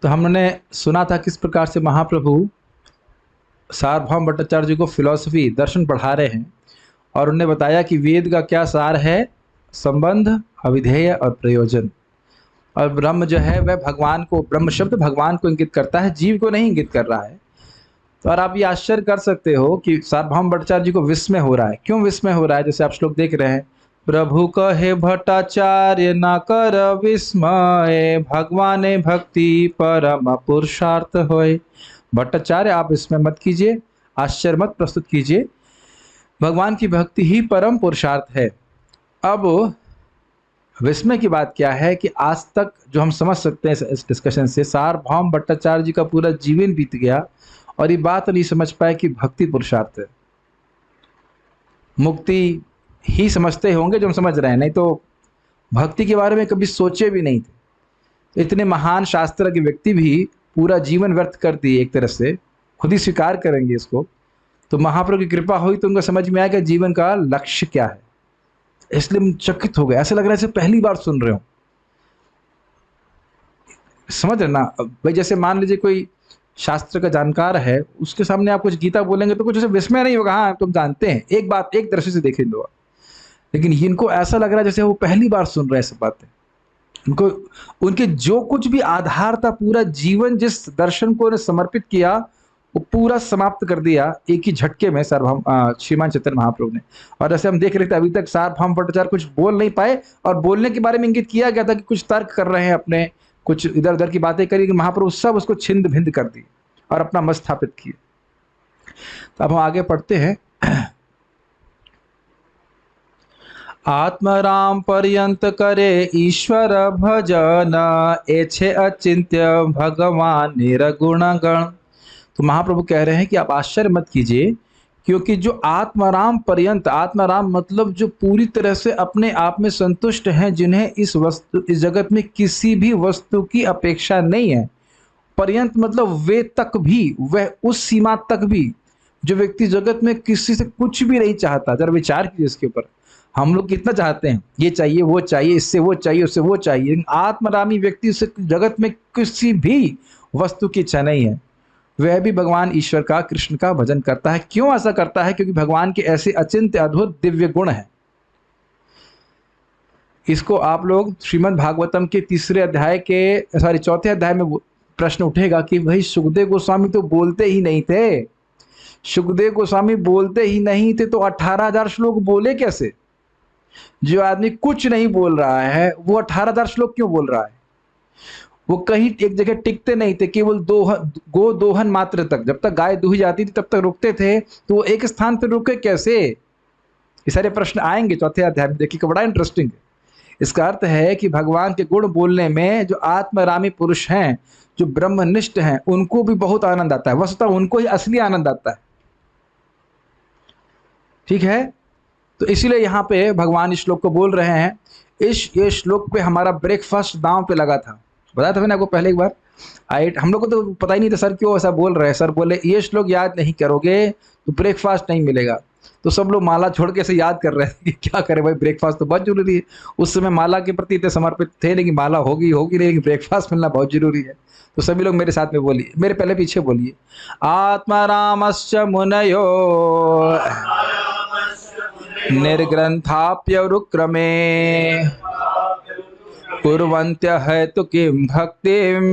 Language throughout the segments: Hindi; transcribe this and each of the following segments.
तो हमने सुना था किस प्रकार से महाप्रभु सार्वभौम भट्टाचार्य जी को फिलॉसफी दर्शन पढ़ा रहे हैं और उन्होंने बताया कि वेद का क्या सार है, संबंध, अविधेय और प्रयोजन। और ब्रह्म जो है वह भगवान को, ब्रह्म शब्द भगवान को इंगित करता है, जीव को नहीं इंगित कर रहा है। तो और आप ये आश्चर्य कर सकते हो कि सार्वभौम भट्टाचार्य जी को विस्मय हो रहा है। क्यों विस्मय हो रहा है? जैसे आप श्लोक देख रहे हैं, प्रभु कहे भट्टाचार्य न कर विस्मय, भगवान भक्ति परम पुरुषार्थ होय। भट्टाचार्य आप इसमें मत कीजिए, आश्चर्य मत प्रस्तुत कीजिए, भगवान की भक्ति ही परम पुरुषार्थ है। अब विस्मय की बात क्या है कि आज तक जो हम समझ सकते हैं इस डिस्कशन से, सार्वभौम भट्टाचार्य जी का पूरा जीवन बीत गया और ये बात नहीं समझ पाए कि भक्ति पुरुषार्थ है। मुक्ति ही समझते होंगे जो हम समझ रहे हैं, नहीं तो भक्ति के बारे में कभी सोचे भी नहीं थे। तो इतने महान शास्त्र के व्यक्ति भी पूरा जीवन व्यर्थ कर दिए, एक तरह से खुद ही स्वीकार करेंगे इसको। तो महाप्रभु की कृपा हुई तो उनको समझ में आया कि जीवन का लक्ष्य क्या है। इसलिए हम चकित हो गए, ऐसा लग रहा है जैसे पहली बार सुन रहे हो। समझ रहे ना भाई? जैसे मान लीजिए कोई शास्त्र का जानकार है, उसके सामने आप कुछ गीता बोलेंगे तो कुछ ऐसे विस्मय नहीं होगा, हाँ तुम जानते हैं, एक बात एक दृष्टि से देखें दो। लेकिन इनको ऐसा लग रहा है जैसे वो पहली बार सुन रहे हैं सब बातें। उनको उनके जो कुछ भी आधार था, पूरा जीवन जिस दर्शन को उन्हें समर्पित किया, वो पूरा समाप्त कर दिया एक ही झटके में सार्वभौम श्रीमान चैतन्य महाप्रभु ने। और जैसे हम देख रहे थे अभी तक सार्वभौम भट्टाचार्य कुछ बोल नहीं पाए, और बोलने के बारे में इंगित किया गया था कि कुछ तर्क कर रहे हैं, अपने कुछ इधर उधर की बातें करी, महाप्रभु सब उसको छिंद भिंद कर दी और अपना मत स्थापित किए। तो अब हम आगे पढ़ते हैं। आत्मराम पर्यंत करे ईश्वर भजन, एछे अचिंत्य भगवान निर्गुण गण। तो महाप्रभु कह रहे हैं कि आप आश्चर्य मत कीजिए, क्योंकि जो आत्माराम पर्यंत, आत्माराम मतलब जो पूरी तरह से अपने आप में संतुष्ट हैं, जिन्हें इस जगत में किसी भी वस्तु की अपेक्षा नहीं है। पर्यंत मतलब वे तक भी, वह उस सीमा तक भी, जो व्यक्ति जगत में किसी से कुछ भी नहीं चाहता। जरा विचार कीजिए इसके ऊपर। हम लोग कितना चाहते हैं, ये चाहिए वो चाहिए, इससे वो चाहिए उससे वो चाहिए, लेकिन आत्मरामी व्यक्ति से जगत में किसी भी वस्तु की इच्छा नहीं है। वह भी भगवान ईश्वर का, कृष्ण का भजन करता है। क्यों ऐसा करता है? क्योंकि भगवान के ऐसे अचिंत्य अद्भुत दिव्य गुण हैं। इसको आप लोग श्रीमद् भागवतम के चौथे अध्याय में प्रश्न उठेगा कि भाई सुखदेव गोस्वामी तो बोलते ही नहीं थे, सुखदेव गोस्वामी बोलते ही नहीं थे तो 18,000 श्लोक बोले कैसे? जो आदमी कुछ नहीं बोल रहा है वो 18,000 श्लोक क्यों बोल रहा है? वो कहीं एक जगह टिकते नहीं थे, केवल गो दोहन मात्र तक, जब तक गाय दूही जाती थी तब तक रुकते थे, तो वो एक स्थान पर रुके कैसे? ये सारे प्रश्न आएंगे चौथे अध्याय में, देखिए बड़ा इंटरेस्टिंग है। इसका अर्थ है कि भगवान के गुण बोलने में जो आत्मरामी पुरुष हैं, जो ब्रह्मनिष्ठ हैं, उनको भी बहुत आनंद आता है। वस्तुतः उनको ही असली आनंद आता है। ठीक है, तो इसीलिए यहाँ पे भगवान इस श्लोक को बोल रहे हैं। ये श्लोक पे हमारा ब्रेकफास्ट दांव पे लगा था, बताया था मैंने आपको पहले एक बार। हम लोग को तो पता ही नहीं था सर क्यों ऐसा बोल रहे हैं। सर बोले ये श्लोक याद नहीं करोगे तो ब्रेकफास्ट नहीं मिलेगा। तो सब लोग माला छोड़ के ऐसे याद कर रहे थे कि क्या करें भाई, ब्रेकफास्ट तो बहुत जरूरी है। उस समय माला के प्रति इतने समर्पित थे, लेकिन माला होगी नहीं, लेकिन ब्रेकफास्ट मिलना बहुत जरूरी है। तो सभी लोग मेरे साथ में बोलिए, मेरे पहले पीछे बोलिए। आत्मारामश्च मुनयो निर्ग्रंथाप्यरुक्रमे, कुर्वन्त्य है तो किं भक्तिम,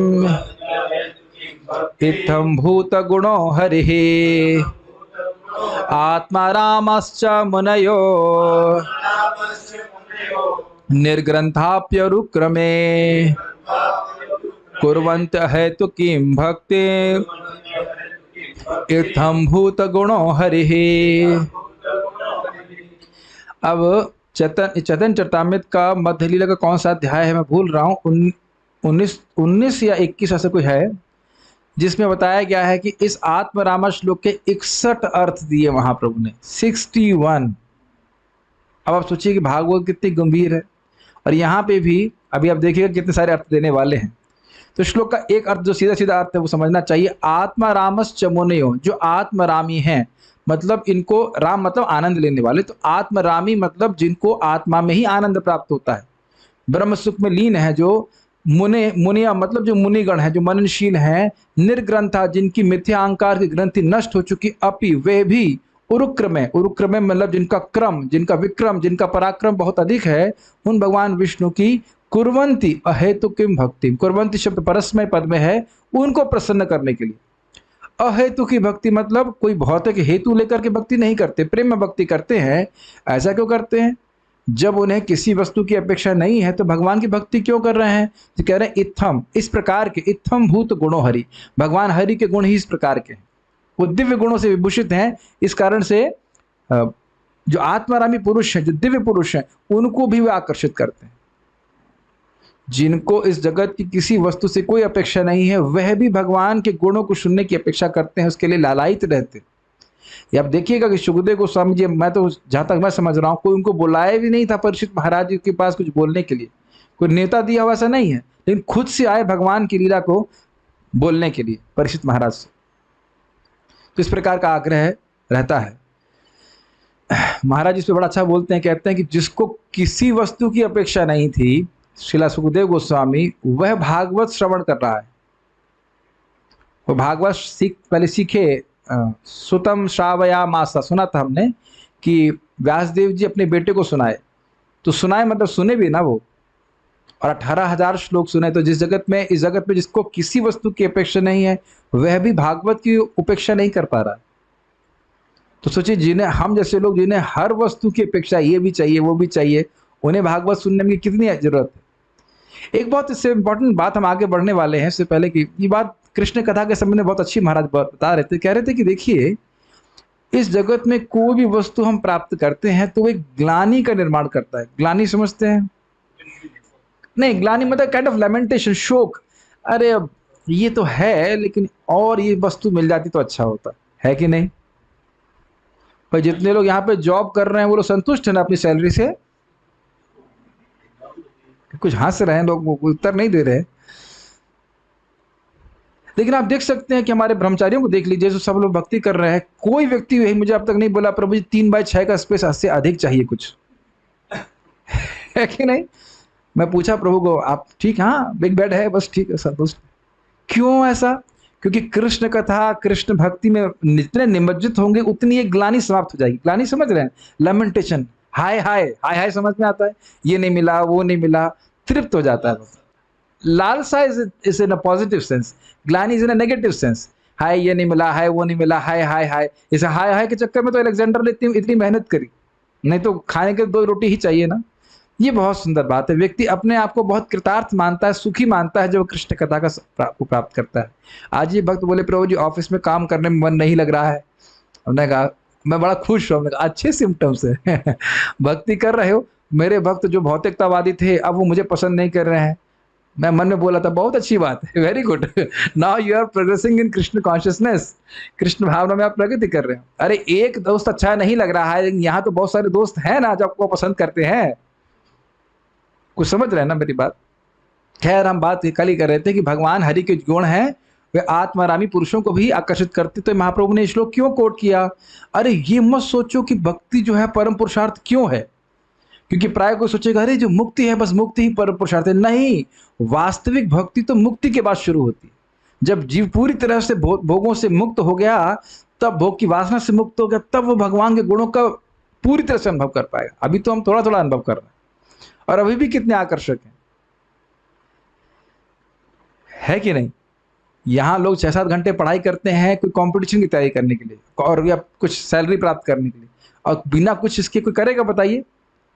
इत्थं भूत गुणो हरिः। आत्मारामश्च मुनयो निर्ग्रंथाप्यरुक्रमे, कुर्वन्त्य है तो किं भक्तिम, इत्थं भूत गुणो हरिः। अब चैतन्य चरितामृत का मध्य लीला का कौन सा अध्याय है मैं भूल रहा हूँ, 19 या 21 ऐसा कोई है, जिसमें बताया गया है कि इस आत्मरामा श्लोक के 61 अर्थ दिए महाप्रभु ने, 61। अब आप सोचिए कि भागवत कितनी गंभीर है, और यहाँ पे भी अभी आप देखिएगा कितने सारे अर्थ देने वाले हैं। तो श्लोक का एक अर्थ जो सीधा सीधा अर्थ है वो समझना चाहिए। आत्मारामश्च मुनयो, जो आत्मरामी हैं, मतलब इनको, राम मतलब आनंद लेने वाले, तो आत्मरामी मतलब जिनको आत्मा में ही आनंद प्राप्त होता है, ब्रह्म सुख में लीन है, जो मुनिया मतलब जो मुनिगण हैं, जो मननशील हैं, निर्ग्रंथा जिनकी मिथ्या अहंकार की ग्रंथि नष्ट हो चुकी, अपि वे भी उरुक्रमे मतलब जिनका क्रम, जिनका विक्रम, जिनका पराक्रम बहुत अधिक है, उन भगवान विष्णु की कुर्वंती अहेतु किम भक्ति, कुर्वंती शब्द परस्मय पद में है, उनको प्रसन्न करने के लिए। अहेतु की भक्ति मतलब कोई भौतिक हेतु लेकर के भक्ति नहीं करते, प्रेम में भक्ति करते हैं। ऐसा क्यों करते हैं? जब उन्हें किसी वस्तु की अपेक्षा नहीं है तो भगवान की भक्ति क्यों कर रहे हैं? तो कह रहे हैं इत्थम, इस प्रकार के, इत्थम भूत गुणो हरि, भगवान हरि के गुण ही इस प्रकार के हैं, वो दिव्य गुणों से विभूषित हैं। इस कारण से जो आत्मारामी पुरुष हैं, जो दिव्य पुरुष हैं, उनको भी वे आकर्षित करते हैं। जिनको इस जगत की किसी वस्तु से कोई अपेक्षा नहीं है, वह भी भगवान के गुणों को सुनने की अपेक्षा करते हैं, उसके लिए लालायित रहते हैं। ये आप देखिएगा कि सुखदेव गोस्वामी जी, मैं तो जहाँ तक मैं समझ रहा हूँ, कोई उनको बुलाया भी नहीं था परीक्षित महाराज जी के पास कुछ बोलने के लिए, कोई नेता दिया हुआ ऐसा नहीं है, लेकिन खुद से आए भगवान की लीला को बोलने के लिए परीक्षित महाराज से। तो इस प्रकार का आग्रह रहता है। महाराज इस पे बड़ा अच्छा बोलते हैं, कहते हैं कि जिसको किसी वस्तु की अपेक्षा नहीं थी, श्रीला सुखदेव गोस्वामी, वह भागवत श्रवण कर रहा है। वो भागवत पहले सीखे, सुतम श्रावया मासा, सुना था हमने कि व्यासदेव जी अपने बेटे को सुनाए, तो सुनाए मतलब सुने भी ना वो, और 18,000 श्लोक सुने। तो जिस जगत में, इस जगत में जिसको किसी वस्तु की अपेक्षा नहीं है, वह भी भागवत की उपेक्षा नहीं कर पा रहा। तो सोचिए, जिन्हें हम जैसे लोग, जिन्हें हर वस्तु की अपेक्षा, ये भी चाहिए वो भी चाहिए, उन्हें भागवत सुनने में कितनी जरूरत है। एक बहुत इससे इंपॉर्टेंट बात हम आगे बढ़ने वाले हैं, इससे पहले कि ये बात कृष्ण कथा के समय में बहुत अच्छी महाराज बता रहे थे, कह रहे थे कि देखिए, इस जगत में कोई भी वस्तु हम प्राप्त करते हैं तो एक ग्लानि का निर्माण करता है। ग्लानि समझते हैं? नहीं, ग्लानि मतलब काइंड ऑफ लेमेंटेशन, शोक। अरे अब ये तो है, लेकिन और ये वस्तु मिल जाती तो अच्छा होता है कि नहीं? भाई जितने लोग यहाँ पे जॉब कर रहे हैं वो लोग संतुष्ट है ना अपनी सैलरी से? कुछ हंस रहे हैं लोग, उत्तर नहीं दे रहे। लेकिन आप देख सकते हैं कि हमारे ब्रह्मचारियों को देख लीजिए, जो सब लोग भक्ति कर रहे हैं, कोई व्यक्ति यही मुझे अब तक नहीं बोला प्रभु जी 3/6 का स्पेस से अधिक चाहिए कुछ, है कि नहीं? मैं पूछा प्रभु को, आप ठीक? हाँ, बिग बेड है बस, ठीक है, संतुष्ट। क्यों ऐसा? क्योंकि कृष्ण कथा, कृष्ण भक्ति में जितने निमज्जित होंगे उतनी एक ग्लानि समाप्त हो जाएगी। ग्लानि समझ रहे हैं? लेमेंटेशन, हाय हाय हाय हाय, समझ में आता है? ये नहीं मिला, वो नहीं मिला, तृप्त हो जाता है। लालसा is in a positive sense, ग्लानि is in a negative sense. हाय ये नहीं मिला, हाय वो नहीं मिला, हाय हाय हाय। इसे हाय हाय के चक्कर में तो अलेक्जेंडर ने इतनी मेहनत करी, नहीं तो खाने के 2 रोटी ही चाहिए ना। ये बहुत सुंदर बात है। व्यक्ति अपने आप को बहुत कृतार्थ मानता है, सुखी मानता है जब कृष्ण कथा को प्राप्त करता है। आज ये भक्त बोले प्रभु जी ऑफिस में काम करने में मन नहीं लग रहा है। हमने कहा मैं बड़ा खुश हूँ, अच्छे सिम्टम्स है भक्ति कर रहे हो। मेरे भक्त जो भौतिकतावादी थे अब वो मुझे पसंद नहीं कर रहे हैं। मैं मन में बोला था बहुत अच्छी बात है, very good, now you are progressing in Krishna consciousness, Krishna भावना में आप प्रगति कर रहे हैं। अरे एक दोस्त अच्छा नहीं लग रहा है, यहाँ तो बहुत सारे दोस्त हैं ना जो आपको पसंद करते हैं। कुछ समझ रहे हैं ना मेरी बात? खैर हम बात कल ही कर रहे थे कि भगवान हरि के गुण हैं, वे आत्मारामी पुरुषों को भी आकर्षित करते। तो महाप्रभु ने श्लोक क्यों कोट किया? अरे ये मत सोचो कि भक्ति जो है परम पुरुषार्थ क्यों है, क्योंकि प्राय कोई सोचेगा अरे जो मुक्ति है बस मुक्ति ही परम पुरुषार्थ है। नहीं, वास्तविक भक्ति तो मुक्ति के बाद शुरू होती है। जब जीव पूरी तरह से भोगों से मुक्त हो गया, तब भोग की वासना से मुक्त हो गया, तब वो भगवान के गुणों का पूरी तरह से अनुभव कर पाएगा। अभी तो हम थोड़ा थोड़ा अनुभव कर रहे हैं, और अभी भी कितने आकर्षक है कि नहीं? यहाँ लोग 6-7 घंटे पढ़ाई करते हैं कोई कंपटीशन की तैयारी करने के लिए, और या कुछ सैलरी प्राप्त करने के लिए, और बिना कुछ इसके कोई करेगा बताइए?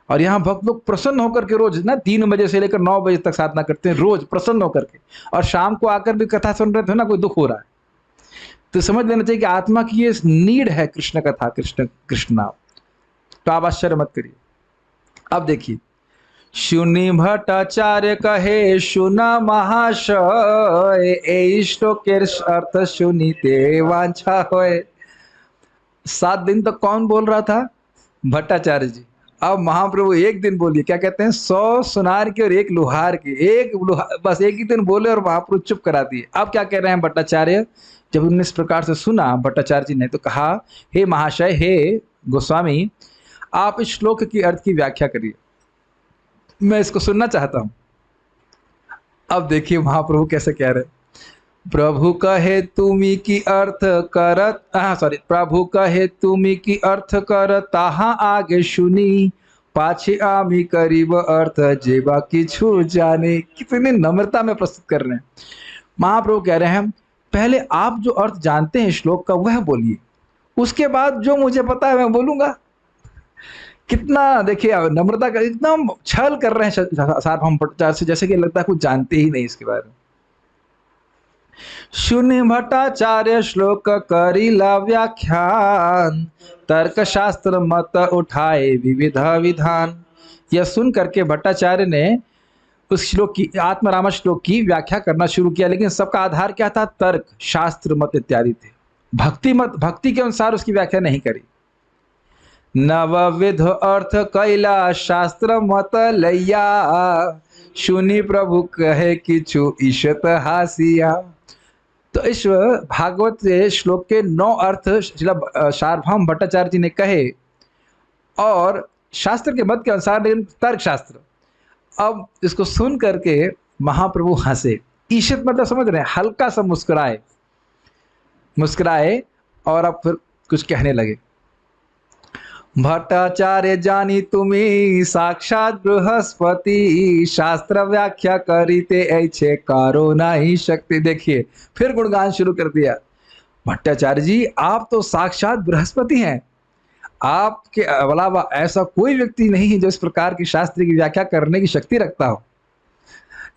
और यहाँ भक्त लोग प्रसन्न होकर के रोज ना 3 बजे से लेकर 9 बजे तक साधना करते हैं, रोज प्रसन्न होकर के, और शाम को आकर भी कथा सुन रहे थे ना, कोई दुख हो रहा है। तो समझ लेना चाहिए कि आत्मा की ये नीड है कृष्ण कथा, कृष्ण नाम। तो आप आश्चर्य मत करिए। अब देखिए, शुनि भट्टाचार्य कहे सुन महाशय, ए श्लोक के अर्थ सुनीते वांछा होए। 7 दिन तक कौन बोल रहा था? भट्टाचार्य जी। अब महाप्रभु एक दिन बोलिए, क्या कहते हैं, 100 सुनार के और 1 लुहार के, बस एक ही दिन बोले और महाप्रभु चुप करा दिए। अब क्या कह रहे हैं भट्टाचार्य? जब उन्होंने इस प्रकार से सुना भट्टाचार्य जी ने, तो कहा हे महाशय, हे गोस्वामी, आप इस श्लोक की अर्थ की व्याख्या करिए, मैं इसको सुनना चाहता हूं। अब देखिए महाप्रभु कैसे कह रहे हैं। प्रभु कहे तुमी की अर्थ करत, सॉरी, प्रभु कहे तुमी की अर्थ कर ताहा आगे सुनी, पाछे आमी करीब अर्थ जेबा किछु जाने। कितनी नम्रता में प्रस्तुत कर रहे हैं। महाप्रभु कह रहे हैं पहले आप जो अर्थ जानते हैं श्लोक का वह बोलिए, उसके बाद जो मुझे पता है मैं बोलूंगा। कितना देखिए नम्रता का, एकदम छल कर रहे हैं सार्वभौम भट्टाचार्य से, जैसे कि लगता है कुछ जानते ही नहीं इसके बारे में। शून्य भट्टाचार्य श्लोक करिला व्याख्यान, तर्क शास्त्र मत उठाए विविध विधान। यह सुन करके भट्टाचार्य ने उस श्लोक की, आत्मरामा श्लोक की व्याख्या करना शुरू किया, लेकिन सबका आधार क्या था? तर्क, शास्त्र, मत इत्यादि थे। भक्ति के अनुसार उसकी व्याख्या नहीं करी। नवविध अर्थ कैला शास्त्र मत लैया, सुनी प्रभु कहे किछु ईशत हासिया। तो इस भागवत श्लोक के 9 अर्थ सार्वभौम भट्टाचार्य जी ने कहे, और शास्त्र के मत के अनुसार, लेकिन तर्क शास्त्र। अब इसको सुन करके महाप्रभु हंसे। ईशत मतलब समझ रहे हैं, हल्का सा मुस्कुराए और अब फिर कुछ कहने लगे। भट्टाचार्य जानी तुम्ही साक्षात बृहस्पति, शास्त्र व्याख्या करीते ऐछे कारो नहीं शक्ति। देखिए फिर गुणगान शुरू कर दिया। भट्टाचार्य जी आप तो साक्षात बृहस्पति हैं, आपके अलावा ऐसा कोई व्यक्ति नहीं है जो इस प्रकार की शास्त्र की व्याख्या करने की शक्ति रखता हो।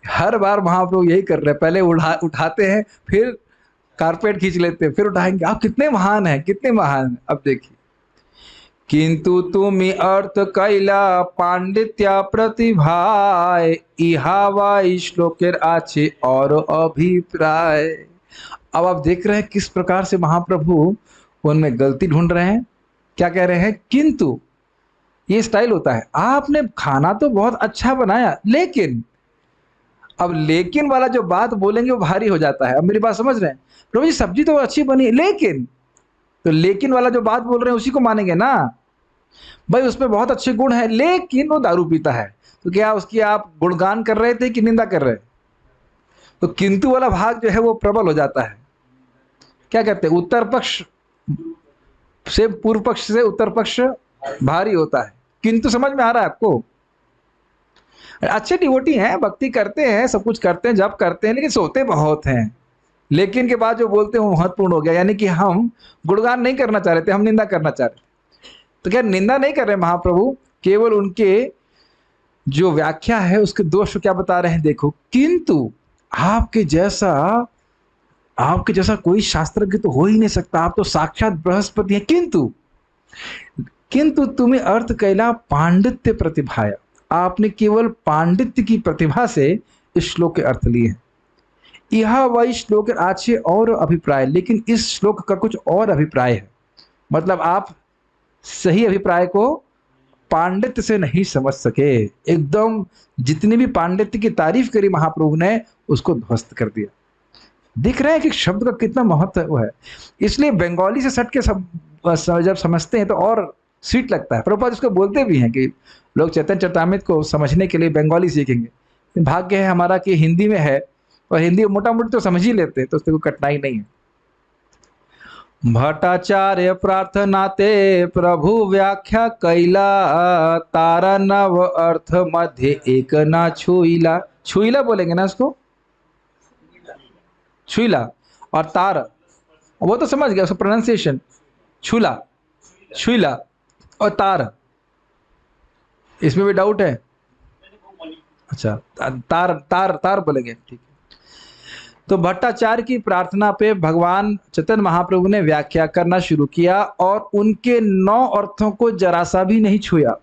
हर बार महाप्रभु यही कर रहे हैं, पहले उठाते हैं, फिर कारपेट खींच लेते हैं, फिर उठाएंगे। आप कितने महान हैं, कितने महान हैं। अब देखिए, किंतु तुमी अर्थ कैला पांडित्या प्रतिभाय, इहावा श्लोकेर आछे और अभिप्राय। अब आप देख रहे हैं किस प्रकार से महाप्रभु उनमें गलती ढूंढ रहे हैं। क्या कह रहे हैं? किंतु, ये स्टाइल होता है, आपने खाना तो बहुत अच्छा बनाया, लेकिन, अब लेकिन वाला जो बात बोलेंगे वो भारी हो जाता है। अब मेरी बात समझ रहे हैं? प्रभु जी सब्जी तो अच्छी बनी, लेकिन, तो लेकिन वाला जो बात बोल रहे हैं उसी को मानेंगे ना। भाई उसमें बहुत अच्छे गुण है, लेकिन वो दारू पीता है, तो क्या उसकी आप गुणगान कर रहे थे कि निंदा कर रहे? तो किंतु वाला भाग जो है वो प्रबल हो जाता है। क्या कहते हैं? उत्तर पक्ष से पूर्व पक्ष से उत्तर पक्ष भारी होता है। किंतु समझ में आ रहा है आपको? अच्छे डिवोटी हैं, भक्ति करते हैं, सब कुछ करते हैं, जप करते हैं, लेकिन सोते बहुत हैं। लेकिन के बाद जो बोलते हैं वो महत्वपूर्ण हो गया, यानी कि हम गुणगान नहीं करना चाह रहे थे, हम निंदा करना चाह रहे थे। तो क्या निंदा नहीं कर रहे महाप्रभु, केवल उनके जो व्याख्या है उसके दोष क्या बता रहे हैं। देखो, किंतु आपके जैसा कोई शास्त्रज्ञ तो हो ही नहीं सकता, आप तो साक्षात बृहस्पति हैं। किंतु तुम्हें अर्थ कैला पांडित्य प्रतिभाया, आपने केवल पांडित्य की प्रतिभा से इस श्लोक के अर्थ लिए हैं। यह वही श्लोक आछे और अभिप्राय, लेकिन इस श्लोक का कुछ और अभिप्राय है। मतलब आप सही अभिप्राय को पांडित्य से नहीं समझ सके। एकदम जितनी भी पांडित्य की तारीफ करी महाप्रभु ने, उसको ध्वस्त कर दिया। दिख रहा है कि शब्द का कितना महत्व है। इसलिए बंगाली से सट के जब समझते हैं तो और स्वीट लगता है। प्रभुपाद इसको बोलते भी हैं कि लोग चैतन्य चरितामृत को समझने के लिए बंगाली सीखेंगे। भाग्य है हमारा कि हिंदी में है, और हिंदी मोटा मोटी तो समझ ही लेते हैं, तो उससे कोई कठिनाई नहीं है। भट्टाचार्य प्रार्थनाते प्रभु व्याख्या कैला, तारा नव अर्थ मध्य एक ना छुईला। छुईला बोलेंगे ना इसको, छुईला। और तार वो तो समझ गया, उसका प्रोनाउंसिएशन छुला, छुईला और तार, इसमें भी डाउट है? अच्छा, तार तार तार बोलेंगे, ठीक है। तो भट्टाचार्य की प्रार्थना पे भगवान चैतन्य महाप्रभु ने व्याख्या करना शुरू किया, और उनके 9 अर्थों को जरा सा भी नहीं छुआ।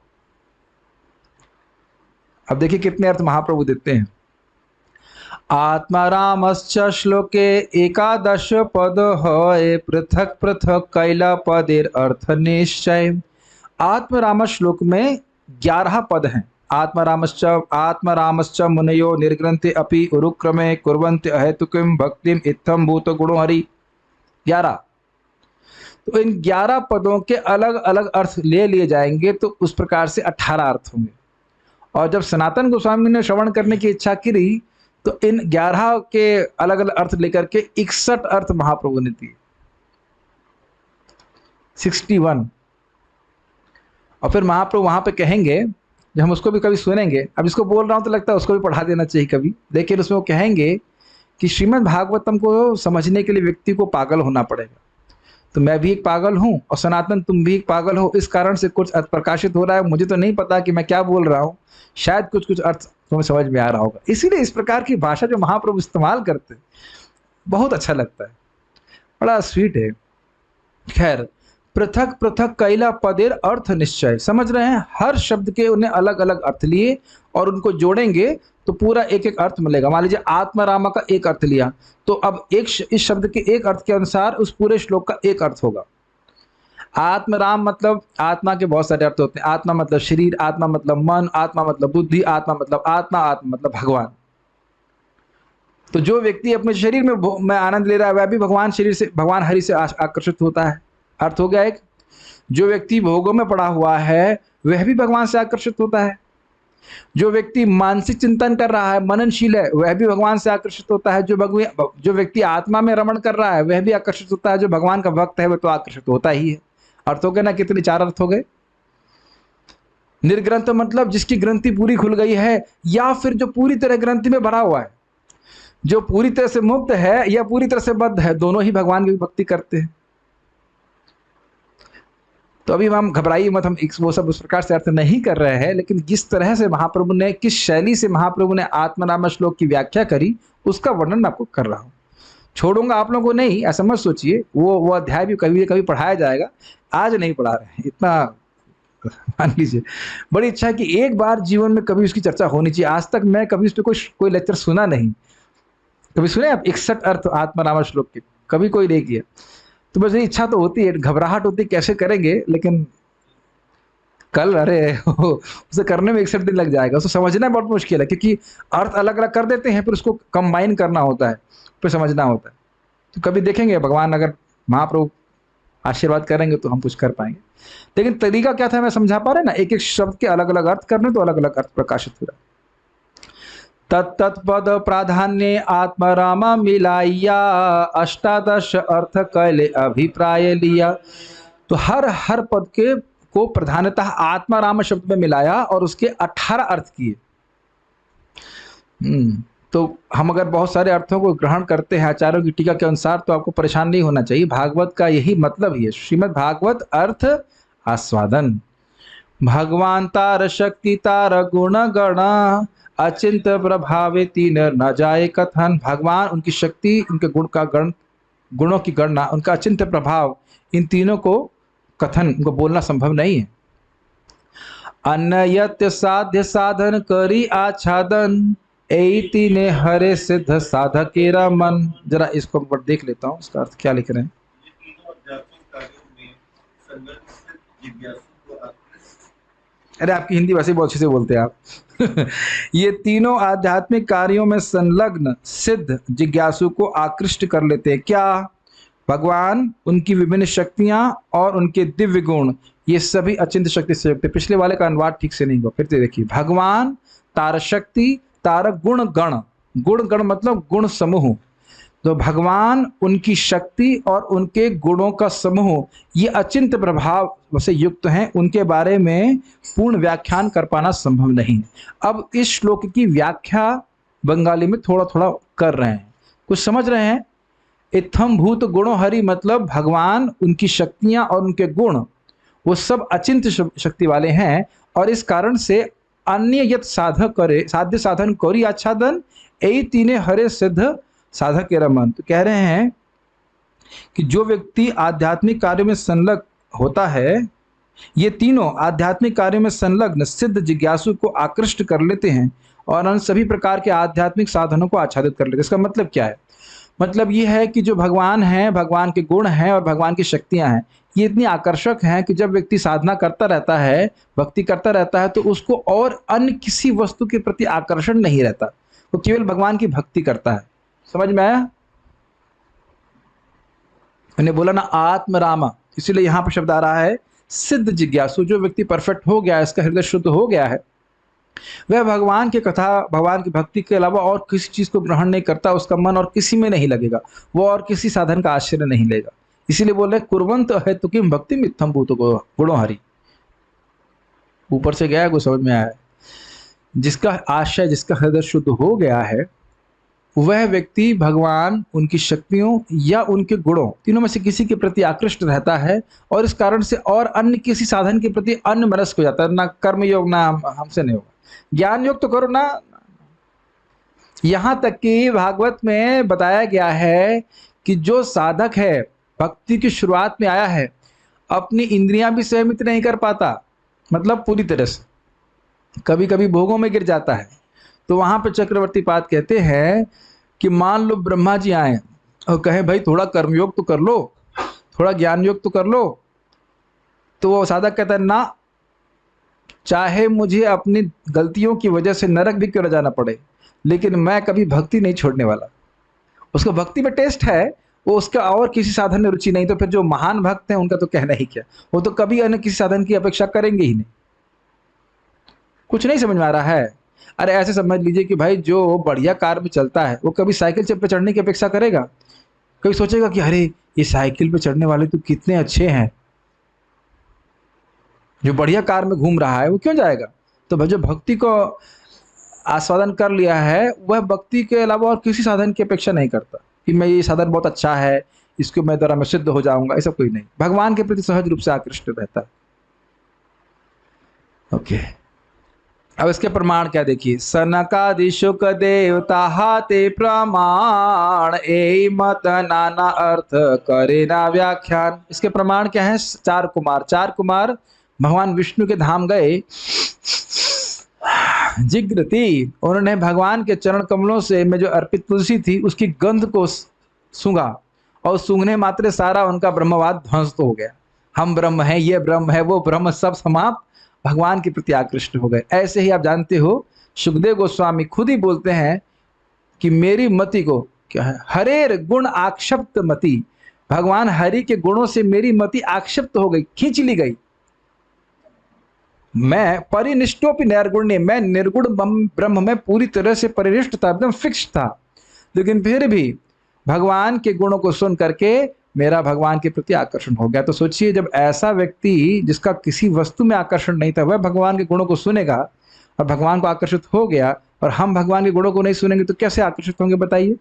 अब देखिए कितने अर्थ महाप्रभु देते हैं। आत्मारामश्च श्लोके एकादश पद है, पृथक पृथक कैला पदेर अर्थ निश्चय। आत्मराम श्लोक में 11 पद हैं। आत्मरामश्च मुनयो निर्ग्रंथे अपि उरुक्रमे कुर्वन्ति अहेतुकीं भक्तिम इत्थं भूत गुणो हरि। 11। तो इन 11 पदों के अलग अलग अर्थ ले लिए जाएंगे तो उस प्रकार से 18 अर्थ होंगे। और जब सनातन गोस्वामी ने श्रवण करने की इच्छा करी तो इन 11 के अलग अलग अर्थ लेकर के 61 अर्थ महाप्रभु ने दिए, 61। और फिर महाप्रभु वहां पे कहेंगे, जब हम उसको भी कभी सुनेंगे, अब इसको बोल रहा हूं तो लगता है उसको भी पढ़ा देना चाहिए कभी, लेकिन उसमें वो कहेंगे कि श्रीमद् भागवतम को समझने के लिए व्यक्ति को पागल होना पड़ेगा। तो मैं भी एक पागल हूं और सनातन तुम भी एक पागल हो, इस कारण से कुछ अर्थ प्रकाशित हो रहा है, मुझे तो नहीं पता कि मैं क्या बोल रहा हूं, शायद कुछ कुछ अर्थ तुम्हें समझ में आ रहा होगा। इसीलिए इस प्रकार की भाषा जो महाप्रभु इस्तेमाल करते हैं बहुत अच्छा लगता है, बड़ा स्वीट है। खैर, पृथक पृथक कैला पदेर अर्थ निश्चय, समझ रहे हैं, हर शब्द के उन्हें अलग अलग अर्थ लिए और उनको जोड़ेंगे तो पूरा एक एक अर्थ मिलेगा। मान लीजिए आत्मारामा का एक अर्थ लिया, तो अब इस शब्द के एक अर्थ के अनुसार उस पूरे श्लोक का एक अर्थ होगा। आत्मराम मतलब आत्मा के बहुत सारे अर्थ होते हैं, आत्मा मतलब शरीर, आत्मा मतलब मन, आत्मा मतलब बुद्धि, आत्मा मतलब आत्मा, आत्मा मतलब भगवान। तो जो व्यक्ति अपने शरीर में आनंद ले रहा है वह भी भगवान शरीर से, भगवान हरि से आकर्षित होता है, अर्थ हो गया एक। जो व्यक्ति भोगों में पड़ा हुआ है वह भी भगवान से आकर्षित होता है। जो व्यक्ति मानसिक चिंतन कर रहा है, मननशील है, वह भी भगवान से आकर्षित होता है। जो व्यक्ति आत्मा में रमण कर रहा है वह भी आकर्षित होता है। जो भगवान का भक्त है वह तो आकर्षित होता ही है। अर्थ हो गए ना, कितने 4 अर्थ हो गए। निर्ग्रंथ मतलब जिसकी ग्रंथि पूरी खुल गई है, या फिर जो पूरी तरह ग्रंथि में भरा हुआ है, जो पूरी तरह से मुक्त है या पूरी तरह से बद्ध है, दोनों ही भगवान की भक्ति करते हैं। तो अभी हम घबराइए मत, हम वो सब उस प्रकार से अर्थ नहीं कर रहे हैं, लेकिन जिस तरह से महाप्रभु ने, किस शैली से महाप्रभु ने आत्मनाम श्लोक की व्याख्या करी, उसका वर्णन मैं आपको कर रहा हूँ। छोड़ूंगा आप लोगों को नहीं, ऐसा मत सोचिए, वो अध्याय भी कभी कभी पढ़ाया जाएगा, आज नहीं पढ़ा रहे हैं, इतना मान लीजिए। बड़ी इच्छा है कि एक बार जीवन में कभी उसकी चर्चा होनी चाहिए। आज तक मैं कभी उस पर कोई लेक्चर सुना नहीं। कभी सुने आप 61 अर्थ आत्मनाम श्लोक के? कभी कोई नहीं किया। तो बस ये इच्छा तो होती है, घबराहट होती है कैसे करेंगे, लेकिन कल अरे उसे करने में 61 दिन लग जाएगा। उसे समझना बहुत मुश्किल है, क्योंकि अर्थ अलग अलग कर देते हैं, फिर उसको कंबाइन करना होता है, फिर समझना होता है। तो कभी देखेंगे भगवान अगर महाप्रभु आशीर्वाद करेंगे तो हम कुछ कर पाएंगे। लेकिन तरीका क्या था मैं समझा पा रहे ना, एक एक शब्द के अलग अलग अर्थ करने तो अलग अलग अर्थ प्रकाशित हो रहा है। तत्पद प्राधान्य आत्मरामा मिलाइया, 18 अर्थ कैले अभिप्राय लिया। तो हर पद के को प्रधानतः आत्माराम शब्द में मिलाया और उसके 18 अर्थ किए। तो हम अगर बहुत सारे अर्थों को ग्रहण करते हैं आचार्यों की टीका के अनुसार, तो आपको परेशान नहीं होना चाहिए। भागवत का यही मतलब ही है, श्रीमद् भागवत अर्थ आस्वादन। भगवान तार शक्ति तार गुण गणा, अचिंत प्रभावे तीन न जाए कथन। भगवान, उनकी शक्ति, उनके गुणों की गणना, उनका अचिंत प्रभाव, इन तीनों को कथन, उनको बोलना संभव नहीं है। अन्यत साध्य साधन करी आच्छादन, एति ने हरे सिद्ध साधकेरा मन। जरा इसको मैं देख लेता हूँ, इसका अर्थ क्या लिख रहे हैं। अरे आपकी हिंदी वैसे बहुत अच्छे से बोलते हैं आप। ये तीनों आध्यात्मिक कार्यों में संलग्न सिद्ध जिज्ञासु को आकृष्ट कर लेते हैं। क्या? भगवान, उनकी विभिन्न शक्तियां और उनके दिव्य गुण, ये सभी अचिंत्य शक्ति से युक्त है। पिछले वाले का अनुवाद ठीक से नहीं हुआ, फिर से देखिए। भगवान तारक शक्ति, तारक गुण गण, गुण गण मतलब गुण समूह। तो भगवान, उनकी शक्ति और उनके गुणों का समूह, ये अचिंत्य प्रभाव से युक्त हैं। उनके बारे में पूर्ण व्याख्यान कर पाना संभव नहीं। अब इस श्लोक की व्याख्या बंगाली में थोड़ा थोड़ा कर रहे हैं, कुछ समझ रहे हैं। इत्थम भूत गुणो हरि मतलब भगवान, उनकी शक्तियां और उनके गुण, वो सब अचिंत्य शक्ति वाले हैं, और इस कारण से अन्य यत साधक करे, साध्य साधन करी आच्छादन, यही तीने हरे सिद्ध साधक के रमन। तो कह रहे हैं कि जो व्यक्ति आध्यात्मिक कार्य में संलग्न होता है, ये तीनों आध्यात्मिक कार्य में संलग्न सिद्ध जिज्ञासु को आकृष्ट कर लेते हैं और उन सभी प्रकार के आध्यात्मिक साधनों को आच्छादित कर लेते हैं। इसका मतलब क्या है? मतलब ये है कि जो भगवान हैं, भगवान के गुण हैं और भगवान की शक्तियां हैं, ये इतनी आकर्षक हैं कि जब व्यक्ति साधना करता रहता है, भक्ति करता रहता है, तो उसको और अन्य किसी वस्तु के प्रति आकर्षण नहीं रहता, वो केवल भगवान की भक्ति करता है। समझ में आया? मैंने बोला ना आत्मरामा, इसीलिए यहां पर शब्द आ रहा है सिद्ध जिज्ञासु। जो व्यक्ति परफेक्ट हो गया, इसका हृदय शुद्ध हो गया है, वह भगवान की कथा, भगवान की भक्ति के अलावा और किसी चीज को ग्रहण नहीं करता, उसका मन और किसी में नहीं लगेगा, वो और किसी साधन का आश्रय नहीं लेगा। इसीलिए बोल रहे कुर्वंत है तो किम भक्ति मित्थम भूत गुणो हरि। ऊपर से गया है, कुछ समझ में आया है। जिसका आश्रय, जिसका हृदय शुद्ध हो गया है, वह व्यक्ति भगवान, उनकी शक्तियों या उनके गुणों, तीनों में से किसी के प्रति आकृष्ट रहता है, और इस कारण से और अन्य किसी साधन के प्रति अन्य मनस्क हो जाता है। ना कर्म योग, ना हमसे नहीं होगा, ज्ञान योग तो करो ना। यहां तक कि भागवत में बताया गया है कि जो साधक है, भक्ति की शुरुआत में आया है, अपनी इंद्रियां भी संयमित नहीं कर पाता, मतलब पूरी तरह से, कभी कभी भोगों में गिर जाता है। तो वहां पर चक्रवर्ती पाद कहते हैं कि मान लो ब्रह्मा जी आए और कहें भाई थोड़ा कर्मयोग तो कर लो, थोड़ा ज्ञान योग तो कर लो, तो वो साधक कहता है ना, चाहे मुझे अपनी गलतियों की वजह से नरक भी क्यों न जाना पड़े, लेकिन मैं कभी भक्ति नहीं छोड़ने वाला। उसको भक्ति में टेस्ट है, वो उसका और किसी साधन में रुचि नहीं। तो फिर जो महान भक्त हैं उनका तो कहना ही क्या, वो तो कभी अन्य किसी साधन की अपेक्षा करेंगे ही नहीं। कुछ नहीं समझ में आ रहा है? अरे ऐसे समझ लीजिए कि भाई जो बढ़िया कार में चलता है वो कभी साइकिल पे चढ़ने की अपेक्षा करेगा? कभी सोचेगा कि अरे ये साइकिल पे चढ़ने वाले तो कितने अच्छे हैं, जो बढ़िया कार में घूम रहा है वो क्यों जाएगा? तो भाई जो भक्ति को आस्वादन कर लिया है, वह भक्ति के अलावा और किसी साधन की अपेक्षा नहीं करता कि मैं ये साधन बहुत अच्छा है, इसको मैं द्वारा मैं सिद्ध हो जाऊंगा, ऐसा कोई नहीं। भगवान के प्रति सहज रूप से आकृष्ट रहता है। ओके, अब इसके प्रमाण क्या देखिए। सनकादि शुक देवता हाथे प्रमाण, ए मत नाना अर्थ करे ना व्याख्यान। इसके प्रमाण क्या है? चार कुमार भगवान विष्णु के धाम गए, जिग्रती, उन्होंने भगवान के चरण कमलों से में जो अर्पित तुलसी थी उसकी गंध को सूंघा, और सूंघने मात्र सारा उनका ब्रह्मवाद ध्वंस हो गया। हम ब्रह्म हैं, ये ब्रह्म है, वो ब्रह्म, सब समाप्त, भगवान के प्रति आकृष्ट हो गए। ऐसे ही आप जानते हो सुखदेव गोस्वामी खुद ही बोलते हैं कि मेरी मति को क्या है, हरेर गुण आक्षिप्त मति, भगवान हरि के गुणों से मेरी मति आक्षिप्त हो गई, खींच ली गई। मैं परिनिष्ठोपि निर्गुण्य, मैं निर्गुण ब्रह्म में पूरी तरह से परिनिष्ठ था, एकदम फिक्स था, लेकिन फिर भी भगवान के गुणों को सुन करके मेरा भगवान के प्रति आकर्षण हो गया। तो सोचिए, जब ऐसा व्यक्ति जिसका किसी वस्तु में आकर्षण नहीं था, वह भगवान के गुणों को सुनेगा और भगवान को आकर्षित हो गया, और हम भगवान के गुणों को नहीं सुनेंगे तो कैसे आकर्षित होंगे बताइए।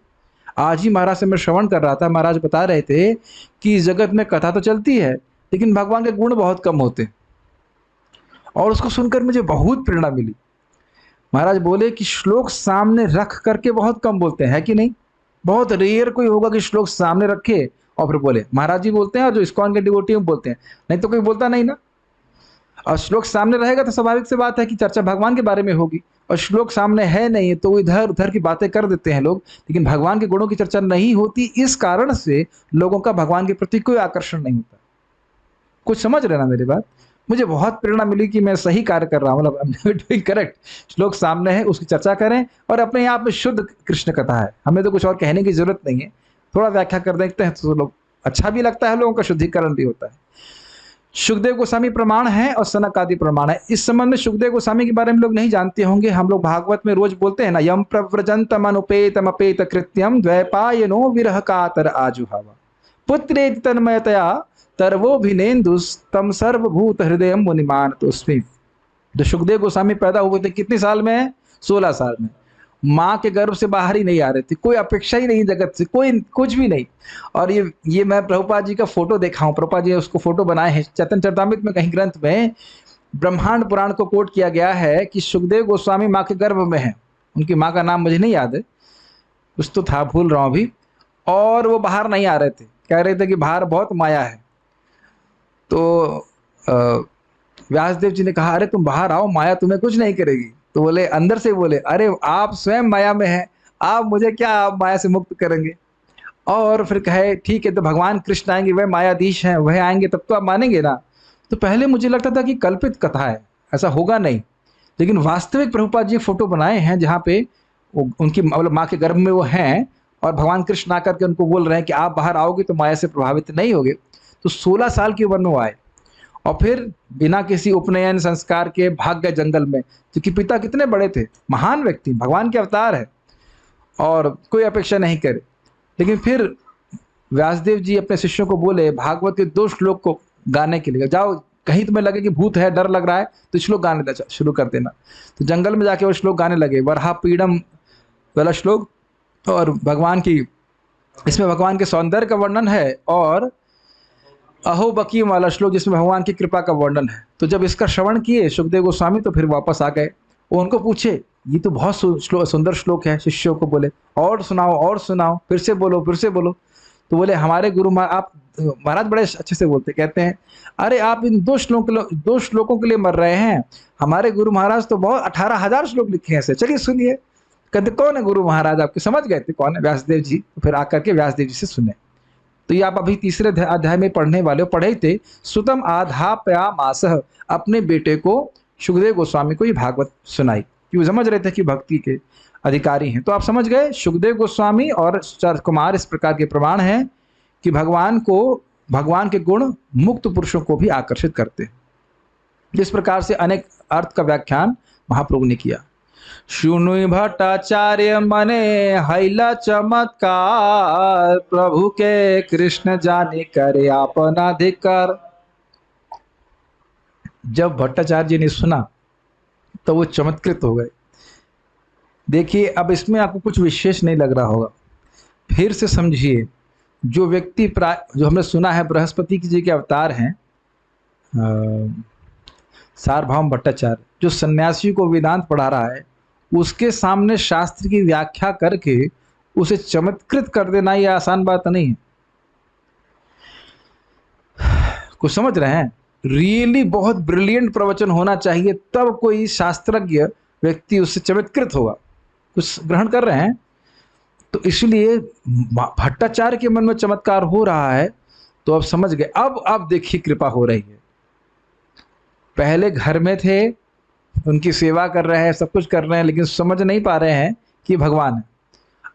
आज ही महाराज से मैं श्रवण कर रहा था, महाराज बता रहे थे कि इस जगत में कथा तो चलती है लेकिन भगवान के गुण बहुत कम होते, और उसको सुनकर मुझे बहुत प्रेरणा मिली। महाराज बोले कि श्लोक सामने रख करके बहुत कम बोलते हैं, है कि नहीं? बहुत रेयर कोई होगा कि श्लोक सामने रखे और फिर बोले। महाराज जी बोलते हैं और जो इस्कॉन के डिवोटी बोलते हैं, नहीं तो कोई बोलता नहीं ना। और श्लोक सामने रहेगा तो स्वाभाविक सी बात है कि चर्चा भगवान के बारे में होगी, और श्लोक सामने है नहीं तो इधर उधर की बातें कर देते हैं लोग, लेकिन भगवान के गुणों की चर्चा नहीं होती। इस कारण से लोगों का भगवान के प्रति कोई आकर्षण नहीं होता। कुछ समझ रहे ना मेरी बात? मुझे बहुत प्रेरणा मिली कि मैं सही कार्य कर रहा हूँ, मतलब करेक्ट। श्लोक सामने है, उसकी चर्चा करें, और अपने आप में शुद्ध कृष्ण कथा है, हमें तो कुछ और कहने की जरूरत नहीं है। थोड़ा व्याख्या कर देखते हैं तो लोग अच्छा भी लगता है, लोगों का शुद्धिकरण भी होता है। सुखदेव गोस्वामी प्रमाण है और सनक आदि प्रमाण है। इस संबंध में सुखदेव गोस्वामी के बारे में लोग नहीं जानते होंगे। हम लोग भागवत में रोज बोलते हैं ना, यम प्रव्रजंतम अनुपेतम अपेत कृत्यम द्वैपायनो विरह कातर आजुहावा पुत्रे तन्मयतया तरवोभिनेन्दुस्तम सर्वभूत हृदय मुनिमान तोस्मि। जो सुखदेव गोस्वामी पैदा हुए थे कितने साल में? 16 साल में। माँ के गर्भ से बाहर ही नहीं आ रहे थे, कोई अपेक्षा ही नहीं जगत से, कोई कुछ भी नहीं। और ये मैं प्रभुपाद जी का फोटो देखा हूँ, प्रभुपाद जी उसको फोटो बनाए हैं। चैतन्य चरितामृत में कहीं ग्रंथ में ब्रह्मांड पुराण को कोट किया गया है कि सुखदेव गोस्वामी माँ के गर्भ में है। उनकी माँ का नाम मुझे नहीं याद है, कुछ तो था, भूल रहा हूँ अभी। और वो बाहर नहीं आ रहे थे, कह रहे थे कि बाहर बहुत माया है। तो व्यासदेव जी ने कहा, अरे तुम बाहर आओ, माया तुम्हें कुछ नहीं करेगी। तो बोले, अंदर से बोले, अरे आप स्वयं माया में हैं, आप मुझे क्या, आप माया से मुक्त करेंगे। और फिर कहे ठीक है, तो भगवान कृष्ण आएंगे, वह मायाधीश हैं, वह आएंगे तब तो आप मानेंगे ना। तो पहले मुझे लगता था कि कल्पित कथा है, ऐसा होगा नहीं, लेकिन वास्तविक प्रभुपाद जी फोटो बनाए हैं जहाँ पे उनकी मतलब माँ के गर्भ में वो हैं, और भगवान कृष्ण आकर के उनको बोल रहे हैं कि आप बाहर आओगे तो माया से प्रभावित नहीं होगे। तो 16 साल की उम्र में वो आए, और फिर बिना किसी उपनयन संस्कार के भाग गए जंगल में, क्योंकि पिता कितने बड़े थे, महान व्यक्ति, भगवान के अवतार है और कोई अपेक्षा नहीं करे। लेकिन फिर व्यासदेव जी अपने शिष्यों को बोले भागवत के 2 श्लोक को गाने के लिए, जाओ कहीं तुम्हें लगे कि भूत है, डर लग रहा है, तो श्लोक गाने शुरू कर देना। तो जंगल में जाके वो श्लोक गाने लगे, वरहा पीड़म वाला श्लोक, और भगवान की, इसमें भगवान के सौंदर्य का वर्णन है, और अहो बकीम वाला श्लोक जिसमें भगवान की कृपा का वर्णन है। तो जब इसका श्रवण किए सुखदेव गोस्वामी तो फिर वापस आ गए। वो उनको पूछे ये तो बहुत सुंदर श्लोक है, शिष्यों को बोले और सुनाओ और सुनाओ, फिर से बोलो फिर से बोलो। तो बोले हमारे गुरु आप महाराज बड़े अच्छे से बोलते, कहते हैं अरे आप इन 2 श्लोकों के लिए मर रहे हैं, हमारे गुरु महाराज तो बहुत 18,000 श्लोक लिखे हैं, चलिए सुनिए। कहते कौन है गुरु महाराज आपके, समझ गए थे कौन है, व्यासदेव जी। तो फिर आकर के व्यासदेव जी से सुने। तो ये आप अभी तीसरे अध्याय में पढ़ने वाले हो, पढ़े थे। सुतम आधापयामासः, अपने बेटे को सुखदेव गोस्वामी को ये भागवत सुनाई, क्यों समझ रहे थे कि भक्ति के अधिकारी हैं। तो आप समझ गए सुखदेव गोस्वामी और चर कुमार इस प्रकार के प्रमाण हैं कि भगवान के गुण मुक्त पुरुषों को भी आकर्षित करते हैं। इस प्रकार से अनेक अर्थ का व्याख्यान महाप्रभु ने किया। शुनुई भट्टाचार्य मने हैला चमत्कार, प्रभु के कृष्ण जाने करे अपना धिक्कार। जब भट्टाचार्य जी ने सुना तो वो चमत्कृत हो गए। देखिए अब इसमें आपको कुछ विशेष नहीं लग रहा होगा, फिर से समझिए। जो व्यक्ति जो हमने सुना है बृहस्पति जी के अवतार हैं सार्वभौम भट्टाचार्य, जो सन्यासी को वेदांत पढ़ा रहा है, उसके सामने शास्त्र की व्याख्या करके उसे चमत्कृत कर देना यह आसान बात नहीं है। कुछ समझ रहे हैं? रियली बहुत ब्रिलियंट प्रवचन होना चाहिए, तब कोई शास्त्रज्ञ व्यक्ति उससे चमत्कृत होगा। कुछ ग्रहण कर रहे हैं? तो इसलिए भट्टाचार्य के मन में चमत्कार हो रहा है, तो अब समझ गए। अब देखिए कृपा हो रही है। पहले घर में थे, उनकी सेवा कर रहे हैं, सब कुछ कर रहे हैं, लेकिन समझ नहीं पा रहे हैं कि भगवान है।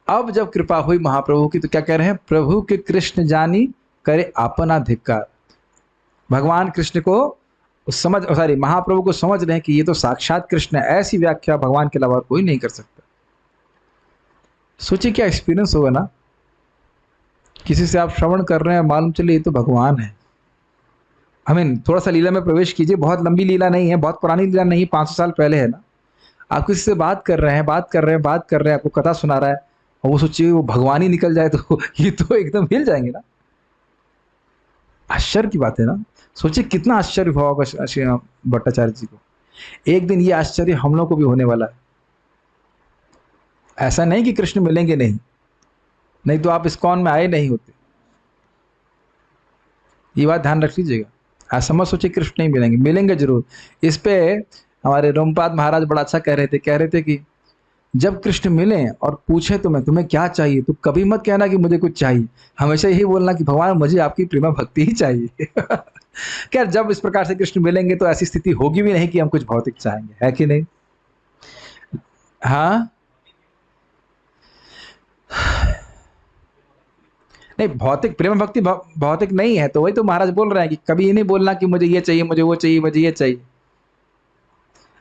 अब जब कृपा हुई महाप्रभु की, तो क्या कह रहे हैं? प्रभु के कृष्ण जानी करे अपना धिक्कार। भगवान कृष्ण को महाप्रभु को समझ रहे हैं कि ये तो साक्षात कृष्ण है। ऐसी व्याख्या भगवान के अलावा कोई नहीं कर सकता। सोचिए क्या एक्सपीरियंस होगा ना, किसी से आप श्रवण कर रहे हैं, मालूम चले ये तो भगवान है। थोड़ा सा लीला में प्रवेश कीजिए, बहुत लंबी लीला नहीं है, बहुत पुरानी लीला नहीं, 500 साल पहले है ना। आप किसी से बात कर रहे हैं, आपको कथा सुना रहा है, और वो सोचिए वो भगवान ही निकल जाए तो ये तो एकदम हिल जाएंगे ना। आश्चर्य की बात है ना। सोचिए कितना आश्चर्य हुआ होगा भट्टाचार्य जी को। एक दिन ये आश्चर्य हम लोग को भी होने वाला है। ऐसा नहीं कि कृष्ण मिलेंगे नहीं तो आप इस्कॉन में आए नहीं होते। ये बात ध्यान रख लीजिएगा। ऐसा मत सोचिए कृष्ण नहीं मिलेंगे, मिलेंगे जरूर। इस पे हमारे रोमपाद महाराज बड़ा अच्छा कह रहे थे कि जब कृष्ण मिले और पूछे तुम्हें क्या चाहिए, तो कभी मत कहना कि मुझे कुछ चाहिए, हमेशा यही बोलना कि भगवान मुझे आपकी प्रेमा भक्ति ही चाहिए। क्या जब इस प्रकार से कृष्ण मिलेंगे तो ऐसी स्थिति होगी भी नहीं कि हम कुछ भौतिक चाहेंगे, है कि नहीं? हाँ नहीं, भौतिक प्रेम भक्ति भौतिक नहीं है। तो वही तो महाराज बोल रहे हैं कि कभी ये नहीं बोलना कि मुझे ये चाहिए, मुझे वो चाहिए, मुझे ये चाहिए।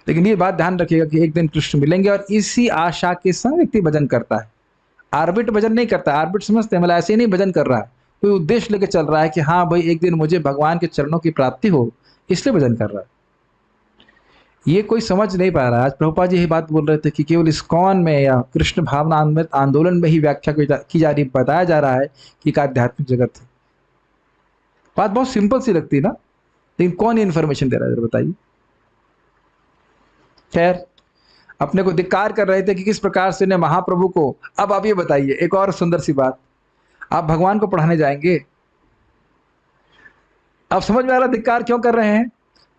लेकिन ये बात ध्यान रखिएगा कि एक दिन कृष्ण मिलेंगे, और इसी आशा के संग व्यक्ति भजन करता है। आर्बिट भजन नहीं करता। आर्बिट समझते हैं, मतलब ऐसे ही नहीं भजन कर रहा है, कोई उद्देश्य लेके चल रहा है कि हाँ भाई एक दिन मुझे भगवान के चरणों की प्राप्ति हो, इसलिए भजन कर रहा है। ये कोई समझ नहीं पा रहा है। आज प्रभुपाद जी यही बात बोल रहे थे कि केवल इस्कॉन में या कृष्ण भावना आंदोलन में ही व्याख्या की जा रही, बताया जा रहा है कि एक आध्यात्मिक जगत है। बात बहुत सिंपल सी लगती है ना, लेकिन कौन ये इन्फॉर्मेशन दे रहा है, बताइए। खैर, अपने को धिक्कार कर रहे थे कि किस प्रकार से ने महाप्रभु को। अब आप ये बताइए एक और सुंदर सी बात, आप भगवान को पढ़ाने जाएंगे, आप समझ में आ रहा धिक्कार क्यों कर रहे हैं?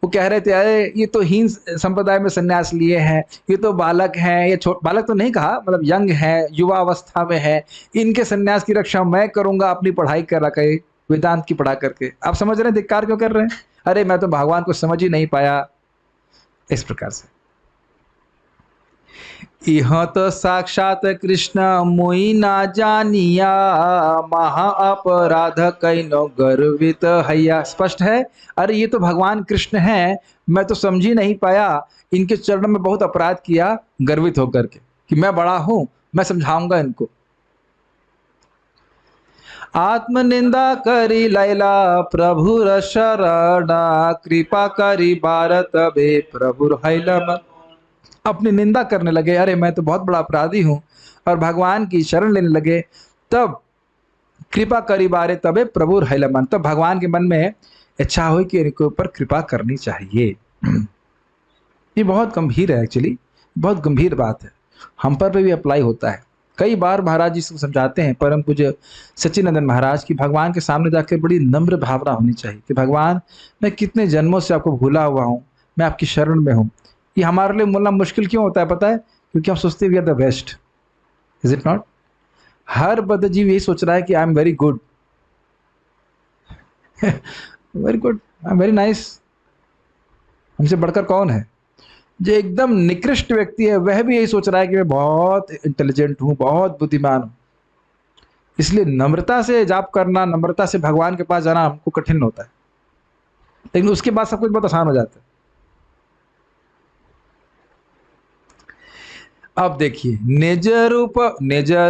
वो कह रहे थे अरे ये तो हीन संप्रदाय में संन्यास लिए हैं, ये तो बालक हैं, ये बालक तो नहीं कहा, मतलब यंग है, युवा अवस्था में है, इनके संन्यास की रक्षा मैं करूंगा अपनी पढ़ाई करा के, वेदांत की पढ़ा करके। आप समझ रहे हैं धिक्कार क्यों कर रहे हैं? अरे मैं तो भगवान को समझ ही नहीं पाया। इस प्रकार से यह तो साक्षात कृष्ण मोई ना जानिया, महा अपराध कैनो गर्वित हैया। स्पष्ट है, अरे ये तो भगवान कृष्ण हैं, मैं तो समझ ही नहीं पाया, इनके चरणों में बहुत अपराध किया गर्वित होकर के कि मैं बड़ा हूं, मैं समझाऊंगा इनको। आत्मनिंदा करी लैला प्रभु शरणा, कृपा करी भारत बे प्रभु हैलम। अपनी निंदा करने लगे, अरे मैं तो बहुत बड़ा अपराधी हूं, और भगवान की शरण लेने लगे। तब कृपा करी बारे तबे प्रभु हैलमन, तब भगवान के मन में इच्छा हुई कि इनके ऊपर कृपा करनी चाहिए। ये बहुत गंभीर है, एक्चुअली बहुत गंभीर बात है, हम पर भी अप्लाई होता है। कई बार महाराज जी से समझाते हैं परम पूज्य सच्चिदानंद महाराज की भगवान के सामने जाकर बड़ी नम्र भावना होनी चाहिए कि भगवान मैं कितने जन्मों से आपको भूला हुआ हूँ, मैं आपकी शरण में हूँ। ये हमारे लिए बोलना मुश्किल क्यों होता है पता है? क्योंकि हम सोचते हैं we are the best, is it not? हर बद्धजीव यही सोच रहा है कि I am very good, very good, I am very nice, हमसे बढ़कर कौन है? जो एकदम निकृष्ट व्यक्ति है वह भी यही सोच रहा है कि मैं बहुत इंटेलिजेंट हूँ, बहुत बुद्धिमान हूँ। इसलिए नम्रता से जाप करना, नम्रता से भगवान के पास जाना हमको कठिन होता है, लेकिन उसके बाद सब कुछ बहुत आसान हो जाता है। अब देखिए, निज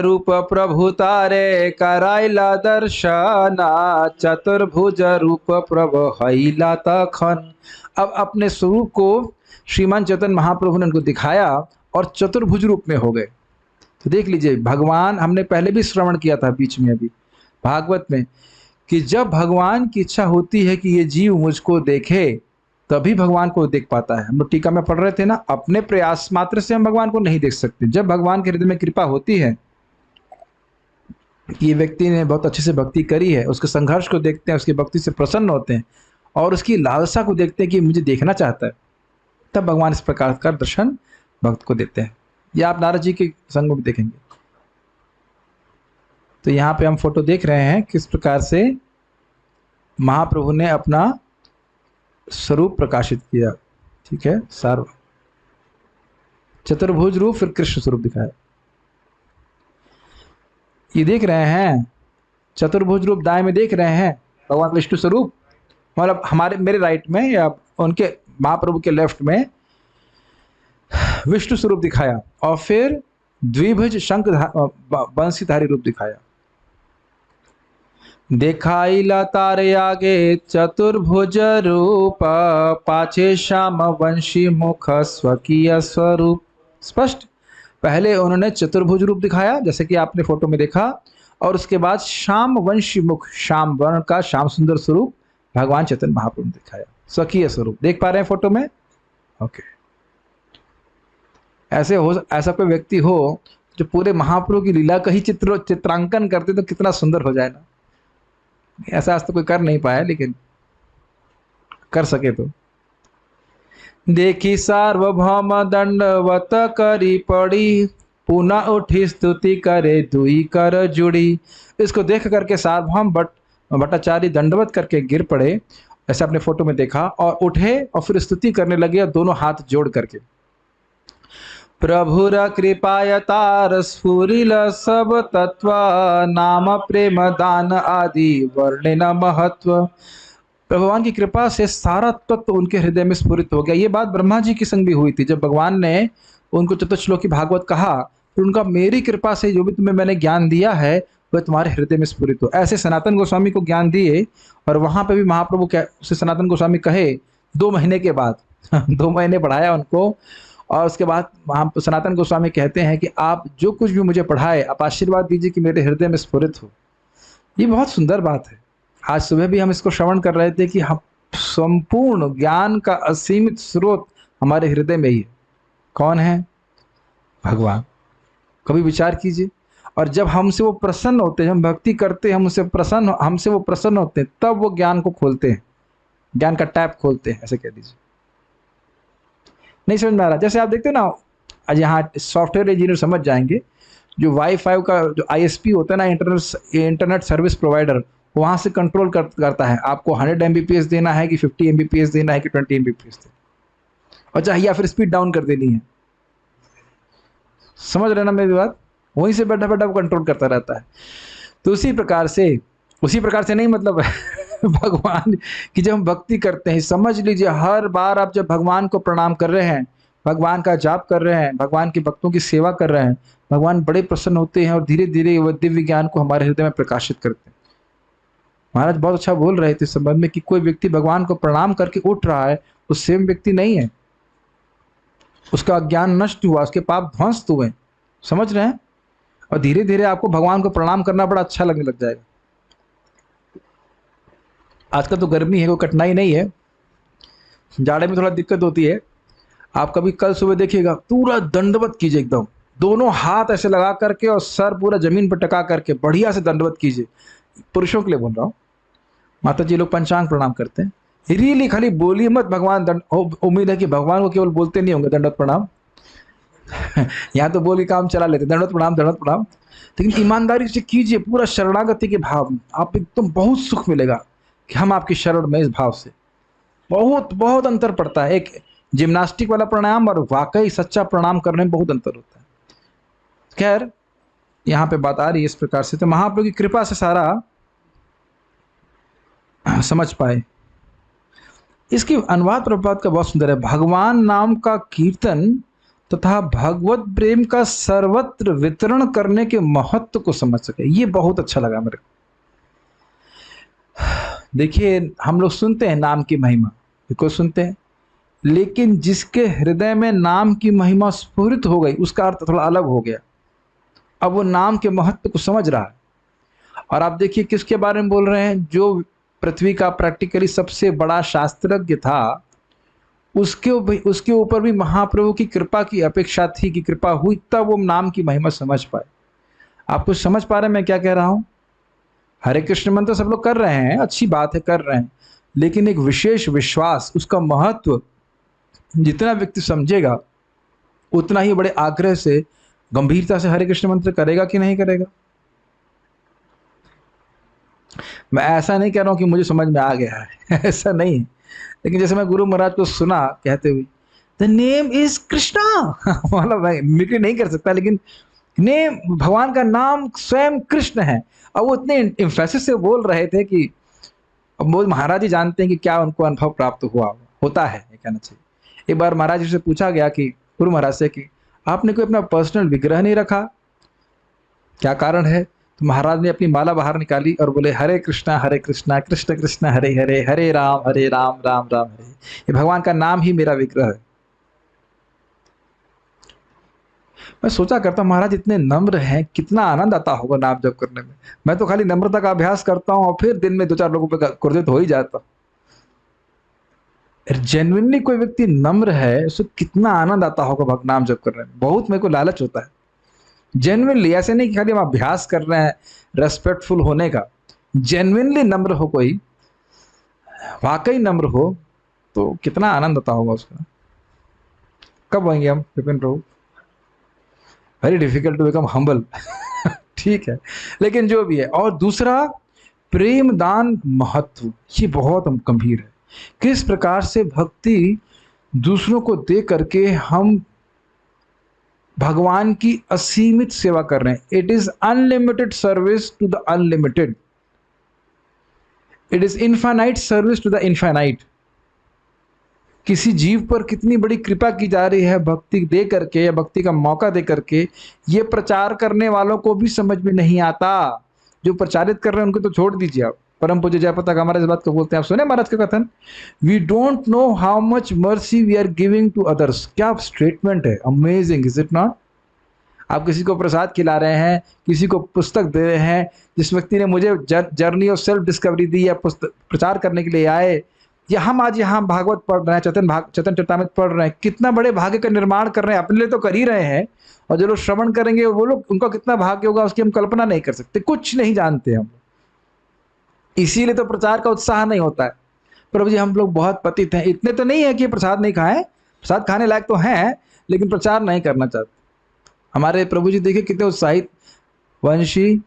रूप प्रभु तारे कराइला दर्शना, चतुर्भुज रूप प्रभु हैला तखन। अब अपने स्वरूप को श्रीमान चैतन्य महाप्रभु ने उनको दिखाया और चतुर्भुज रूप में हो गए। तो देख लीजिए, भगवान, हमने पहले भी श्रवण किया था बीच में अभी भागवत में, कि जब भगवान की इच्छा होती है कि ये जीव मुझको देखे, तभी भगवान को देख पाता है। हम लोग टीका में पढ़ रहे थे ना, अपने प्रयास मात्र से हम भगवान को नहीं देख सकते। जब भगवान के हृदय में कृपा होती है, ये व्यक्ति ने बहुत अच्छे से भक्ति करी है, उसके संघर्ष को देखते हैं, उसकी भक्ति से प्रसन्न होते हैं और उसकी लालसा को देखते हैं कि मुझे देखना चाहता है, तब भगवान इस प्रकार का दर्शन भक्त को देते हैं। यह आप नारद जी के संग में देखेंगे। तो यहाँ पे हम फोटो देख रहे हैं किस प्रकार से महाप्रभु ने अपना स्वरूप प्रकाशित किया। ठीक है, सार्व चतुर्भुज रूप, फिर कृष्ण स्वरूप दिखाया। ये देख रहे हैं चतुर्भुज रूप, दाएं में देख रहे हैं भगवान विष्णु स्वरूप, मतलब हमारे मेरे राइट में या उनके महाप्रभु के लेफ्ट में विष्णु स्वरूप दिखाया, और फिर द्विभुज शंख बंशीधारी रूप दिखाया। देखाइला तारे आगे चतुर्भुज रूप, पाछे श्याम वंशी मुख स्वकीय स्वरूप। स्पष्ट, पहले उन्होंने चतुर्भुज रूप दिखाया जैसे कि आपने फोटो में देखा, और उसके बाद श्याम वंशी मुख, श्याम वर्ण का श्याम सुंदर स्वरूप भगवान चैतन्य महाप्रभु ने दिखाया, स्वकीय स्वरूप। देख पा रहे हैं फोटो में? ओके। ऐसा कोई व्यक्ति हो जो पूरे महाप्रभु की लीला का ही चित्रांकन करते तो कितना सुंदर हो जाए ना। ऐसा आज तो कोई कर नहीं पाया, लेकिन कर सके तो। देखी सार्वभौम दंडवत करी पड़ी, पुनः उठी स्तुति करे दुई कर जुड़ी। इसको देख करके सार्वभौम भट्टाचार्य दंडवत करके गिर पड़े, ऐसा अपने फोटो में देखा, और उठे और फिर स्तुति करने लगे दोनों हाथ जोड़ करके। प्रभुर कृपायतार स्फुरिल सब तत्व, नाम प्रेम दान आदि वर्णन महत्व। भगवान की कृपा से सारा तत्व उनके हृदय में स्फुरित हो गया। ये बात ब्रह्मा जी की संग भी हुई थी, जब भगवान ने उनको चतुश्लोकी भागवत कहा तो उनका मेरी कृपा से जो भी तुम्हें मैंने ज्ञान दिया है वह तुम्हारे हृदय में स्फुरित हो। ऐसे सनातन गोस्वामी को ज्ञान दिए, और वहां पे भी महाप्रभु उसे सनातन गोस्वामी कहे 2 महीने के बाद 2 महीने पढ़ाया उनको, और उसके बाद वहाँ सनातन गोस्वामी कहते हैं कि आप जो कुछ भी मुझे पढ़ाए, आप आशीर्वाद दीजिए कि मेरे हृदय में स्फुरित हो। ये बहुत सुंदर बात है। आज सुबह भी हम इसको श्रवण कर रहे थे कि हम संपूर्ण ज्ञान का असीमित स्रोत हमारे हृदय में ही है। कौन है? भगवान। कभी विचार कीजिए। और जब हमसे वो प्रसन्न होते हैं, हम भक्ति करते हैं, हमसे वो प्रसन्न होते हैं, तब वो ज्ञान को खोलते हैं, ज्ञान का टैप खोलते हैं, ऐसे कह दीजिए। नहीं समझ में आ रहा? जैसे आप देखते हैं ना, आज यहाँ सॉफ्टवेयर इंजीनियर समझ जाएंगे, जो वाईफाई का जो आईएसपी होता है ना, इंटरनेट सर्विस प्रोवाइडर, वहाँ से कंट्रोल करता है आपको 100 Mbps देना है कि 50 Mbps देना है कि 20 Mbps देना, और चाहे या फिर स्पीड डाउन कर देनी है। समझ रहे ना मेरी बात? वहीं से बैठा बैठा वो कंट्रोल करता रहता है। तो उसी प्रकार से नहीं मतलब भगवान की जब हम भक्ति करते हैं, समझ लीजिए हर बार आप जब भगवान को प्रणाम कर रहे हैं, भगवान का जाप कर रहे हैं, भगवान के भक्तों की सेवा कर रहे हैं, भगवान बड़े प्रसन्न होते हैं और धीरे धीरे वह दिव्य ज्ञान को हमारे हृदय में प्रकाशित करते हैं। महाराज बहुत अच्छा बोल रहे थे इस संबंध में कि कोई व्यक्ति भगवान को प्रणाम करके उठ रहा है, वो सेम व्यक्ति नहीं है, उसका अज्ञान नष्ट हुआ, उसके पाप ध्वंस हुए। समझ रहे हैं? और धीरे धीरे आपको भगवान को प्रणाम करना बड़ा अच्छा लगने लग जाएगा। आजकल तो गर्मी है, कोई कठिनाई नहीं है, जाड़े में थोड़ा दिक्कत होती है। आप कभी कल सुबह देखिएगा, पूरा दंडवत कीजिए, एकदम दोनों हाथ ऐसे लगा करके और सर पूरा जमीन पर टका करके बढ़िया से दंडवत कीजिए। पुरुषों के लिए बोल रहा हूँ, माता जी लोग पंचांग प्रणाम करते हैं। रियली खाली बोलिए मत भगवान उम्मीद है कि भगवान को केवल बोलते नहीं होंगे दंडवत प्रणाम यहाँ तो बोल के काम चला लेते, दंडवत प्रणाम दंडवत प्रणाम। लेकिन ईमानदारी से कीजिए, पूरा शरणागति के भाव में, आप एकदम बहुत सुख मिलेगा कि हम आपकी शरण में। इस भाव से बहुत बहुत अंतर पड़ता है। एक जिम्नास्टिक वाला प्रणाम और वाकई सच्चा प्रणाम करने में बहुत अंतर होता है। खैर, यहाँ पे बात आ रही है इस प्रकार से, तो महाप्रभु की कृपा से सारा समझ पाए। इसकी अनुवाद प्रभुपाद का बहुत सुंदर है। भगवान नाम का कीर्तन तथा भगवत प्रेम का सर्वत्र वितरण करने के महत्व को समझ सके, ये बहुत अच्छा लगा मेरे को। देखिए, हम लोग सुनते हैं नाम की महिमा, बिल्कुल सुनते हैं, लेकिन जिसके हृदय में नाम की महिमा स्फुरित हो गई, उसका अर्थ थोड़ा अलग हो गया। अब वो नाम के महत्व को समझ रहा है। और आप देखिए किसके बारे में बोल रहे हैं, जो पृथ्वी का प्रैक्टिकली सबसे बड़ा शास्त्रज्ञ था, उसके ऊपर भी महाप्रभु की कृपा की अपेक्षा थी कि कृपा हुई तब वो नाम की महिमा समझ पाए। आप कुछ समझ पा रहे हैं मैं क्या कह रहा हूं? हरे कृष्ण मंत्र सब लोग कर रहे हैं, अच्छी बात है, कर रहे हैं, लेकिन एक विशेष विश्वास, उसका महत्व जितना व्यक्ति समझेगा उतना ही बड़े आग्रह से, गंभीरता से हरे कृष्ण मंत्र करेगा कि नहीं करेगा। मैं ऐसा नहीं कह रहा हूं कि मुझे समझ में आ गया है ऐसा नहीं है, लेकिन जैसे मैं गुरु महाराज को सुना कहते हुए, द नेम इज कृष्णा मतलब मैं मिमिक्री नहीं कर सकता, लेकिन नेम, भगवान का नाम स्वयं कृष्ण है। अब वो इतने एम्फेसिस से बोल रहे थे कि अब वो महाराज जी जानते हैं कि क्या उनको अनुभव प्राप्त होता है, ये कहना चाहिए। एक बार महाराज जी से पूछा गया कि गुरु महाराज से कि आपने कोई अपना पर्सनल विग्रह नहीं रखा, क्या कारण है? तो महाराज ने अपनी माला बाहर निकाली और बोले, हरे कृष्णा कृष्ण कृष्ण हरे हरे, हरे राम राम राम हरे। ये भगवान का नाम ही मेरा विग्रह है। मैं सोचा करता महाराज इतने नम्र हैं, कितना आनंद आता होगा नाम जप करने में। मैं तो खाली नम्रता का अभ्यास करता हूँ और फिर दिन में 2-4 लोगों पे क्रोधित हो ही जाता। जेन्युइनली कोई व्यक्ति नम्र है, उसको कितना आनंद आता होगा नाम जप करने में। बहुत मेरे को लालच होता है जेन्युइनली, ऐसे नहीं कि खाली हम अभ्यास कर रहे हैं रेस्पेक्टफुल होने का। जेन्युइनली नम्र हो कोई, वाकई नम्र हो, तो कितना आनंद आता होगा उसका। कब होंगे हम Vipin Prabhu? Very difficult to become humble ठीक है, लेकिन जो भी है। और दूसरा, प्रेम दान महत्व, ये बहुत गंभीर है। किस प्रकार से भक्ति दूसरों को दे करके हम भगवान की असीमित सेवा कर रहे हैं। It is unlimited service to the unlimited, it is infinite service to the infinite. किसी जीव पर कितनी बड़ी कृपा की जा रही है भक्ति दे करके या भक्ति का मौका दे करके, ये प्रचार करने वालों को भी समझ में नहीं आता। जो प्रचारित कर रहे हैं उनको तो छोड़ दीजिए आप। परम पूज्य जयप्रताप महाराज इस बात को बोलते हैं, आप सुने महाराज का कथन, we don't know how much mercy we are giving to others. क्या स्टेटमेंट है, अमेजिंग, इज इट नॉट? आप किसी को प्रसाद खिला रहे हैं, किसी को पुस्तक दे रहे हैं। जिस व्यक्ति ने मुझे जर्नी ऑफ सेल्फ डिस्कवरी दी या पुस्तक प्रचार करने के लिए आए, या हम आज यहाँ भागवत पढ़ रहे हैं, चैतन्य चरितामृत पढ़ रहे हैं, कितना बड़े भाग्य का निर्माण कर रहे हैं। अपने लिए तो कर ही रहे हैं, और जो लोग श्रवण करेंगे वो लोग, उनका कितना भाग्य होगा उसकी हम कल्पना नहीं कर सकते, कुछ नहीं जानते हम। इसीलिए तो प्रचार का उत्साह नहीं होता है। प्रभु जी हम लोग बहुत पतित हैं, इतने तो नहीं है कि प्रसाद नहीं खाएं, प्रसाद खाने लायक तो हैं, लेकिन प्रचार नहीं करना चाहते। हमारे प्रभु जी देखिए कितने उत्साहित, वंशी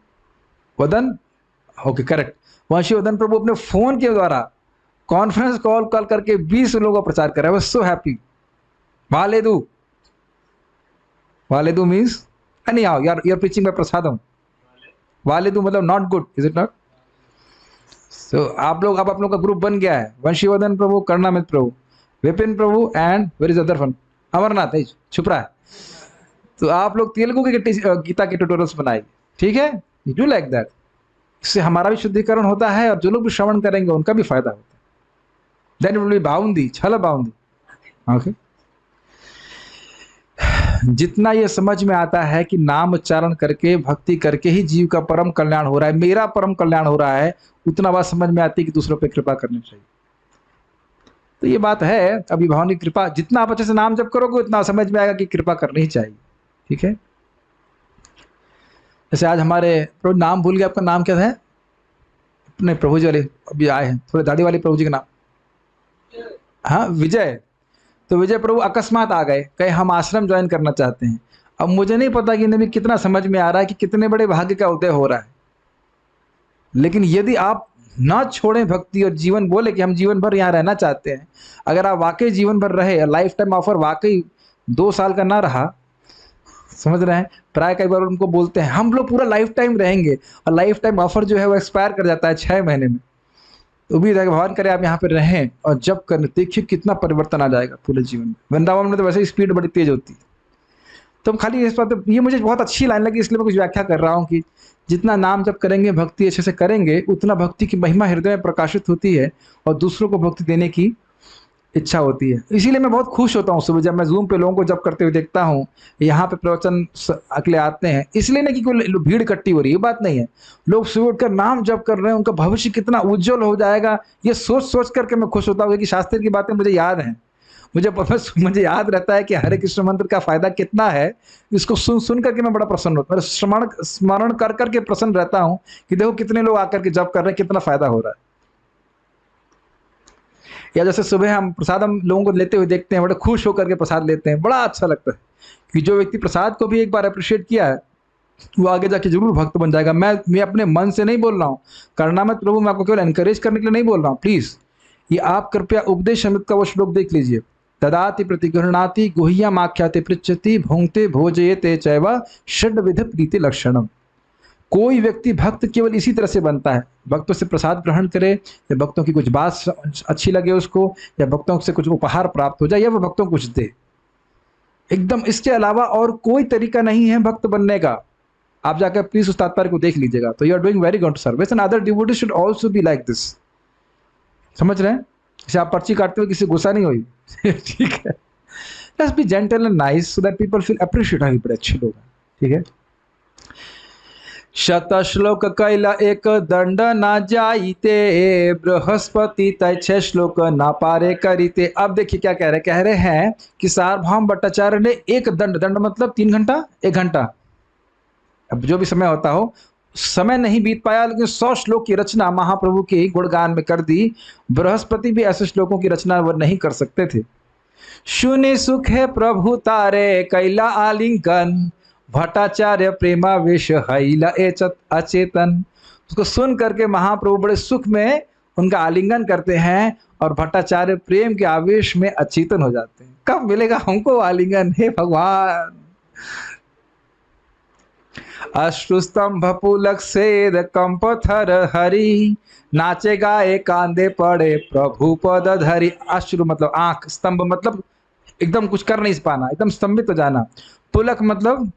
वदन, ओके करेक्ट, वंशी वदन प्रभु अपने फोन के द्वारा कॉन्फ्रेंस कॉल करके 20 लोगों का प्रचार कर रहे हैं। सो हैप्पी, वाले दू वालेदू मीन्स नहीं आओ यार, यूर प्रीचिंग बाय प्रसादम। वालेदू मतलब not good, is it not? So आप लोग, अब आप लोग का ग्रुप बन गया है, Vanshivardhan Prabhu, Karunamit Prabhu, Vipin Prabhu and where is other one, Amarnath है छुप रहा है। तो आप लोग तेलुगु के गीता के ट्यूटोरियल्स बनाइए, ठीक है? You do like that. इससे हमारा भी शुद्धिकरण होता है और जो लोग भी श्रवण करेंगे उनका भी फायदा होता है। देन विल बी बाउंडी, छल बाउंडी। ओके, जितना ये समझ में आता है कि नाम उच्चारण करके, भक्ति करके ही जीव का परम कल्याण हो रहा है, मेरा परम कल्याण हो रहा है, उतना बात समझ में आती है कि दूसरों पे कृपा करनी चाहिए। तो ये बात है, अभी भगवान की कृपा, जितना आप अच्छे से नाम जप करोगे उतना समझ में आएगा कि कृपा करनी ही चाहिए, ठीक है? जैसे आज हमारे प्रभु, नाम भूल गए, आपका नाम क्या है? अपने प्रभु जी वाले अभी आए हैं, थोड़े दाढ़ी वाले प्रभु जी का नाम, हाँ विजय। तो विजय प्रभु अकस्मात आ गए, कहे हम आश्रम ज्वाइन करना चाहते हैं। अब मुझे नहीं पता कि इन्हें भी कितना समझ में आ रहा है कि कितने बड़े भाग्य का उदय हो रहा है। लेकिन यदि आप ना छोड़ें भक्ति और जीवन, बोले कि हम जीवन भर यहाँ रहना चाहते हैं, अगर आप वाकई जीवन भर रहे, लाइफ टाइम ऑफर वाकई 2 साल का ना रहा, समझ रहे हैं? प्राय कई बार उनको बोलते हैं हम लोग पूरा लाइफ टाइम रहेंगे, और लाइफ टाइम ऑफर जो है वो एक्सपायर कर जाता है 6 महीने में। तो भी भगवान करे आप यहाँ पे रहें और जब करने, देखिए कितना परिवर्तन आ जाएगा पूरे जीवन में। वृंदावन में तो वैसे ही स्पीड बड़ी तेज होती है। तो खाली इस बात, ये मुझे बहुत अच्छी लाइन लगी, इसलिए मैं कुछ व्याख्या कर रहा हूँ कि जितना नाम जब करेंगे, भक्ति अच्छे से करेंगे, उतना भक्ति की महिमा हृदय में प्रकाशित होती है और दूसरों को भक्ति देने की इच्छा होती है। इसीलिए मैं बहुत खुश होता हूँ सुबह जब मैं जूम पे लोगों को जब करते हुए देखता हूँ, यहाँ पे प्रवचन अगले आते हैं, इसलिए नहीं कि कोई भीड़ इकट्ठी हो रही है, ये बात नहीं है। लोग सुबह उठकर नाम जप कर रहे हैं, उनका भविष्य कितना उज्जवल हो जाएगा, ये सोच सोच करके मैं खुश होता हूँ, क्योंकि शास्त्र की बातें मुझे याद हैं। मुझे याद रहता है कि हरे कृष्ण मंत्र का फायदा कितना है, इसको सुन सुन करके मैं बड़ा प्रसन्न होता हूँ, स्मरण कर करके प्रसन्न रहता हूँ कि देखो कितने लोग आकर के जप कर रहे हैं, कितना फायदा हो रहा है। या जैसे सुबह हम प्रसाद, हम लोगों को लेते हुए देखते हैं, बड़े खुश होकर के प्रसाद लेते हैं, बड़ा अच्छा लगता है कि जो व्यक्ति प्रसाद को भी एक बार अप्रिशिएट किया है, वो आगे जाके जरूर भक्त बन जाएगा। मैं अपने मन से नहीं बोल रहा हूँ, करुणामत प्रभु, मैं आपको केवल एनकरेज करने के लिए नहीं बोल रहा हूँ। प्लीज ये आप कृपया उपदेश अमृत का वो श्लोक देख लीजिए, ददाति प्रतिगृह्णाति गुह्यम आख्याति पृच्छति भोंगते भोजयते चैव षड्विध प्रीति लक्षणम। कोई व्यक्ति भक्त केवल इसी तरह से बनता है, भक्तों से प्रसाद ग्रहण करे, या भक्तों की कुछ बात अच्छी लगे उसको, या भक्तों से कुछ उपहार प्राप्त हो जाए, या वो भक्तों को कुछ दे। एकदम इसके अलावा और कोई तरीका नहीं है भक्त बनने का। आप जाकर प्लीज उस तात्पर्य को देख लीजिएगा, तो you are doing very good service and other devotees should also be like this. समझ रहे हैं? जैसे आप पर्ची काटते हुए किसी गुस्सा नहीं हुई ठीक है, just be gentle and nice so that people feel appreciate, हाँ बड़े अच्छे लोग हैं, ठीक है? शतश्लोक कैला एक दंड ना जाइते, बृहस्पति तय 6 श्लोक ना पारे करीते। अब देखिए क्या कह रहे हैं कि सार्वभौम भट्टाचार्य ने एक दंड, दंड मतलब 3 घंटा, 1 घंटा, अब जो भी समय होता हो, समय नहीं बीत पाया, लेकिन 100 श्लोक की रचना महाप्रभु के गुणगान में कर दी। बृहस्पति भी ऐसे श्लोकों की रचना वो नहीं कर सकते थे। सुने सुख है प्रभु तारे कैला आलिंगन, भट्टाचार्य प्रेमावेश हैला अचेतन। उसको सुन करके महाप्रभु बड़े सुख में उनका आलिंगन करते हैं, और भट्टाचार्य प्रेम के आवेश में अचेतन हो जाते हैं। कब मिलेगा हमको आलिंगन, हे भगवान? अश्रुस्तंभ पुलक सेद कंप थर हरि, नाचे गाए कांदे पड़े प्रभु पद धरी। अश्रु मतलब आंख, स्तंभ मतलब एकदम कुछ कर नहीं पाना, एकदम स्तंभित हो जाना। पुलक मतलब,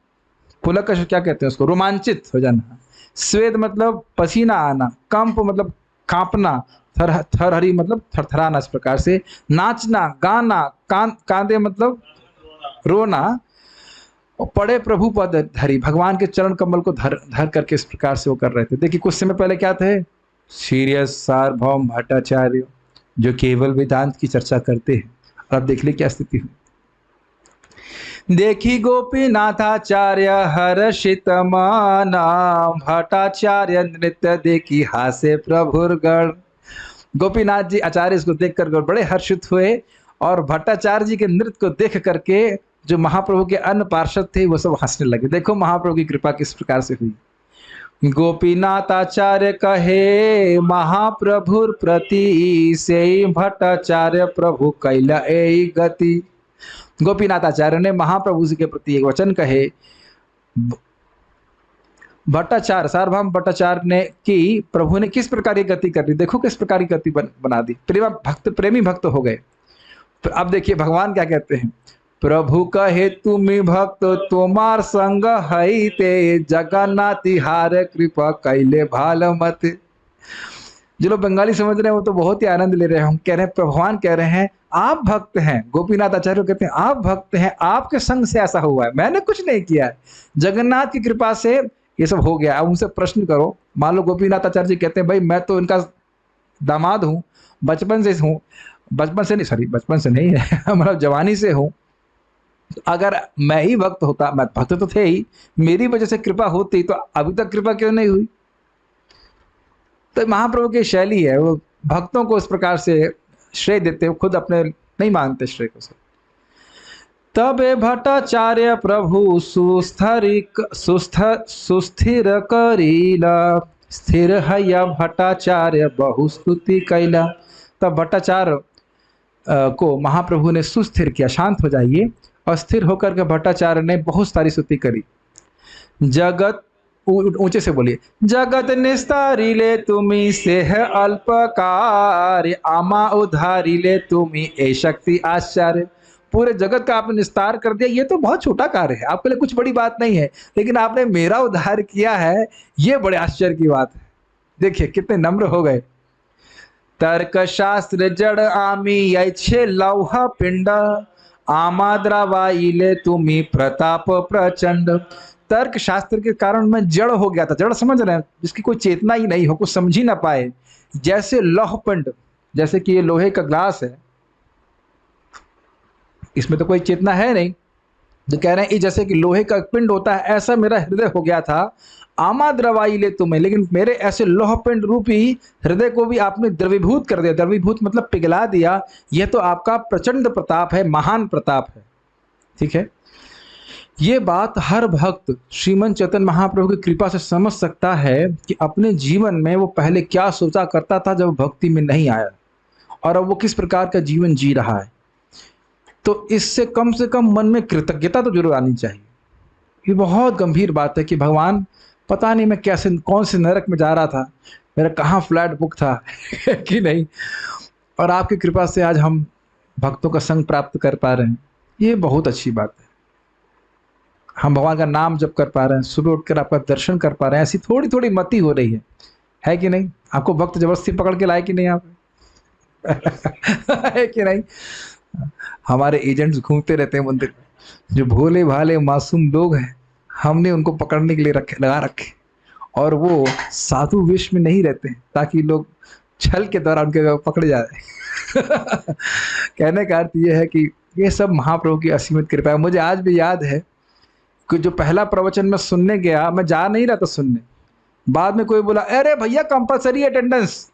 पुलक का क्या कहते हैं उसको, रोमांचित हो जाना। स्वेद मतलब पसीना आना, कंप मतलब कांपना, थरहरी मतलब थरथराना। इस प्रकार से नाचना, गाना, कांदे मतलब रोना, और पड़े प्रभु पद धरी, भगवान के चरण कमल को धर करके इस प्रकार से वो कर रहे थे। देखिए कुछ समय पहले क्या थे, सीरियस सार्वभौम भट्टाचार्य जो केवल वेदांत की चर्चा करते हैं, और अब देख ली क्या स्थिति हुई। देखी गोपीनाथाचार्य हर्षित माना, भट्टाचार्य नृत्य देखी हासे प्रभुर्गण। गोपीनाथ जी आचार्य इसको देखकर बड़े हर्षित हुए, और भट्टाचार्य जी के नृत्य को देख करके जो महाप्रभु के अन्य पार्षद थे वो सब हंसने लगे। देखो महाप्रभु की कृपा किस प्रकार से हुई। गोपीनाथ आचार्य कहे महाप्रभुर प्रति, से भट्टाचार्य प्रभु कैला ए गति। गोपीनाथ आचार्य ने महाप्रभु जी के प्रति एक वचन कहे। भट्टाचार्य, सार्वभौम भट्टाचार्य ने कि प्रभु ने किस प्रकार की गति कर दी, देखो किस प्रकार की गति बना दी, प्रेमी भक्त हो गए। तो अब देखिए भगवान क्या कहते हैं, प्रभु कहे तुम्हें भक्त तुम्हार संग है ते, जगन्नाथ हार कृपा कैले भाल मत। जो लोग बंगाली समझ रहे हैं वो तो बहुत ही आनंद ले रहे हैं। हम कह रहे हैं, भगवान कह रहे हैं आप भक्त हैं। गोपीनाथ आचार्य कहते हैं आप भक्त हैं, आपके संग से ऐसा हुआ है, मैंने कुछ नहीं किया है, जगन्नाथ की कृपा से ये सब हो गया। अब उनसे प्रश्न करो, मान लो गोपीनाथ आचार्य जी कहते हैं भाई मैं तो इनका दामाद हूँ, बचपन से हूँ, बचपन से नहीं, सॉरी बचपन से नहीं है मतलब जवानी से हूँ, अगर मैं ही भक्त होता, मैं भक्त तो थे ही, मेरी वजह से कृपा होती तो अभी तक कृपा क्यों नहीं हुई। तो महाप्रभु की शैली है, वो भक्तों को इस प्रकार से श्रेय देते हैं, खुद अपने नहीं मानते श्रेय को। तबे भट्टाचार्य प्रभु सुस्थिर करीला, स्थिर है या भट्टाचार्य बहुस्तुति कैला। तब भट्टाचार्य को महाप्रभु ने सुस्थिर किया, शांत हो जाइए, और स्थिर होकर के भट्टाचार्य ने बहुत सारी स्तुति करी। जगत, ऊंचे से बोलिए, जगत निस्तारिले तुम्ही सेह अल्पकार, आमा उधारिले तुम्ही ए शक्ति आश्चर्य। पूरे जगत का आपने निस्तार कर दिया, ये तो बहुत छोटा कार्य है, आपके लिए कुछ बड़ी बात नहीं है, लेकिन आपने मेरा उद्धार किया है, ये बड़े आश्चर्य की बात है। देखिए कितने नम्र हो गए। तर्क शास्त्र जड़ आमी यछे लौह पिंड, आमाद्रावाइले तुम्ही प्रताप प्रचंड। तर्क शास्त्र के कारण मैं जड़ हो गया था, जड़ समझ रहे हैं, जिसकी कोई चेतना ही नहीं हो, कुछ समझ ही ना पाए, जैसे लौह पिंड, जैसे कि ये लोहे का ग्लास है, इसमें तो कोई चेतना है नहीं, जो कह रहे हैं जैसे कि लोहे का पिंड होता है, ऐसा मेरा हृदय हो गया था। आमा द्रवाई ले तुम्हें, लेकिन मेरे ऐसे लोह पिंड रूपी हृदय को भी आपने द्रवीभूत कर दिया। द्रवीभूत मतलब पिघला दिया। यह तो आपका प्रचंड प्रताप है, महान प्रताप है। ठीक है, ये बात हर भक्त श्रीमन चैतन्य महाप्रभु की कृपा से समझ सकता है कि अपने जीवन में वो पहले क्या सोचा करता था जब भक्ति में नहीं आया, और अब वो किस प्रकार का जीवन जी रहा है। तो इससे कम से कम मन में कृतज्ञता तो जरूर आनी चाहिए। ये बहुत गंभीर बात है कि भगवान, पता नहीं मैं कैसे कौन से नरक में जा रहा था, मेरा कहाँ फ्लैट बुक था कि नहीं, और आपकी कृपा से आज हम भक्तों का संग प्राप्त कर पा रहे हैं। ये बहुत अच्छी बात है। हम भगवान का नाम जप कर पा रहे हैं, सुबह उठकर आपका दर्शन कर पा रहे हैं, ऐसी थोड़ी थोड़ी मति हो रही है कि नहीं। आपको भक्त जबरदस्ती पकड़ के लाए कि नहीं आप है कि नहीं। हमारे एजेंट्स घूमते रहते हैं मंदिर में, जो भोले भाले मासूम लोग हैं, हमने उनको पकड़ने के लिए लगा रखे, और वो साधु वेश में नहीं रहते हैं ताकि लोग छल के द्वारा उनके पकड़े जाए कहने का अर्थ ये है कि ये सब महाप्रभु की असीमित कृपा है। मुझे आज भी याद है कि जो पहला प्रवचन में सुनने गया, मैं जा नहीं रहा था सुनने, बाद में कोई बोला अरे भैया कंपलसरी अटेंडेंस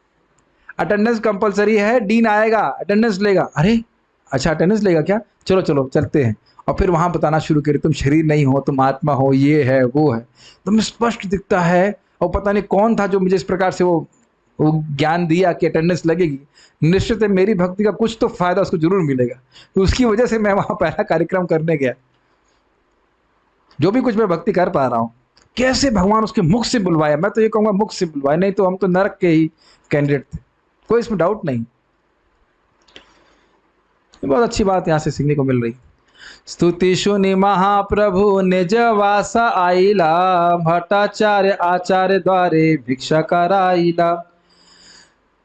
कंपलसरी है, डीन आएगा अटेंडेंस लेगा। अरे अच्छा अटेंडेंस लेगा क्या, चलो चलो चलते हैं। और फिर वहाँ बताना शुरू करे तुम शरीर नहीं हो, तुम आत्मा हो, ये है वो है। तुम्हें स्पष्ट दिखता है, और पता नहीं कौन था जो मुझे इस प्रकार से वो ज्ञान दिया कि अटेंडेंस लगेगी। निश्चित है मेरी भक्ति का कुछ तो फायदा उसको जरूर मिलेगा, तो उसकी वजह से मैं वहाँ पहला कार्यक्रम करने गया। जो भी कुछ मैं भक्ति कर पा रहा हूँ, कैसे भगवान उसके मुख से बुलवाया, मैं तो ये कहूँगा मुख से बुलवाया, नहीं तो हम तो नरक के ही कैंडिडेट थे, कोई इसमें डाउट नहीं। बहुत अच्छी बात यहाँ से सीखने को मिल रही। स्तुति सुनि महाप्रभु निज वासा आइला, भट्टाचार्य आचार्य द्वारे भिक्षा कराइला।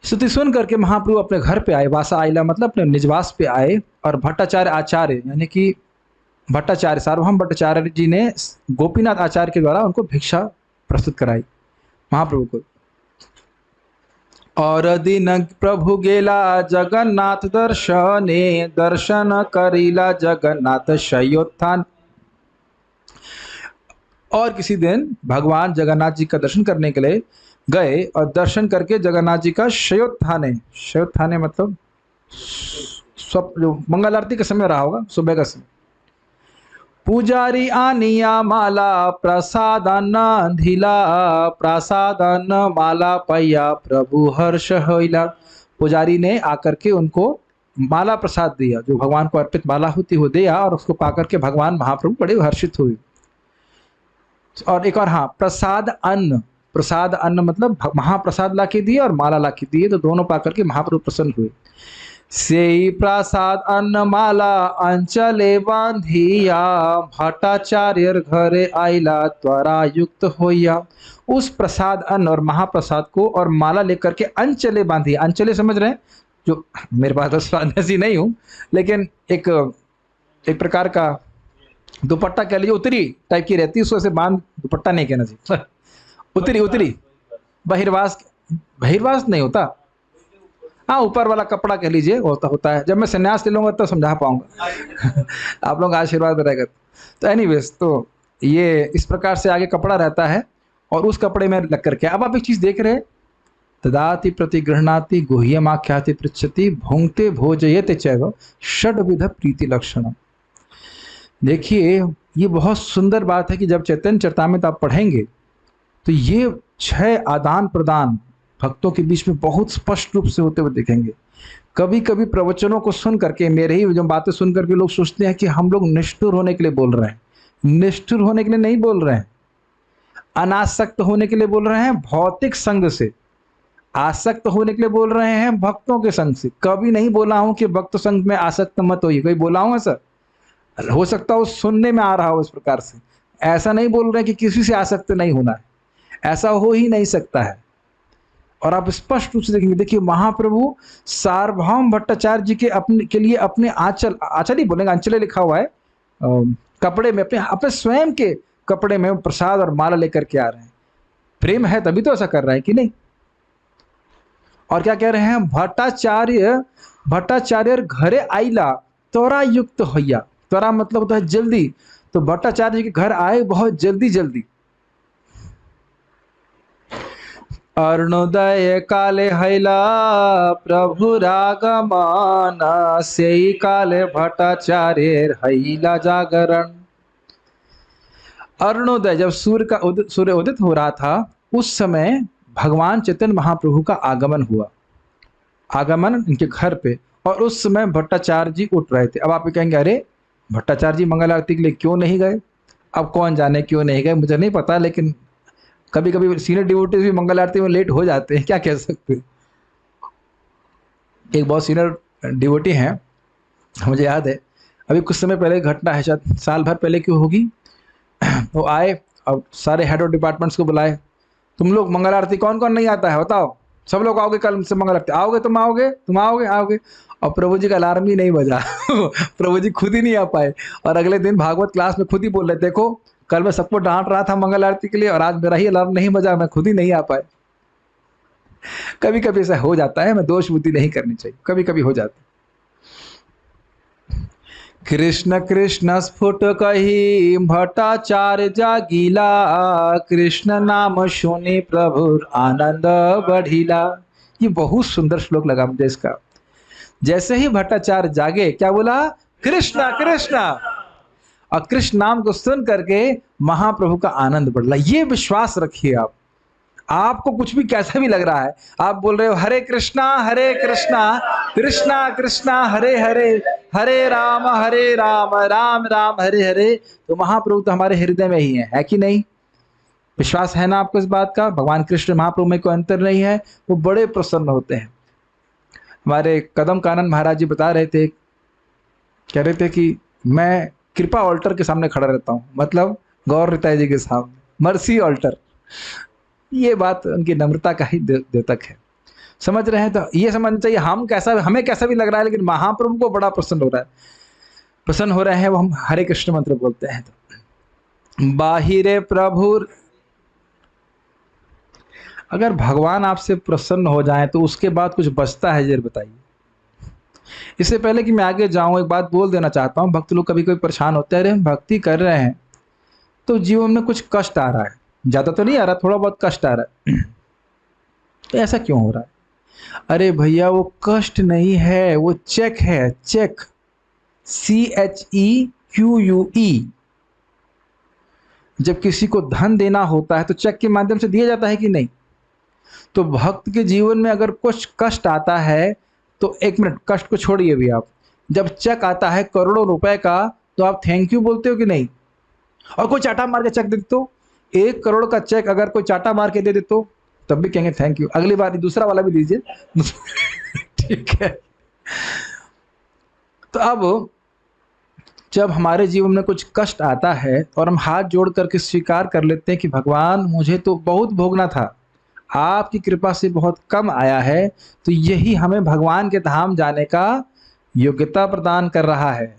स्तुति सुन करके महाप्रभु अपने घर पे आए, वासा आइला मतलब अपने निजवास पे आए, और भट्टाचार्य आचार्य यानी कि भट्टाचार्य सार्वभौम भट्टाचार्य जी ने गोपीनाथ आचार्य के द्वारा उनको भिक्षा प्रस्तुत कराई महाप्रभु को। और दिन प्रभु गेला जगन्नाथ दर्शने, दर्शन करीला जगन्नाथ शयोत्थान। और किसी दिन भगवान जगन्नाथ जी का दर्शन करने के लिए गए, और दर्शन करके जगन्नाथ जी का शयोत्थाने मतलब जो मंगल आरती के समय रहा होगा, सुबह का समय। पुजारी आनिया माला प्रसादन ढीला, प्रसादन माला पैया प्रभु हर्ष होइला। पुजारी ने आकर के उनको माला प्रसाद दिया, जो भगवान को अर्पित माला होती वो दिया, और उसको पाकर के भगवान महाप्रभु बड़े हर्षित हुए। और एक और, हाँ, प्रसाद अन्न, प्रसाद अन्न मतलब महाप्रसाद ला के दिए और माला ला के दिए, तो दोनों पाकर के महाप्रभु प्रसन्न हुए। सेई प्रसाद अन्न माला अंचले बांधिया, भट्टाचार्य घरे आइला त्वरा युक्त होया। उस प्रसाद अन्न और महाप्रसाद को और माला लेकर के अंचले बांधी, अंचले समझ रहे हैं, जो मेरे पास तो स्वादसी नहीं हूं, लेकिन एक प्रकार का दुपट्टा कह लीजिए, उतरी टाइप की रहती है, उसको ऐसे बांध, दुपट्टा नहीं कहना चाहिए, उतरी बहिर्वास, बहिर्वास नहीं होता, हाँ, ऊपर वाला कपड़ा कह लीजिए, होता है। जब मैं संन्यास ले लूंगा तो समझा पाऊंगा आप लोग आशीर्वाद रहेगा। तो एनीवेज, तो ये इस प्रकार से आगे कपड़ा रहता है, और उस कपड़े में लग करके अब आप एक चीज देख रहे हैं, तदाति प्रतिगृहणाति गुह्यम आख्याति पृच्छति भुंक्ते भोजयते चैव षड्विध प्रीति लक्षणम। देखिए, ये बहुत सुंदर बात है कि जब चैतन्य चरितामृत आप पढ़ेंगे तो ये 6 आदान प्रदान भक्तों के बीच में बहुत स्पष्ट रूप से होते हुए दिखेंगे। कभी कभी प्रवचनों को सुन करके, मेरे ही जो बातें सुन करके लोग सोचते हैं कि हम लोग निष्ठुर होने के लिए बोल रहे हैं। निष्ठुर होने के लिए नहीं बोल रहे हैं, अनासक्त होने के लिए बोल रहे हैं, भौतिक संग से। आसक्त होने के लिए बोल रहे हैं, भक्तों के संग से। कभी नहीं बोला हूं कि भक्त संग में आसक्त मत होइए, कोई बोला हूं ऐसा? हो सकता हो सुनने में आ रहा हो इस प्रकार से। ऐसा नहीं बोल रहे कि किसी से आसक्त नहीं होना है, ऐसा हो ही नहीं सकता है। और आप स्पष्ट रूप से देखेंगे, देखिए महाप्रभु सार्वभौम भट्टाचार्य जी के लिए अपने आंचल ही बोलेंगे, अंचले लिखा हुआ है, कपड़े में, अपने स्वयं के कपड़े में प्रसाद और माला लेकर के आ रहे हैं। प्रेम है तभी तो ऐसा कर रहे हैं कि नहीं। और क्या कह रहे हैं, भट्टाचार्य घरे आइला त्वरा युक्त होया। त्वरा मतलब होता है जल्दी, तो भट्टाचार्य जी के घर आए बहुत जल्दी जल्दी। अरुणोदय काले हैला प्रभु रागमाना, सेई काले भट्टाचार्य हैला जागरण। अरुणोदय, जब सूर्य उदित हो रहा था, उस समय भगवान चैतन्य महाप्रभु का आगमन हुआ, आगमन इनके घर पे। और उस समय भट्टाचार्य जी उठ रहे थे। अब आप कहेंगे, अरे भट्टाचार्य जी मंगल आरती के लिए क्यों नहीं गए? अब कौन जाने क्यों नहीं गए, मुझे नहीं पता, लेकिन कभी कभी सीनियर डिवोटीज भी मंगल आरती में लेट हो जाते हैं, क्या कह सकते हैं। एक बहुत सीनियर डिवोटी हैं, मुझे याद है, अभी कुछ समय पहले घटना है, शायद साल भर पहले क्यों होगी, वो आए और सारे हेड ऑफ डिपार्टमेंट्स को बुलाए, तुम लोग मंगल आरती कौन कौन नहीं आता है बताओ, सब लोग आओगे कल से मंगल आरती, आओगे तुम आओगे। और प्रभु जी का अलार्म ही नहीं बजा प्रभु जी खुद ही नहीं आ पाए। और अगले दिन भागवत क्लास में खुद ही बोल रहे, देखो कल मैं सबको डांट रहा था मंगल आरती के लिए, और आज मेरा ही अलार्म नहीं बजा, मैं खुद ही नहीं आ पाए। कभी कभी ऐसा हो जाता है, मैं दोष बुद्धि नहीं करनी चाहिए, कभी कभी हो जाता है। कृष्ण कृष्ण स्फुट कही भट्टाचार्य जागीला, कृष्ण नाम सुनी प्रभु आनंद बढ़ीला। ये बहुत सुंदर श्लोक लगा मुझे इसका। जैसे ही भट्टाचार्य जागे, क्या बोला, कृष्णा कृष्णा, और कृष्ण नाम को सुन करके महाप्रभु का आनंद बढ़ला। ये विश्वास रखिए आप, आपको कुछ भी कैसा भी लग रहा है, आप बोल रहे हो हरे कृष्णा कृष्णा कृष्णा हरे हरे, हरे राम राम राम हरे हरे, तो महाप्रभु तो हमारे हृदय में ही है कि नहीं? विश्वास है ना आपको इस बात का? भगवान कृष्ण महाप्रभु में कोई अंतर नहीं है, वो बड़े प्रसन्न होते हैं। हमारे कदम कानन महाराज जी बता रहे थे, कह रहे थे कि मैं कृपा ऑल्टर के सामने खड़ा रहता हूँ, मतलब गौर रिताई जी के सामने, मर्सी ऑल्टर। ये बात उनकी नम्रता का ही द्योतक है, समझ रहे हैं? तो ये समझना चाहिए, हमें कैसा भी लग रहा है, लेकिन महाप्रभु को बड़ा प्रसन्न हो रहे हैं, वो हम हरे कृष्ण मंत्र बोलते हैं। तो बाहिरे प्रभु, अगर भगवान आपसे प्रसन्न हो जाए तो उसके बाद कुछ बचता है, जरूर बताइए। इससे पहले कि मैं आगे जाऊं, एक बात बोल देना चाहता हूं। भक्त लोग कभी कोई परेशान होते हैं, अरे हम भक्ति कर रहे हैं तो जीवन में कुछ कष्ट आ रहा है, ज्यादा तो नहीं आ रहा, थोड़ा बहुत कष्ट आ रहा है, तो ऐसा क्यों हो रहा है? अरे भैया, वो कष्ट नहीं है, वो चेक है, चेक, CHEQUE। जब किसी को धन देना होता है तो चेक के माध्यम से दिया जाता है कि नहीं? तो भक्त के जीवन में अगर कुछ कष्ट आता है तो एक मिनट, कष्ट को छोड़िए भी आप, जब चेक आता है करोड़ों रुपए का तो आप थैंक यू बोलते हो कि नहीं? और कोई चाटा मार के चेक दे दे तो, 1 करोड़ का चेक अगर कोई चाटा मार के दे दे तो तब भी कहेंगे थैंक यू, अगली बार दूसरा वाला भी दीजिए। ठीक है। तो अब जब हमारे जीवन में कुछ कष्ट आता है और हम हाथ जोड़ करके स्वीकार कर लेते हैं कि भगवान मुझे तो बहुत भोगना था, आपकी कृपा से बहुत कम आया है, तो यही हमें भगवान के धाम जाने का योग्यता प्रदान कर रहा है।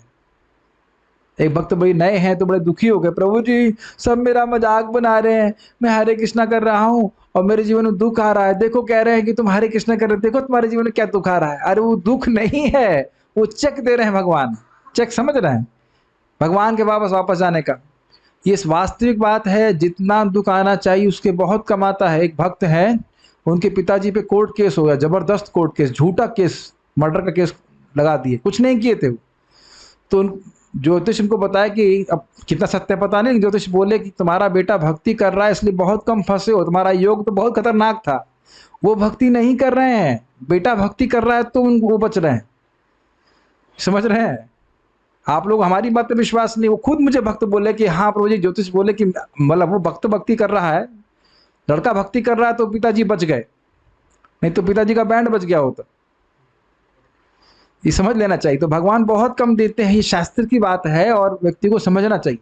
एक भक्त बड़े नए हैं तो बड़े दुखी हो गए, प्रभु जी सब मेरा मजाक बना रहे हैं, मैं हरे कृष्णा कर रहा हूँ और मेरे जीवन में दुख आ रहा है, देखो कह रहे हैं कि तुम हरे कृष्णा कर रहे हो, देखो तुम्हारे जीवन में क्या दुख आ रहा है। अरे वो दुख नहीं है, वो चेक दे रहे हैं भगवान, चेक समझ रहे हैं, भगवान के वापस जाने का। ये वास्तविक बात है, जितना दुख आना चाहिए उसके बहुत कम आता है। एक भक्त है, उनके पिताजी पे कोर्ट केस हो गया, जबरदस्त कोर्ट केस, झूठा केस, मर्डर का केस लगा दिए, कुछ नहीं किए थे वो। तो ज्योतिष उनको बताया कि अब कितना सत्य पता नहीं, ज्योतिष बोले कि तुम्हारा बेटा भक्ति कर रहा है इसलिए बहुत कम फंसे हो, तुम्हारा योग तो बहुत खतरनाक था। वो भक्ति नहीं कर रहे हैं, बेटा भक्ति कर रहा है तो वो बच रहे हैं। समझ रहे हैं आप लोग? हमारी बात पे विश्वास नहीं, वो खुद मुझे भक्त बोले कि हाँ प्रभु जी, ज्योतिष बोले कि मतलब वो भक्त भक्ति कर रहा है, लड़का भक्ति कर रहा है तो पिताजी बच गए, नहीं तो पिताजी का बैंड बच गया होता। ये समझ लेना चाहिए। तो भगवान बहुत कम देते हैं, ये शास्त्र की बात है और व्यक्ति को समझना चाहिए,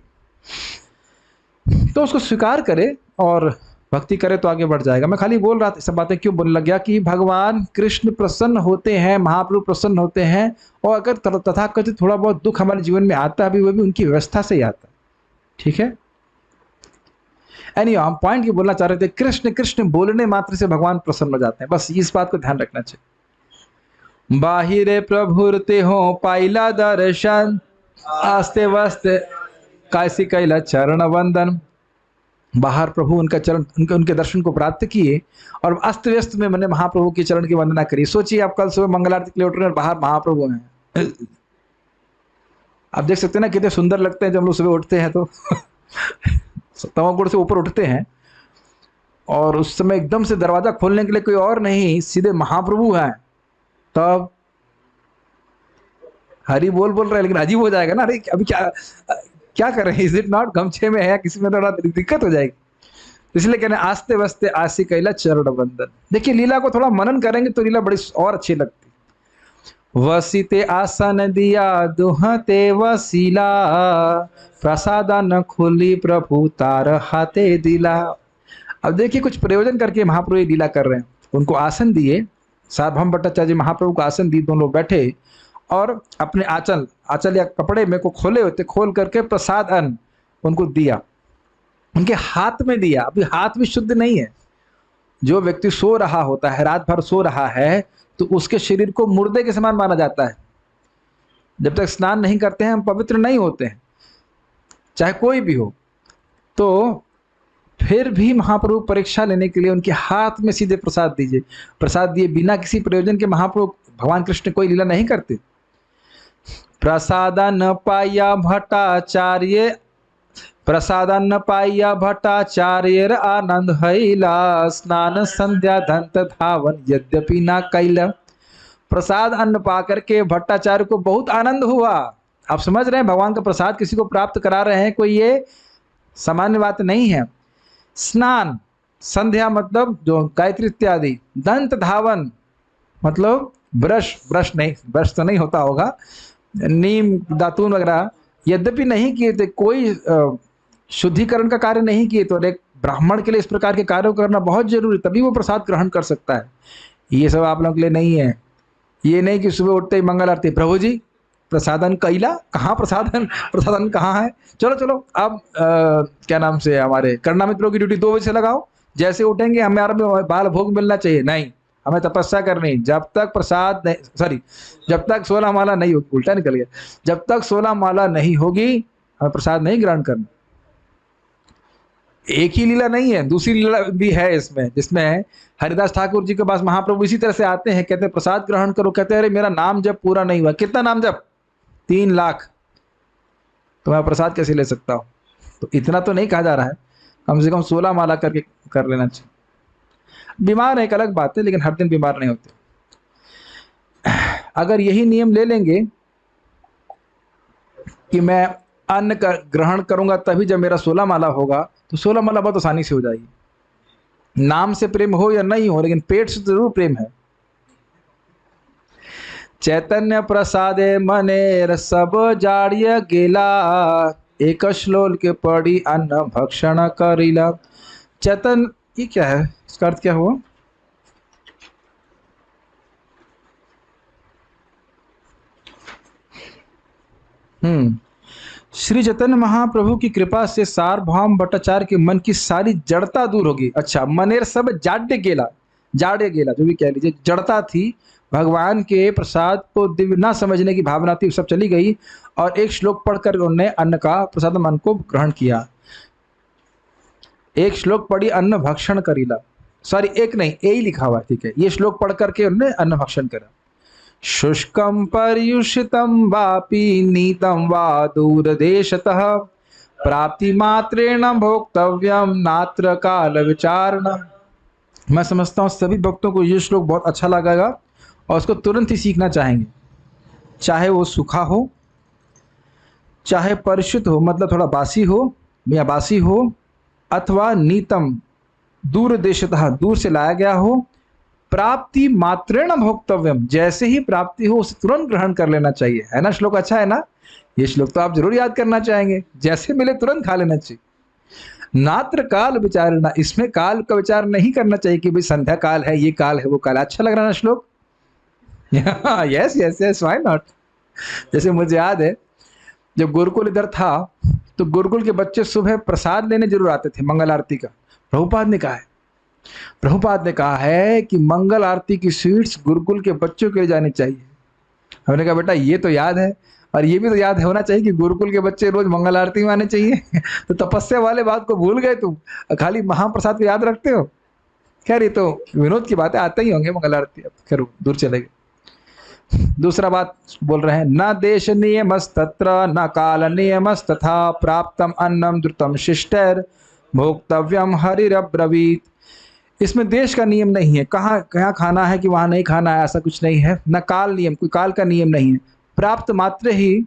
तो उसको स्वीकार करे और भक्ति करे तो आगे बढ़ जाएगा। मैं खाली बोल रहा था, सब बातें क्यों बोलने लग गया कि भगवान कृष्ण प्रसन्न होते हैं, महाप्रभु प्रसन्न होते हैं, और अगर तथाकथित थोड़ा बहुत दुख हमारे जीवन में आता है वो भी उनकी व्यवस्था से ही आता है। ठीक है। हम पॉइंट ये बोलना चाह रहे थे, कृष्ण कृष्ण बोलने मात्र से भगवान प्रसन्न हो जाते हैं, बस इस बात को ध्यान रखना चाहिए। बाहिरे प्रभुरते हो पाइला दर्शन, आस्ते वास्ते कैसी कैला चरण वंदन। बाहर प्रभु उनका चरण, उनके दर्शन को प्राप्त किए और अस्त व्यस्त में मैंने महाप्रभु के चरण की वंदना करी। सोचिए आप कल सुबह मंगल आरती के लिए उठ रहे हैं, बाहर महाप्रभु हैं। आप देख सकते हैं ना कितने सुंदर लगते हैं जब हम लोग सुबह उठते हैं तो। तमोगुण से ऊपर उठते हैं और उस समय एकदम से दरवाजा खोलने के लिए कोई और नहीं, सीधे महाप्रभु हैं, तब हरि बोल रहे हैं, लेकिन अजीब हो जाएगा ना, अरे अभी क्या कर रहे हैं, इज इट नॉट गमछे में है, किसी में थोड़ा दिक्कत हो जाएगी। इसलिए कहने आस्ते वस्ते आसी कैला चरण वंदन। देखिए लीला को थोड़ा मनन करेंगे तो लीला बड़ी और अच्छी लगती। वसीते आसन दिया दुहते वसीला, प्रसादा न खुली प्रभु तार हाथे दिला। अब देखिए कुछ प्रयोजन करके महाप्रभु ये लीला कर रहे हैं। उनको आसन दिए, सार्वभौम भट्टाचार्य महाप्रभु को आसन दी, दोनों बैठे और अपने आंचल या कपड़े में को खोले होते, खोल करके प्रसाद अन्न उनको दिया, उनके हाथ में दिया। अभी हाथ भी शुद्ध नहीं है। जो व्यक्ति सो रहा होता है, रात भर सो रहा है, तो उसके शरीर को मुर्दे के समान माना जाता है। जब तक स्नान नहीं करते हैं हम पवित्र नहीं होते हैं, चाहे कोई भी हो। तो फिर भी महाप्रभु परीक्षा लेने के लिए उनके हाथ में सीधे प्रसाद दीजिए, प्रसाद दिए बिना किसी प्रयोजन के महाप्रभु भगवान कृष्ण कोई लीला नहीं करते। प्रसादन पाया भट्टाचार्य, प्रसादन पाया भट्टाचार्य आनंद हैला, स्नान संध्या दंत धावन यद्यपि ना कैला। प्रसाद अन्न पाकर के भट्टाचार्य को बहुत आनंद हुआ। आप समझ रहे हैं, भगवान का प्रसाद किसी को प्राप्त करा रहे हैं, कोई ये सामान्य बात नहीं है। स्नान संध्या मतलब जो गायत्री इत्यादि, दंत धावन मतलब ब्रश नहीं, ब्रश तो नहीं होता होगा, नीम दातून वगैरह यद्यपि नहीं किए थे, कोई शुद्धिकरण का कार्य नहीं किए, तो एक ब्राह्मण के लिए इस प्रकार के कार्य करना बहुत जरूरी, तभी वो प्रसाद ग्रहण कर सकता है। ये सब आप लोगों के लिए नहीं है। ये नहीं कि सुबह उठते ही मंगल आरती, प्रभु जी प्रसादन कैला, कहाँ प्रसादन कहाँ है, चलो अब क्या नाम से हमारे करना मित्रों की ड्यूटी 2 बजे से लगाओ, जैसे उठेंगे हमें बाल भोग मिलना चाहिए। नहीं, हमें तपस्या करनी, जब तक प्रसाद नहीं, सॉरी जब तक 16 माला नहीं होगी, उल्टा निकल गया, जब तक 16 माला नहीं होगी हमें प्रसाद नहीं ग्रहण करना। एक ही लीला नहीं है, दूसरी लीला भी है इसमें, जिसमें हरिदास ठाकुर जी के पास महाप्रभु इसी तरह से आते हैं, कहते हैं प्रसाद ग्रहण करो, कहते हैं अरे मेरा नाम जब पूरा नहीं हुआ। कितना नाम जब? 3 लाख, तो मैं प्रसाद कैसे ले सकता हूँ? तो इतना तो नहीं कहा जा रहा है, कम से कम 16 माला करके कर लेना चाहिए। बीमार है एक अलग बात है, लेकिन हर दिन बीमार नहीं होते। अगर यही नियम ले लेंगे कि मैं अन्न का ग्रहण करूंगा तभी जब मेरा 16 माला होगा, तो 16 माला बहुत आसानी से हो जाएगी। नाम से प्रेम हो या नहीं हो, लेकिन पेट से जरूर प्रेम है। चैतन्य प्रसादे मनेर सब जाड़िय गेला, एक श्लोक के पड़ी अन्न भक्षण करीला। चैतन्य, ये क्या है, इसका अर्थ क्या हुआ? श्री चैतन्य महाप्रभु की कृपा से सार्वभौम भट्टाचार्य के मन की सारी जड़ता दूर होगी। अच्छा, मनेर सब जाड्य गेला, जाड़े गेला जो भी कह लीजिए, जड़ता थी, भगवान के प्रसाद को दिव्य ना समझने की भावना थी, सब चली गई। और एक श्लोक पढ़कर उन्होंने अन्न का प्रसाद मन को ग्रहण किया। एक श्लोक पढ़ी अन्न भक्षण करीला, सॉरी एक नहीं, यही लिखा हुआ है, ठीक है। ये श्लोक पढ़ करके उन्होंने अन्न भक्षण करा। शुष्कं पर्युषितं वापि नीतं वा दूरदेशतः, प्राप्ति मात्रेण भोक्तव्यम नात्र काल विचारण। मैं समझता हूँ सभी भक्तों को ये श्लोक बहुत अच्छा लगेगा और उसको तुरंत ही सीखना चाहेंगे। चाहे वो सूखा हो, चाहे परिचित हो, मतलब थोड़ा बासी हो या बासी हो, अथवा नीतम दूर देशतः, दूर से लाया गया हो, प्राप्ति मात्रेण भोक्तव्यम, जैसे ही प्राप्ति हो उसे तुरंत ग्रहण कर लेना चाहिए। है ना श्लोक अच्छा है ना? ये श्लोक तो आप जरूर याद करना चाहेंगे। जैसे मिले तुरंत खा लेना चाहिए। नात्र काल विचारना, इसमें काल का विचार नहीं करना चाहिए कि भाई संध्या काल है, ये काल है, वो काल। अच्छा लग रहा है ना श्लोक? Yes yes yes, why not. जैसे मुझे याद है जब गुरुकुल इधर था तो गुरुकुल के बच्चे सुबह प्रसाद लेने जरूर आते थे मंगल आरती का। प्रभुपाद ने कहा है कि मंगल आरती की स्वीट्स गुरुकुल के बच्चों के लिए जानी चाहिए। हमने कहा बेटा ये तो याद है, और ये भी तो याद होना चाहिए कि गुरुकुल के बच्चे रोज मंगल आरती में आने चाहिए। तो तपस्या वाले बात को भूल गए तुम, खाली महाप्रसाद को याद रखते हो। खैर ये तो विनोद की बातें, आते ही होंगे मंगल आरती। अब खैर दूर चले गए। दूसरा बात बोल रहे हैं, न देश नियमस्तत्र न काल नियमस्तथा, प्राप्तम अन्नम द्रुतम शिष्टर भोक्तव्यम हरिरब्रवीत। इसमें देश का नियम नहीं है, कहाँ खाना है कि वहाँ नहीं खाना है, ऐसा कुछ नहीं है। न काल नियम, कोई काल का नियम नहीं है। प्राप्त मात्र ही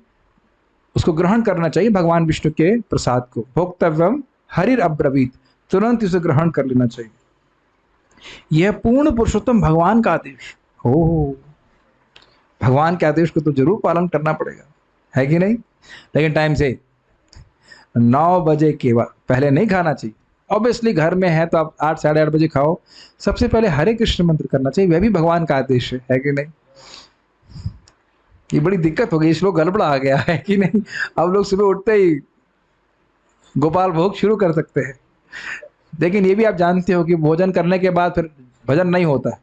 उसको ग्रहण करना चाहिए भगवान विष्णु के प्रसाद को। भोक्तव्यम हरिर अब्रवीत, तुरंत इसे ग्रहण कर लेना चाहिए। यह पूर्ण पुरुषोत्तम भगवान का आदेश हो। भगवान के आदेश को तो जरूर पालन करना पड़ेगा, है कि नहीं? लेकिन टाइम से 9 बजे के बाद पहले नहीं खाना चाहिए। ऑब्वियसली घर में है तो आप 8 साढ़े 8 बजे खाओ। सबसे पहले हरे कृष्ण मंत्र करना चाहिए, वह भी भगवान का आदेश है कि नहीं? ये बड़ी दिक्कत हो गई, श्लोक गड़बड़ा आ गया है कि नहीं? अब लोग सुबह उठते ही गोपाल भोग शुरू कर सकते हैं। लेकिन ये भी आप जानते हो कि भोजन करने के बाद फिर भजन नहीं होता।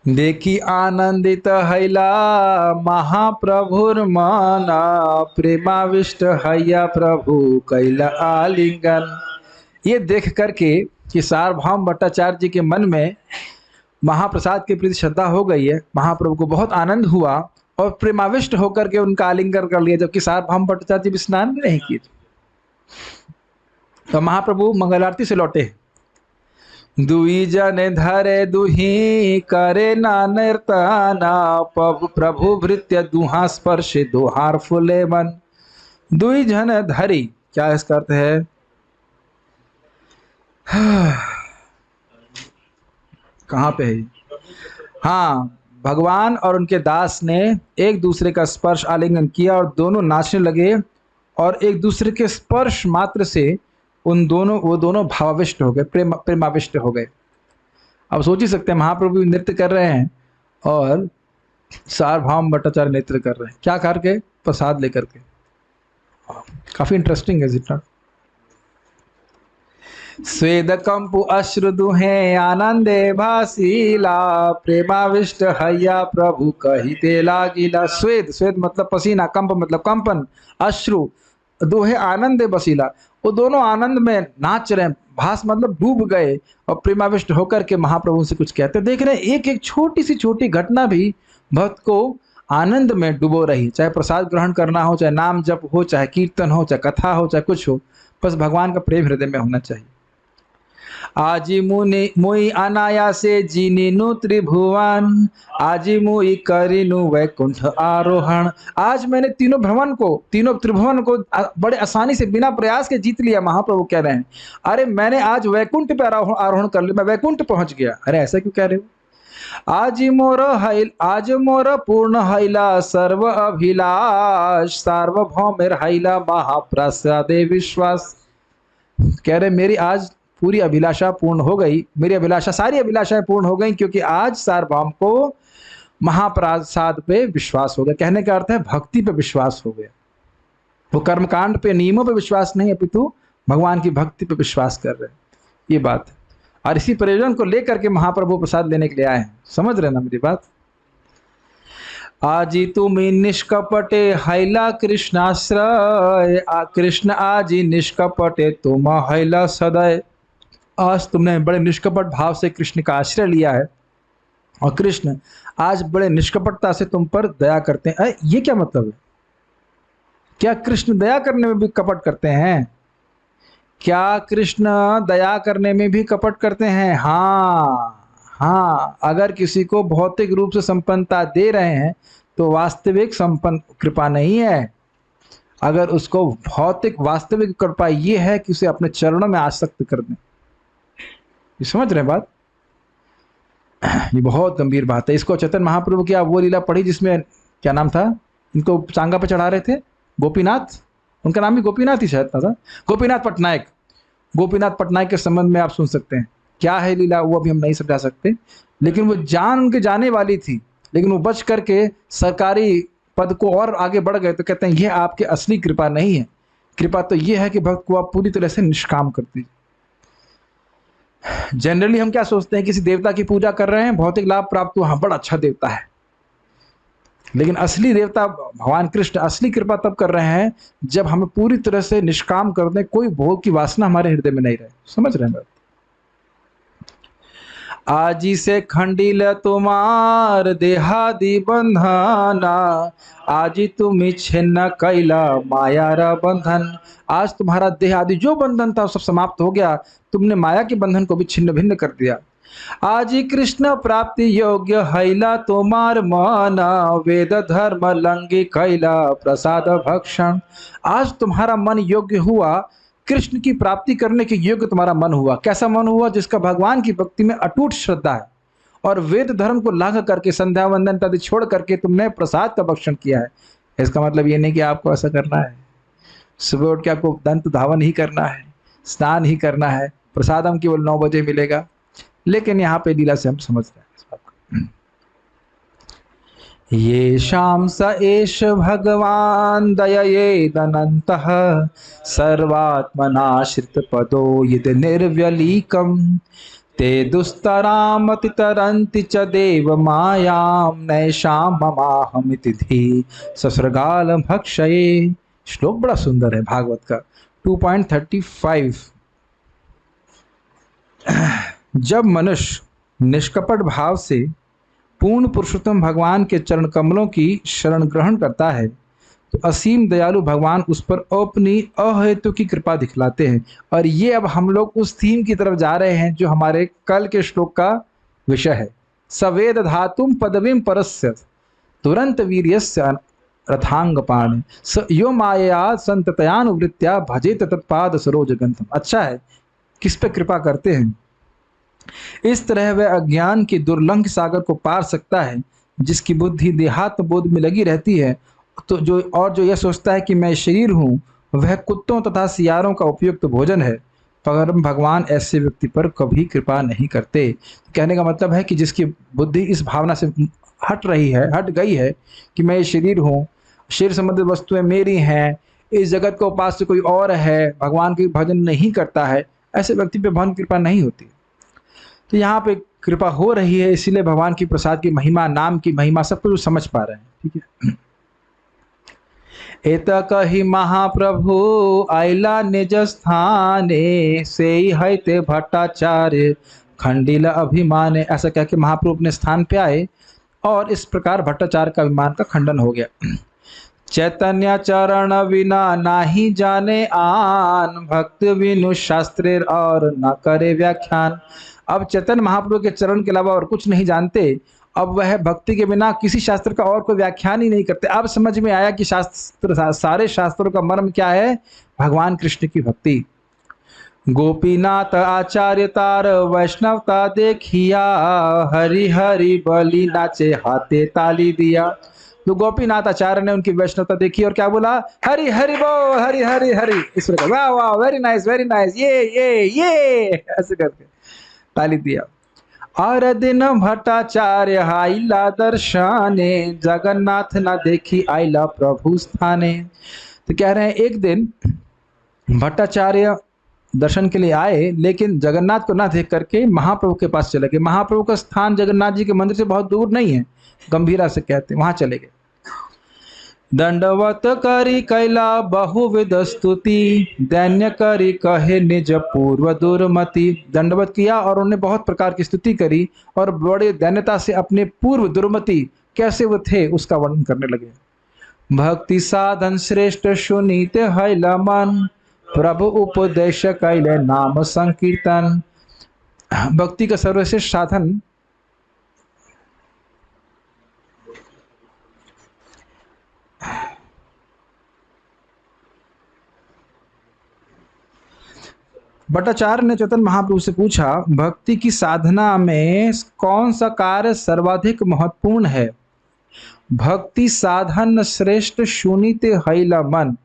देखी आनंदित हैला महाप्रभुर माना, प्रेमाविष्ट हैया प्रभु कैला आलिंगन। ये देख करके कि सार्वभौम भट्टाचार्य जी के मन में महाप्रसाद के प्रति श्रद्धा हो गई है, महाप्रभु को बहुत आनंद हुआ और प्रेमाविष्ट होकर के उनका आलिंगन कर लिया, जबकि सार्वभौम भट्टाचार्य जी भी स्नान भी नहीं किए। तो महाप्रभु मंगल आरती से लौटे। दुई जन धरे दुही करे नानर्तना, प्रभु भृत्य दुहा स्पर्श दोहार फुले मन। दुई जन धरी, क्या इसका अर्थ है? कहाँ पे है? हाँ, भगवान और उनके दास ने एक दूसरे का स्पर्श आलिंगन किया और दोनों नाचने लगे, और एक दूसरे के स्पर्श मात्र से वो दोनों भावाविष्ट हो गए, प्रेमाविष्ट हो गए। अब सोच ही सकते हैं, महाप्रभु नृत्य कर रहे हैं और सार्वभौम भट्टाचार्य नृत्य कर रहे हैं, क्या करके? प्रसाद लेकर के। काफी इंटरेस्टिंग है जितना। स्वेद कंपु अश्रु दुहे आनंदे भासीला, प्रेमाविष्ट हैया प्रभु कहिते लागिला। स्वेद मतलब पसीना, कंप मतलब कंपन, अश्रु दोहे आनंदे बसीला, वो दोनों आनंद में नाच रहे हैं। भास मतलब डूब गए, और प्रेमाविष्ट होकर के महाप्रभु से कुछ कहते। देख रहे हैं एक एक छोटी सी छोटी घटना भी भक्त को आनंद में डुबो रही। चाहे प्रसाद ग्रहण करना हो, चाहे नाम जप हो, चाहे कीर्तन हो, चाहे कथा हो, चाहे कुछ हो, बस भगवान का प्रेम हृदय में होना चाहिए। आजी मुनि मुई अनायासे जीनिनु त्रिभुवन, आजी मुई करिनु वैकुंठ आरोहण। आज मैंने तीनों त्रिभुवन को बड़े आसानी से बिना प्रयास के जीत लिया। महाप्रभु कह रहे हैं अरे मैंने आज वैकुंठ पे आरोहण कर लिया, मैं वैकुंठ पहुंच गया। अरे ऐसा क्यों कह रहे हो? आज मोर पूर्ण हैला सर्व अभिलाष, सार्वभौमेर हैला महाप्रसादे विश्वास। कह रहे मेरी आज पूरी अभिलाषा पूर्ण हो गई, मेरी अभिलाषा सारी अभिलाषाएं पूर्ण हो गई, क्योंकि आज सार्वभौम को महाप्रसाद पे विश्वास हो गया। कहने का अर्थ है भक्ति पे विश्वास हो गया। वो कर्मकांड पे नियमों पे विश्वास नहीं, अपितु भगवान की भक्ति पे विश्वास कर रहे हैं। ये बात है, और इसी प्रयोजन को लेकर के महाप्रभु प्रसाद लेने के लिए आए हैं। समझ रहे ना मेरी बात? आजी तुमी निष्कपटे हैला कृष्णाश्रय, कृष्ण आजी निष्कपटे तुम हैला सदय। आज तुमने बड़े निष्कपट भाव से कृष्ण का आश्रय लिया है, और कृष्ण आज बड़े निष्कपटता से तुम पर दया करते हैं। ये क्या मतलब है? क्या कृष्ण दया करने में भी कपट करते हैं? क्या कृष्ण दया करने में भी कपट करते हैं? हाँ हाँ, अगर किसी को भौतिक रूप से संपन्नता दे रहे हैं तो वास्तविक संपन्न कृपा नहीं है। अगर उसको भौतिक वास्तविक कृपा ये है कि उसे अपने चरणों में आसक्त कर दें। ये समझ रहे हैं बात? ये बहुत गंभीर बात है। इसको चैतन्य महाप्रभु की आप वो लीला पढ़ी जिसमें क्या नाम था, इनको चांगा पे चढ़ा रहे थे, गोपीनाथ, उनका नाम भी गोपीनाथ ही शायद था, गोपीनाथ पटनायक। गोपीनाथ पटनायक के संबंध में आप सुन सकते हैं। क्या है लीला वो अभी हम नहीं समझा सकते, लेकिन वो जान उनके जाने वाली थी, लेकिन वो बच करके सरकारी पद को और आगे बढ़ गए। तो कहते हैं ये आपकी असली कृपा नहीं है, कृपा तो ये है कि भक्त को आप पूरी तरह से निष्काम कर दीजिए। जनरली हम क्या सोचते हैं, किसी देवता की पूजा कर रहे हैं, भौतिक लाभ प्राप्त हुआ, हाँ बड़ा अच्छा देवता है। लेकिन असली देवता भगवान कृष्ण असली कृपा तब कर रहे हैं जब हमें पूरी तरह से निष्काम कर दें, कोई भोग की वासना हमारे हृदय में नहीं रहे। समझ रहे हैं? आजी से खंडिल तुम्हार देहादि बंधना, आजी तुम छिन्न कैला मायारा बंधन। आज तुम्हारा देह आदि जो बंधन था सब समाप्त हो गया, तुमने माया के बंधन को भी छिन्न भिन्न कर दिया। आजी कृष्ण प्राप्ति योग्य हैला तुम्हार मन, वेद धर्म लंगी कैला प्रसाद भक्षण। आज तुम्हारा मन योग्य हुआ, कृष्ण की प्राप्ति करने के योग्य तुम्हारा मन हुआ। कैसा मन हुआ? जिसका भगवान की भक्ति में अटूट श्रद्धा है, और वेद धर्म को लांघ करके संध्या वंदन इत्यादि छोड़ करके तुमने प्रसाद का भक्षण किया है। इसका मतलब ये नहीं कि आपको ऐसा करना है, सुबह उठ के आपको दंत धावन ही करना है, स्नान ही करना है, प्रसाद हम केवल 9 बजे मिलेगा। लेकिन यहाँ पे लीला से हम समझ रहे हैं इस बात को। ये शाम स एष भगवान दययेदनन्तः, सर्वात्मनाश्रित पदो यद निर्व्यलीकम, ते दुस्तरामति तरन्ति च देव मायां, नैषां ममाहमिति धी ससृगाल भक्षये। श्लोक बड़ा सुंदर है भागवत का, 2.35। जब मनुष्य निष्कपट भाव से पूर्ण पुरुषोत्तम भगवान के चरण कमलों की शरण ग्रहण करता है, तो असीम दयालु भगवान उस पर अपनी अहेतु की कृपा दिखलाते हैं। और ये अब हम लोग उस थीम की तरफ जा रहे हैं जो हमारे कल के श्लोक का विषय है। सवेद धातुम पदवीम परस्य तुरंत वीर्यस्य रथांगपाण, स यो माया संततयानुवृत्त्या भजेत तत्पाद सरोजगंधम। अच्छा है, किस पे कृपा करते हैं? इस तरह वह अज्ञान के दुर्लंघ सागर को पार सकता है जिसकी बुद्धि देहात्म बोध में लगी रहती है, तो जो यह सोचता है कि मैं शरीर हूँ, वह कुत्तों तथा सियारों का उपयुक्त भोजन है। परम भगवान ऐसे व्यक्ति पर कभी कृपा नहीं करते। कहने का मतलब है कि जिसकी बुद्धि इस भावना से हट गई है कि मैं शरीर हूँ, शरीर संबंधित वस्तुएं मेरी हैं, इस जगत को उपास्य से कोई और है, भगवान की भजन नहीं करता है, ऐसे व्यक्ति पे भगवान की कृपा नहीं होती। तो यहाँ पे कृपा हो रही है, इसीलिए भगवान की प्रसाद की महिमा, नाम की महिमा सब कुछ समझ पा रहे हैं। ठीक है। एतक ही महाप्रभु आइला निज स्थाने, से है ते भट्टाचार्य खंडिल अभिमाने। ऐसा कह के महाप्रभु अपने स्थान पे आए और इस प्रकार भट्टाचार्य का अभिमान का खंडन हो गया। चैतन्य चरण बिना नाही जाने आन, भक्त बिनु शास्त्रे और न करे व्याख्यान। अब चैतन्य महाप्रभु के चरण के अलावा और कुछ नहीं जानते, अब वह भक्ति के बिना किसी शास्त्र का और कोई व्याख्यान ही नहीं करते। अब समझ में आया कि शास्त्र, सारे शास्त्रों का मर्म क्या है, भगवान कृष्ण की भक्ति। गोपीनाथ आचार्य तार वैष्णवता देखिया, हरि हरि बलि नाचे हाथे ताली दिया। तो गोपीनाथ आचार्य ने उनकी वैष्णवता देखी और क्या बोला, हरि हरि बोल, हरि हरि हरि, इस प्रकार, वाह वाह, वेरी नाइस, ये ऐसे करके ताली दिया। और दिन भट्टाचार्य आइला दर्शने, जगन्नाथ न देखी आइला प्रभु स्थाने। तो कह रहे हैं एक दिन भट्टाचार्य दर्शन के लिए आए, लेकिन जगन्नाथ को ना देख करके महाप्रभु के पास चले गए। महाप्रभु का स्थान जगन्नाथ जी के मंदिर से बहुत दूर नहीं है, गंभीरा से कहते, वहां चले गए। दंडवत करी कैला बहुविध स्तुति, दैन्य करी कहे निज पूर्व दुर्मति। दंडवत किया और उन्होंने बहुत प्रकार की स्तुति करी और बड़े दैन्यता से अपने पूर्व दुर्मति कैसे वो थे उसका वर्णन करने लगे। भक्ति साधन श्रेष्ठ सुनीत हैला मन, प्रभु उपदेश कैले नाम संकीर्तन। भक्ति का सर्वश्रेष्ठ साधन भट्टाचार्य ने चैतन्य महाप्रभु से पूछा, भक्ति की साधना में कौन सा कार्य सर्वाधिक महत्वपूर्ण है। भक्ति साधन श्रेष्ठ सुनीत हैला मन।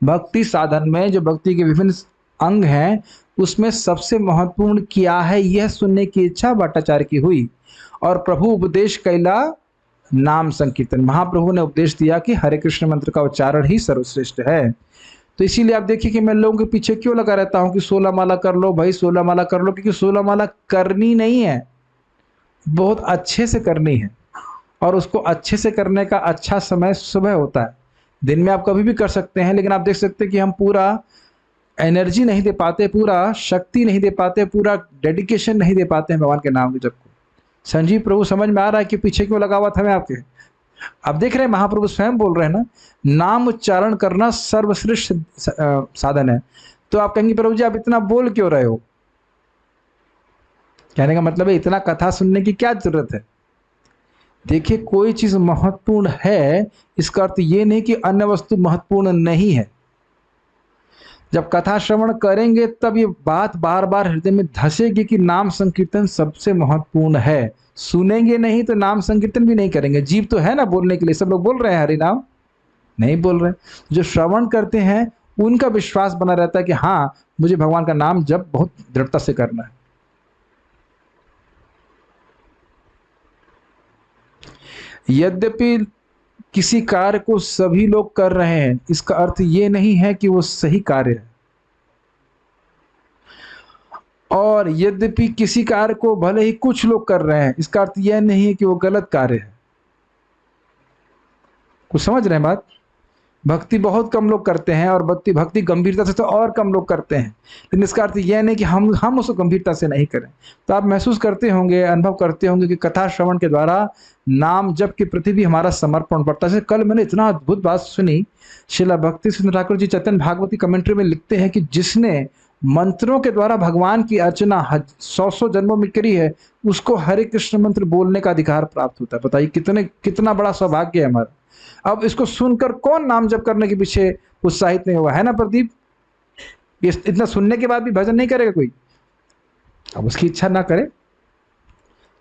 भक्ति साधन में जो भक्ति के विभिन्न अंग हैं उसमें सबसे महत्वपूर्ण क्या है, यह सुनने की इच्छा भट्टाचार्य की हुई। और प्रभु उपदेश कैला नाम संकीर्तन। महाप्रभु ने उपदेश दिया कि हरे कृष्ण मंत्र का उच्चारण ही सर्वश्रेष्ठ है। तो इसीलिए आप देखिए कि मैं लोगों के पीछे क्यों लगा रहता हूं कि 16 माला कर लो भाई, 16 माला कर लो, क्योंकि 16 माला करनी नहीं है, बहुत अच्छे से करनी है। और उसको अच्छे से करने का अच्छा समय सुबह होता है। दिन में आप कभी भी कर सकते हैं, लेकिन आप देख सकते हैं कि हम पूरा एनर्जी नहीं दे पाते, पूरा शक्ति नहीं दे पाते, पूरा डेडिकेशन नहीं दे पाते हैं भगवान के नाम के जप को। संजीव प्रभु समझ में आ रहा है कि पीछे क्यों लगा हुआ था मैं आपके। अब देख रहे हैं महाप्रभु स्वयं बोल रहे हैं ना, नाम उच्चारण करना सर्वश्रेष्ठ साधन है। तो आप कहेंगे प्रभु जी आप इतना बोल क्यों रहे हो, कहने का मतलब है इतना कथा सुनने की क्या जरूरत है। देखिए कोई चीज महत्वपूर्ण है इसका अर्थ ये नहीं कि अन्य वस्तु महत्वपूर्ण नहीं है। जब कथा श्रवण करेंगे तब ये बात बार बार हृदय में धसेगी कि नाम संकीर्तन सबसे महत्वपूर्ण है। सुनेंगे नहीं तो नाम संकीर्तन भी नहीं करेंगे। जीव तो है ना बोलने के लिए, सब लोग बोल रहे हैं हरि नाम, नहीं बोल रहे। जो श्रवण करते हैं उनका विश्वास बना रहता है कि हाँ मुझे भगवान का नाम जब बहुत दृढ़ता से करना है। यद्यपि किसी कार्य को सभी लोग कर रहे हैं इसका अर्थ ये नहीं है कि वो सही कार्य है, और यद्यपि किसी कार्य को भले ही कुछ लोग कर रहे हैं इसका अर्थ यह नहीं है कि वो गलत कार्य है। कुछ समझ रहे हैं बात। भक्ति बहुत कम लोग करते हैं और भक्ति गंभीरता से तो और कम लोग करते हैं, लेकिन इसका अर्थ यह नहीं कि हम उसको गंभीरता से नहीं करें। तो आप महसूस करते होंगे, अनुभव करते होंगे कि कथा श्रवण के द्वारा नाम जप के प्रति भी हमारा समर्पण बढ़ता है। कल मैंने इतना अद्भुत बात सुनी, श्रीला भक्ति सिंह ठाकुर जी चैतन्य भागवती कमेंट्री में लिखते हैं कि जिसने मंत्रों के द्वारा भगवान की अर्चना 100 जन्मों में करी है उसको हरे कृष्ण मंत्र बोलने का अधिकार प्राप्त होता है। बताइए कितना बड़ा सौभाग्य है हमारा। अब इसको सुनकर कौन नाम जप करने के पीछे उत्साहित नहीं हुआ है ना प्रदीप। इतना सुनने के बाद भी भजन नहीं करेगा कोई, अब उसकी इच्छा ना करे,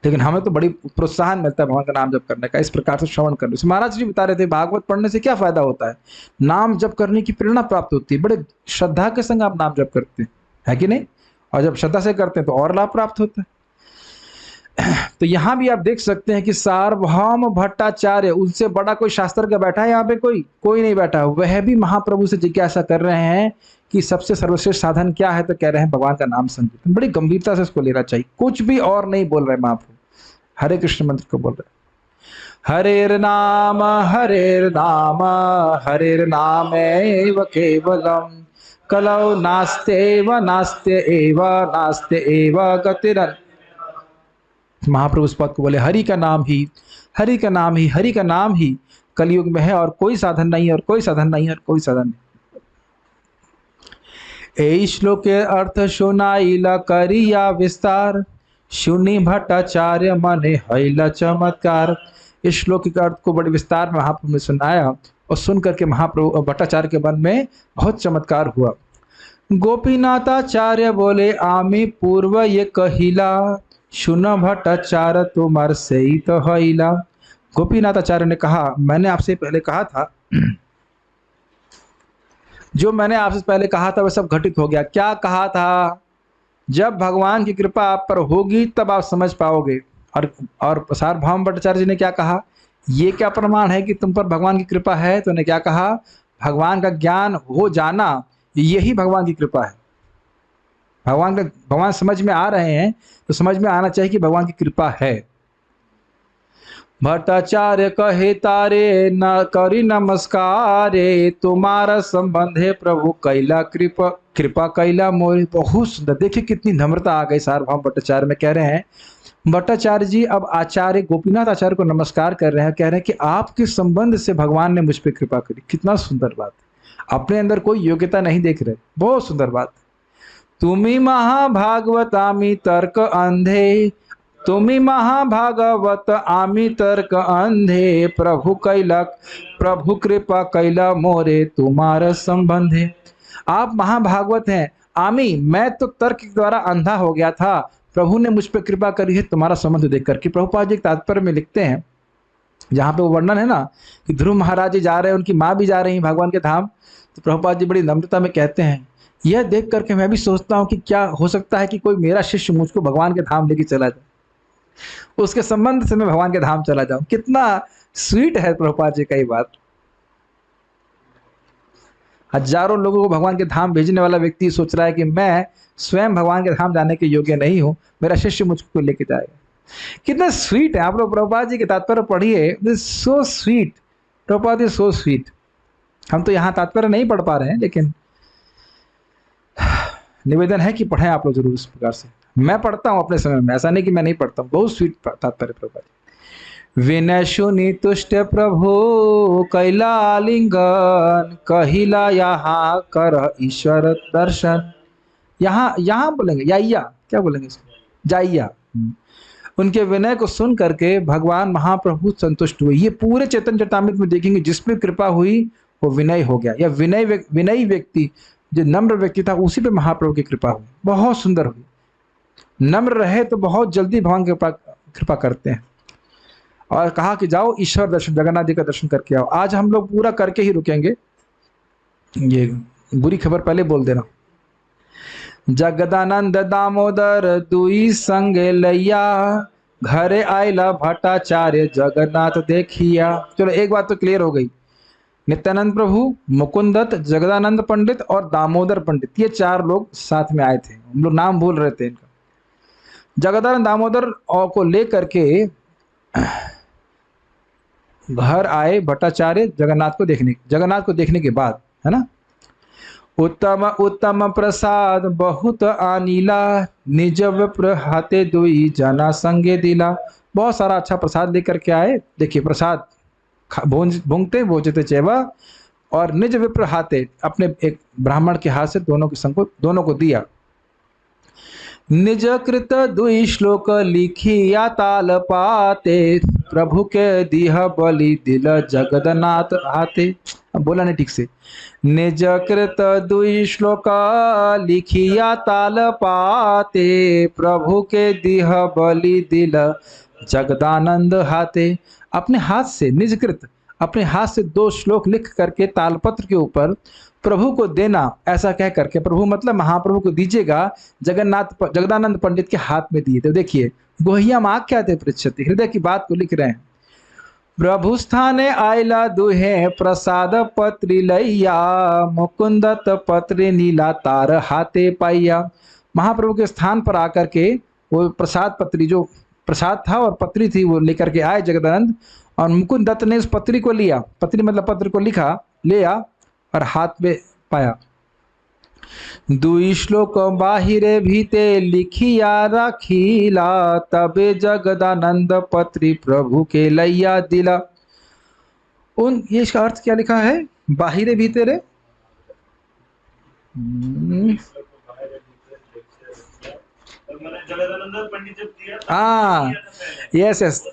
लेकिन हमें तो बड़ी प्रोत्साहन मिलता है भगवान का नाम जप करने का। इस प्रकार से श्रवण करने से महाराज जी बता रहे थे भागवत पढ़ने से क्या फायदा होता है, नाम जप करने की प्रेरणा प्राप्त होती है। बड़े श्रद्धा के संग आप नाम जप करते हैं कि नहीं, और जब श्रद्धा से करते हैं तो और लाभ प्राप्त होता है। तो यहां भी आप देख सकते हैं कि सार्वभौम भट्टाचार्य, उनसे बड़ा कोई शास्त्र का बैठा है यहाँ पे, कोई नहीं बैठा। वह भी महाप्रभु से जिज्ञासा कर रहे हैं कि सबसे सर्वश्रेष्ठ साधन क्या है, तो कह रहे हैं भगवान का नाम संकीर्तन। बड़ी गंभीरता से इसको लेना चाहिए, कुछ भी और नहीं बोल रहे महाप्रभु, हरे कृष्ण मंत्र को बोल रहे। हरेर नाम हरेर नाम एव केवलम, कलौ नास्ते एव गतिरन। महाप्रभु इस बात को बोले, हरि का नाम ही, हरि का नाम ही, हरि का नाम ही कलयुग में है, और कोई साधन नहीं, और कोई साधन नहीं, और कोई साधन नहीं। ए श्लोक के अर्थ सुनाइला करिया विस्तार, सुनी भट्टाचार्य मने हैला चमत्कार। इस श्लोक के अर्थ को बड़े विस्तार में महाप्रभु ने सुनाया, और सुन करके महाप्रभु भट्टाचार्य के मन में बहुत चमत्कार हुआ। गोपीनाथाचार्य बोले आमी पूर्व ये कहिला, सुन भट्टाचार्य तुमार से ही तो हैला। गोपीनाथाचार्य ने कहा, मैंने आपसे पहले कहा था, जो मैंने आपसे पहले कहा था वह सब घटित हो गया। क्या कहा था? जब भगवान की कृपा आप पर होगी तब आप समझ पाओगे। और सार्वभौम भट्टाचार्य जी ने क्या कहा? ये क्या प्रमाण है कि तुम पर भगवान की कृपा है? तो उन्हें क्या कहा? भगवान का ज्ञान हो जाना यही भगवान की कृपा है। भगवान समझ में आ रहे हैं तो समझ में आना चाहिए कि भगवान की कृपा है। भट्टाचार्य कहे तारे न करी नमस्कारे, तुम्हारा संबंध है प्रभु कैला कृपा, कृपा कैला मोरे। बहुत सुंदर, देखिए कितनी नम्रता आ गई सार्वभौम भट्टाचार्य में। कह रहे हैं भट्टाचार्य जी अब आचार्य गोपीनाथ आचार्य को नमस्कार कर रहे हैं, कह रहे हैं कि आपके संबंध से भगवान ने मुझ पर कृपा करी। कितना सुंदर बात, अपने अंदर कोई योग्यता नहीं देख रहे, बहुत सुंदर बात। तुम्ही महाभागवत आमी तर्क अंधे, तुम्ही महाभागवत आमी तर्क अंधे, प्रभु कैलक प्रभु कृपा कैला मोरे तुम्हारा संबंधे। आप महाभागवत हैं, आमी मैं तो तर्क के द्वारा अंधा हो गया था, प्रभु ने मुझ पर कृपा करी है तुम्हारा संबंध देख करके। प्रभुपाद जी तात्पर्य में लिखते हैं, जहाँ पे वो वर्णन है ना कि ध्रुव महाराज जी जा रहे हैं, उनकी माँ भी जा रही है भगवान के धाम, तो प्रभुपाद जी बड़ी नम्रता में कहते हैं, यह देख करके मैं भी सोचता हूँ कि क्या हो सकता है कि कोई मेरा शिष्य मुझको भगवान के धाम लेके चला जाए, उसके संबंध से मैं भगवान के धाम चला जाऊं। कितना स्वीट है प्रभुपाद जी का ये बात। हजारों लोगों को भगवान के धाम भेजने वाला व्यक्ति सोच रहा है कि मैं स्वयं भगवान के धाम जाने के योग्य नहीं हूं, मेरा शिष्य मुझको लेके जाएगा। कितना स्वीट है। आप लोग प्रभुपाद जी के तात्पर्य पढ़िए, so sweet, Prabhupada ji so sweet. हम तो यहाँ तात्पर्य नहीं पढ़ पा रहे हैं, लेकिन निवेदन है कि पढ़ें आप लोग जरूर इस प्रकार से। मैं पढ़ता हूँ अपने समय में, ऐसा नहीं कि मैं नहीं पढ़ता हूँ। बहुत स्वीट तात्पर्य प्रभुपाद जी। विनय सुनी तुष्ट प्रभु कैला लिंगन, कहिला यहाँ कर ईश्वर दर्शन। यहाँ बोलेंगे या क्या बोलेंगे इसको, जाइया। उनके विनय को सुन करके भगवान महाप्रभु संतुष्ट हुए। ये पूरे चैतन्य चरितामृत में देखेंगे, जिसमें कृपा हुई वो विनय हो गया, या विनयी व्यक्ति जो नम्र व्यक्ति था उसी पे महाप्रभु की कृपा हुई, बहुत सुंदर हुई। नम्र रहे तो बहुत जल्दी भगवान की कृपा करते हैं। और कहा कि जाओ ईश्वर दर्शन, जगन्नाथ जी का दर्शन करके आओ। आज हम लोग पूरा करके ही रुकेंगे, ये बुरी खबर पहले बोल देना। जगदानंद दामोदर दुई संगे लैया, घरे आयला भट्टाचार्य जगन्नाथ देखिया। चलो एक बात तो क्लियर हो गई, नित्यानंद प्रभु, मुकुंद दत्त, जगदानंद पंडित और दामोदर पंडित, ये चार लोग साथ में आए थे। हम लोग नाम भूल रहे थे इनका। जगदानंद दामोदर और को लेकर के घर आए भट्टाचार्य जगन्नाथ को देखने के बाद, है ना। उत्तम उत्तम प्रसाद बहुत आनीला, निज विप्र हाथे दुई जना संगे दिला। बहुत सारा अच्छा प्रसाद लेकर के आए। देखिए प्रसाद भूंगते भोजते चेवा, और निज विप्र हाथे अपने एक ब्राह्मण के हाथ से दोनों को दिया। निज कृत दुई श्लोक लिखिया ताल पाते, प्रभु के दिह बलि दिल जगन्नाथ हाथे। अब बोला नहीं ठीक से। निज कृत दुई श्लोक लिखिया ताल पाते, प्रभु के दिह बलि दिल जगदानंद हाथे। अपने हाथ से निजकृत, अपने हाथ से 2 श्लोक लिख करके तालपत्र के ऊपर प्रभु को देना, ऐसा कह करके, प्रभु मतलब महाप्रभु को दीजिएगा, जगदानंद पंडित के हाथ में दिए। तो देखिए गोहिया आख्या थे पृच्छति, हृदय की बात को लिख रहे हैं। प्रभु स्थाने आयला दुहे प्रसाद पत्री लैया, मुकुंदत पत्री नीला तार हाथे पाइया। महाप्रभु के स्थान पर आकर के वो प्रसाद पत्री, जो प्रसाद था और पत्री थी, वो लेकर के आए जगदानंद, और मुकुंद दत्त ने उस पत्री को लिया, पत्री मतलब पत्र को लिया और हाथ में पाया। दुई श्लोक बाहिरे भीते लिखिया राखीला, तबे जगदानंद पत्री प्रभु के लैया दिला। उन, ये इसका अर्थ क्या लिखा है, बाहिरे भीतरे, हाँ, यस यस,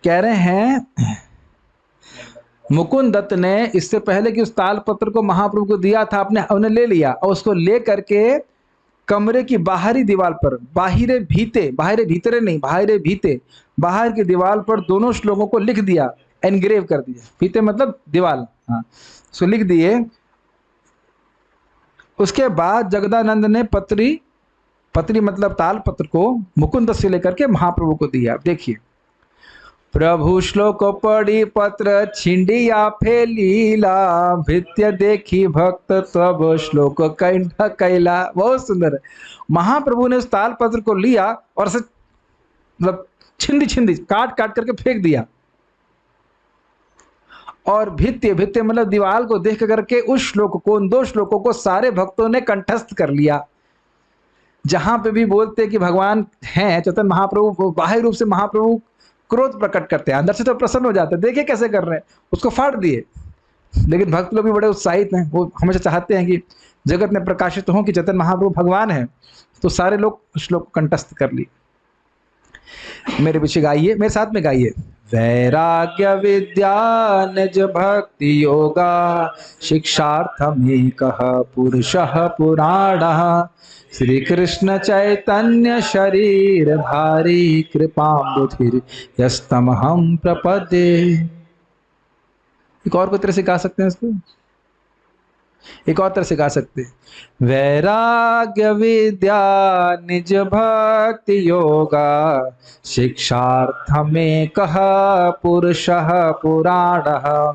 कह रहे हैं मुकुंद दत्त ने इससे पहले कि उस तालपत्र को महाप्रभु को दिया था, आपने उन्हें ले लिया और उसको ले करके कमरे की बाहरी दीवार पर, बाहिरे भीते, बाहरे भीतरे नहीं, बाहरे भीते, बाहर की दीवार पर दोनों श्लोकों को लिख दिया, एनग्रेव कर दिया, भीते मतलब दीवार, हाँ, उसको लिख दिए। उसके बाद जगदानंद ने पत्री, पत्री मतलब तालपत्र को मुकुंद से लेकर के महाप्रभु को दिया। देखिए, प्रभु श्लोक पढ़ी पत्र छिंडिया फेलीला, भृत्य देखी भक्त तब श्लोक कंठ कैला। बहुत सुंदर है। महाप्रभु ने उस ताल पत्र को लिया और से मतलब छिंदी छिंदी काट काट करके फेंक दिया, और भित्य, भित्य मतलब दीवार को देख करके उस श्लोक को, उन 2 श्लोकों को सारे भक्तों ने कंठस्थ कर लिया। जहां पे भी बोलते कि भगवान हैं चैतन्य महाप्रभु, बाह्य रूप से महाप्रभु क्रोध प्रकट करते हैं, अंदर से तो प्रसन्न हो जाते हैं, देखिए कैसे कर रहे हैं, उसको फाड़ दिए। लेकिन भक्त लोग भी बड़े उत्साहित हैं, वो हमेशा चाहते हैं कि जगत में प्रकाशित हो कि चैतन्य महाप्रभु भगवान है, तो सारे लोग श्लोक कंठस्थ कर लिए। मेरे पीछे गाइए, मेरे साथ में गाइए। वैराग्य विद्या निज भक्ति योगा, शिक्षार्थमेकः पुरुषः पुराणः, श्री कृष्ण चैतन्य शरीरधारी, कृपाम्बुधिर् यस्तमहं प्रपद्ये। एक और कोई तरह से गा सकते हैं इसको, एक और तरह से गा सकते हैं। वैराग्य विद्या निज भक्ति योगा, शिक्षार्थमेकः पुरुषः पुराणः,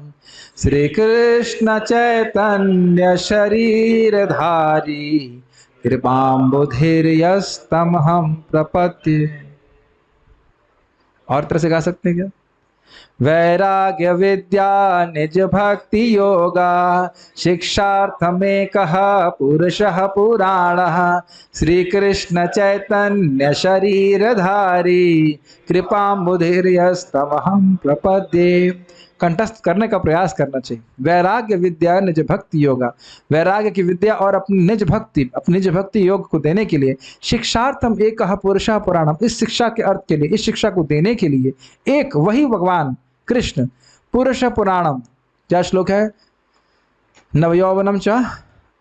श्री कृष्ण चैतन्य शरीरधारी, कृपाम्बुधिर्यस्तमहं प्रपद्ये। और तरह से गा सकते हैं क्या? वैराग्य विद्या निज भक्ति योगा, शिक्षार्थमेकः पुरुषः पुराणः, श्री कृष्ण चैतन्य शरीरधारी, कृपाम्बुधिर्यस्तमहं प्रपद्ये। कंठस्थ करने का प्रयास करना चाहिए। वैराग्य विद्या निज भक्ति योगा, वैराग्य की विद्या और अपनी निज भक्ति, अपनी निज भक्ति योग को देने के लिए, शिक्षार्थम एकः पुरुषः पुराणम, इस शिक्षा के अर्थ के लिए, इस शिक्षा को देने के लिए एक वही भगवान कृष्ण, पुरुष पुराणम, क्या श्लोक है, नवयौवनम च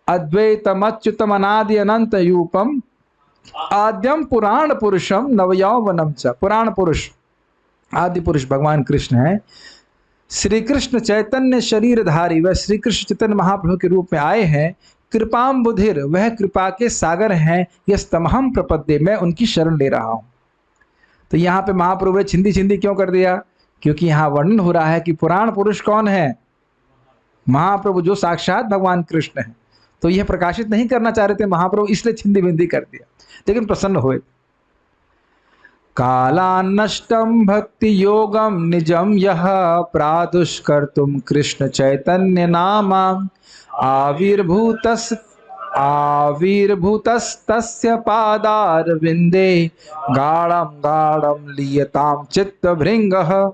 अद्वैतम अच्युतम अनादि अनंत यूपम, आद्यम पुराण पुरुषम नवयौवनम च। पुराण पुरुष, आदि पुरुष भगवान कृष्ण है। श्री कृष्ण चैतन्य शरीरधारी, वह श्री कृष्ण चैतन्य महाप्रभु के रूप में आए हैं। कृपाम्बुधिर, वह कृपा के सागर हैं। यस्तमहं प्रपद्ये, मैं उनकी शरण ले रहा हूं। तो यहाँ पे महाप्रभु ने छिंदी छिंदी क्यों कर दिया? क्योंकि यहाँ वर्णन हो रहा है कि पुराण पुरुष कौन है? महाप्रभु, जो साक्षात भगवान कृष्ण है। तो यह प्रकाशित नहीं करना चाह रहे थे महाप्रभु, इसलिए छिंदी बिंदी कर दिया, लेकिन प्रसन्न हुए। कालान्नष्टं भक्ति योगम निजम यह, प्रादुष्कर्तुम कृष्ण चैतन्य नामा, आविर्भूतस्तस्य पादारविंदे, गाढ़ं गाढ़ं लीयतां चित्तभृंगः।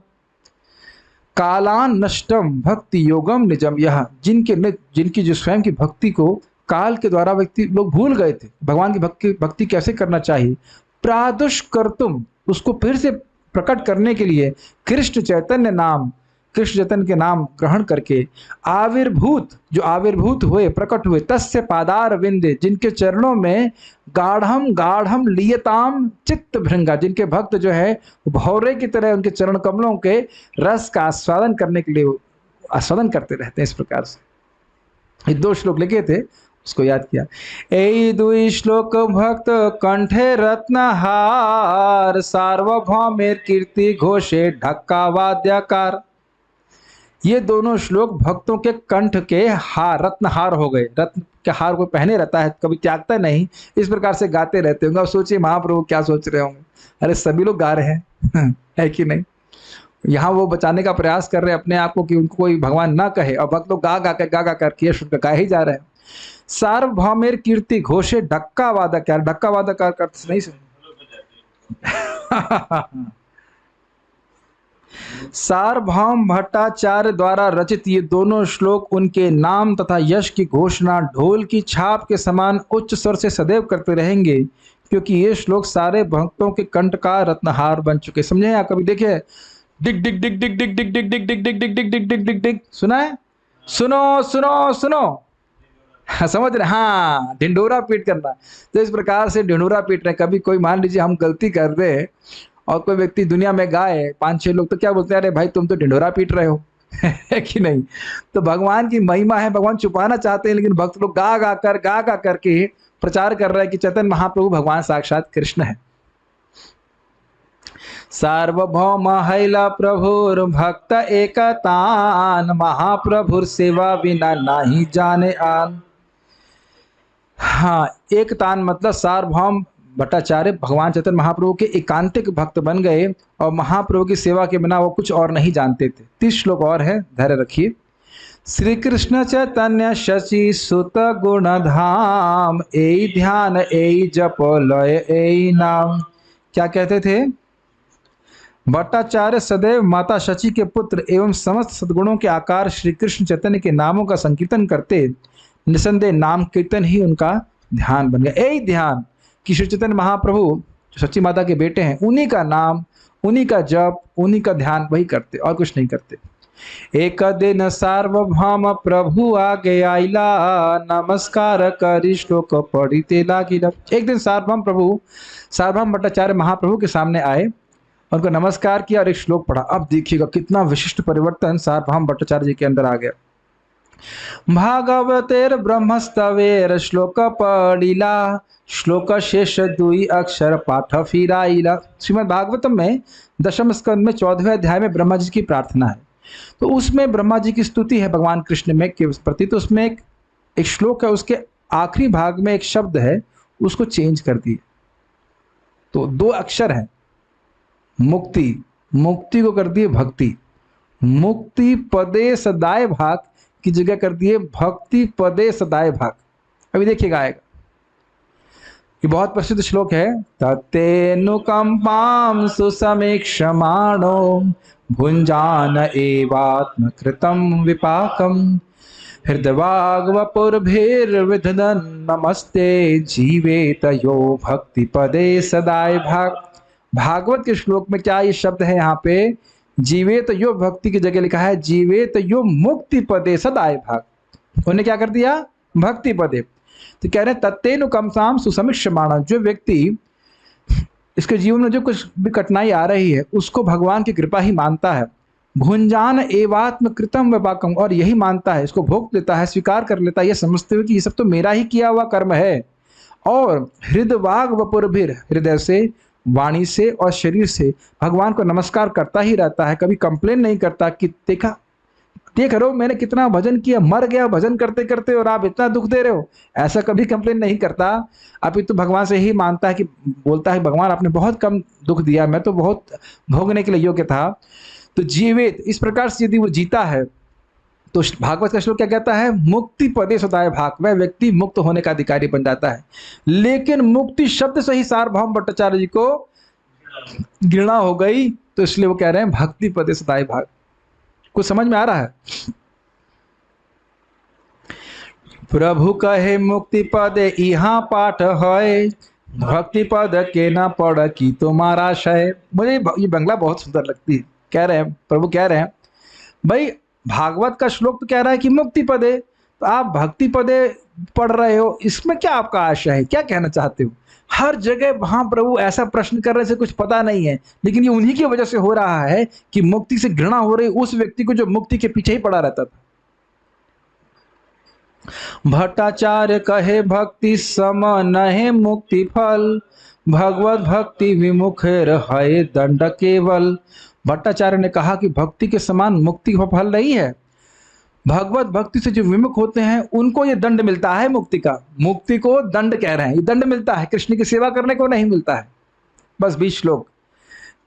कालान्नष्टम भक्ति योगम निजम यह, जिनकी जो स्वयं की भक्ति को काल के द्वारा व्यक्ति लोग भूल गए थे, भगवान की भक्ति कैसे करना चाहिए, प्रादुष्कर्तुम, उसको फिर से प्रकट करने के लिए कृष्ण चैतन्य नाम, कृष्ण चैतन्य के नाम ग्रहण करके, आविर्भूत, जो आविर्भूत हुए, प्रकट हुए, तस्य पादार विंदे, जिनके चरणों में, गाढ़म गाढ़म लीयताम चित्त भृंगा, जिनके भक्त जो है भौरे की तरह उनके चरण कमलों के रस का आस्वादन करने के लिए आस्वादन करते रहते हैं। इस प्रकार से ये 2 श्लोक लिखे थे, उसको याद किया। ए 2 श्लोक भक्त कंठे रत्नहार, सार्वभौमेर कीर्ति घोषे ढक्का वाद्यकार। ये दोनों श्लोक भक्तों के कंठ के हार, रत्नहार हो गए। रत्न के हार को पहने रहता है, कभी त्यागता नहीं, इस प्रकार से गाते रहते होंगे। अब सोचिए महाप्रभु क्या सोच रहे होंगे, अरे सभी लोग गा रहे हैं है कि नहीं। यहाँ वो बचाने का प्रयास कर रहे हैं अपने आप को कि उनको कोई भगवान ना कहे, और भक्त लोग गा गा कर गा ही जा रहे हैं। सार्वभौमेर कीर्ति घोषे ढक्का वादक, यार ढक्का वादक का अर्थ नहीं सुन सार्वभौम भट्टाचार्य द्वारा रचित ये दोनों श्लोक उनके नाम तथा यश की घोषणा ढोल की छाप के समान उच्च स्वर से सदैव करते रहेंगे, क्योंकि ये श्लोक सारे भक्तों के कंठ का रत्नहार बन चुके। समझे? या कभी देखे डिग डिग डिग डिग डिग डिग डिग डिग डिग डिग डिग डिग डिग डिग डिग डिग सुना है? सुनो सुनो सुनो, हाँ, समझ रहे? हाँ, ढिंडोरा पीट करना। तो इस प्रकार से ढिंडोरा पीट रहे। कभी कोई मान लीजिए हम गलती कर दे और कोई व्यक्ति दुनिया में गाए, 5-6 लोग, तो क्या बोलते हैं? अरे भाई तुम तो ढिंडोरा पीट रहे हो। है कि नहीं? तो भगवान की महिमा है, भगवान छुपाना चाहते हैं, लेकिन भक्त लोग गा गा करके प्रचार कर रहे हैं कि चैतन्य महाप्रभु भगवान साक्षात कृष्ण है। सार्वभौम हैला प्रभुर भक्त एकतान, महाप्रभुर सेवा बिना नाही जाने आन। हाँ, एक तान मतलब सार्वभौम भट्टाचार्य भगवान चैतन्य महाप्रभु के एकांतिक भक्त बन गए और महाप्रभु की सेवा के बिना वो कुछ और नहीं जानते थे। 30 श्लोक और है, धैर्य रखिए। श्री कृष्ण चैतन्य शशि सुत गुण धाम, ए ध्यान ए जप लय ए नाम। क्या कहते थे? भट्टाचार्य सदैव माता शची के पुत्र एवं समस्त सद्गुणों के आकार श्री कृष्ण चैतन्य के नामों का संकीर्तन करते। निसंदेह नाम कीर्तन ही उनका ध्यान बन गया। यही ध्यान कि श्री चैतन्य महाप्रभु जो सच्ची माता के बेटे हैं, उन्हीं का नाम, उन्हीं का जप, उन्हीं का ध्यान वही करते और कुछ नहीं करते। एक दिन सार्वभौम प्रभु आगे आइला, नमस्कार करी श्लोक पढ़िते लागिला। एक दिन सार्वभौम प्रभु, सार्वभौम भट्टाचार्य महाप्रभु के सामने आए, उनको नमस्कार किया और एक श्लोक पढ़ा। अब देखिएगा कितना विशिष्ट परिवर्तन सार्वभौम भट्टाचार्य जी के अंदर आ गया। भागवतेर ब्रह्मस्तवेर श्लोक पढ़िला, श्लोक शेष दुई अक्षर पाठ फिराइला। श्रीमद् भागवतम में 10वें स्कंद में 14वें अध्याय में ब्रह्मा जी की प्रार्थना है। तो उसमें ब्रह्मा जी की स्तुति है भगवान कृष्ण में के प्रति। तो उसमें एक श्लोक है, उसके आखिरी भाग में एक शब्द है, उसको चेंज कर दिए। तो 2 अक्षर है, मुक्ति, मुक्ति को कर दिए भक्ति। मुक्ति पदे सदाय भाग की जगह कर दिए भक्ति पदे सदाय भाग। अभी देखिएगा आएगा। ये बहुत प्रसिद्ध श्लोक है। ततेनुकंपाम सुसमीक्षमाणो, भुंजान एवात्म कृतम विपाकम, हृदवाग्वपुर्भिर्विधदन् नमस्ते, जीवेत यो भक्ति पदे सदाय भाग। भागवत के श्लोक में क्या ये शब्द है? यहाँ पे जीवेत यो भक्ति की जगह लिखा है जीवेत यो मुक्ति पदे सदाय भाग। उन्होंने क्या कर दिया? भक्ति पदे। तो कह रहे हैं तत्तेनु कमसाम सुसमीक्षमाण, जो व्यक्ति इसके जीवन में जो कुछ भी कठिनाई आ रही है उसको भगवान की कृपा ही मानता है। भुंजान एवात्म कृतम विपाकम, और यही मानता है, इसको भोग लेता है, स्वीकार कर लेता है, ये समझते हुए कि ये सब तो मेरा ही किया हुआ कर्म है। और हृदवाग वपुर्भिर, हृदय से, वाणी से और शरीर से भगवान को नमस्कार करता ही रहता है। कभी कंप्लेन नहीं करता कि देखा, देख रहे हो मैंने कितना भजन किया, मर गया भजन करते करते और आप इतना दुख दे रहे हो, ऐसा कभी कंप्लेन नहीं करता। अभी तो भगवान से ही मानता है कि बोलता है भगवान आपने बहुत कम दुख दिया, मैं तो बहुत भोगने के लिए योग्य था। तो जीवित इस प्रकार से यदि वो जीता है तो भागवत का श्लोक क्या कहता है? मुक्ति पदे सदाय भाग, वह व्यक्ति मुक्त होने का अधिकारी बन जाता है। लेकिन मुक्ति शब्द से ही सार्वभौम भट्टाचार्य जी को घृणा हो गई, तो इसलिए वो कह रहे हैं भक्ति पदे सदाय भाग। कुछ समझ में आ रहा है? प्रभु कहे मुक्ति पदे यहाँ पाठ है, भक्ति पद के ना पढ़ की तुम्हारा शय। मुझे ये बंगला बहुत सुंदर लगती है। कह रहे हैं प्रभु, कह रहे हैं भाई भागवत का श्लोक तो कह रहा है कि मुक्ति पदे, तो आप भक्ति पदे पढ़ रहे हो, इसमें क्या आपका आशय है, क्या कहना चाहते हो? हर जगह वहां प्रभु ऐसा प्रश्न कर रहे से कुछ पता नहीं है, लेकिन ये उन्हीं की वजह से हो रहा है कि मुक्ति से घृणा हो रही उस व्यक्ति को जो मुक्ति के पीछे ही पड़ा रहता था। भट्टाचार्य कहे भक्ति सम नहे मुक्ति फल, भगवत भक्ति विमुखेर है दंड केवल। भट्टाचार्य ने कहा कि भक्ति के समान मुक्ति का फल नहीं है। भगवत भक्ति से जो विमुख होते हैं उनको ये दंड मिलता है मुक्ति का। मुक्ति को दंड कह रहे हैं, ये दंड मिलता है, कृष्ण की सेवा करने को नहीं मिलता है। बस 20 श्लोक।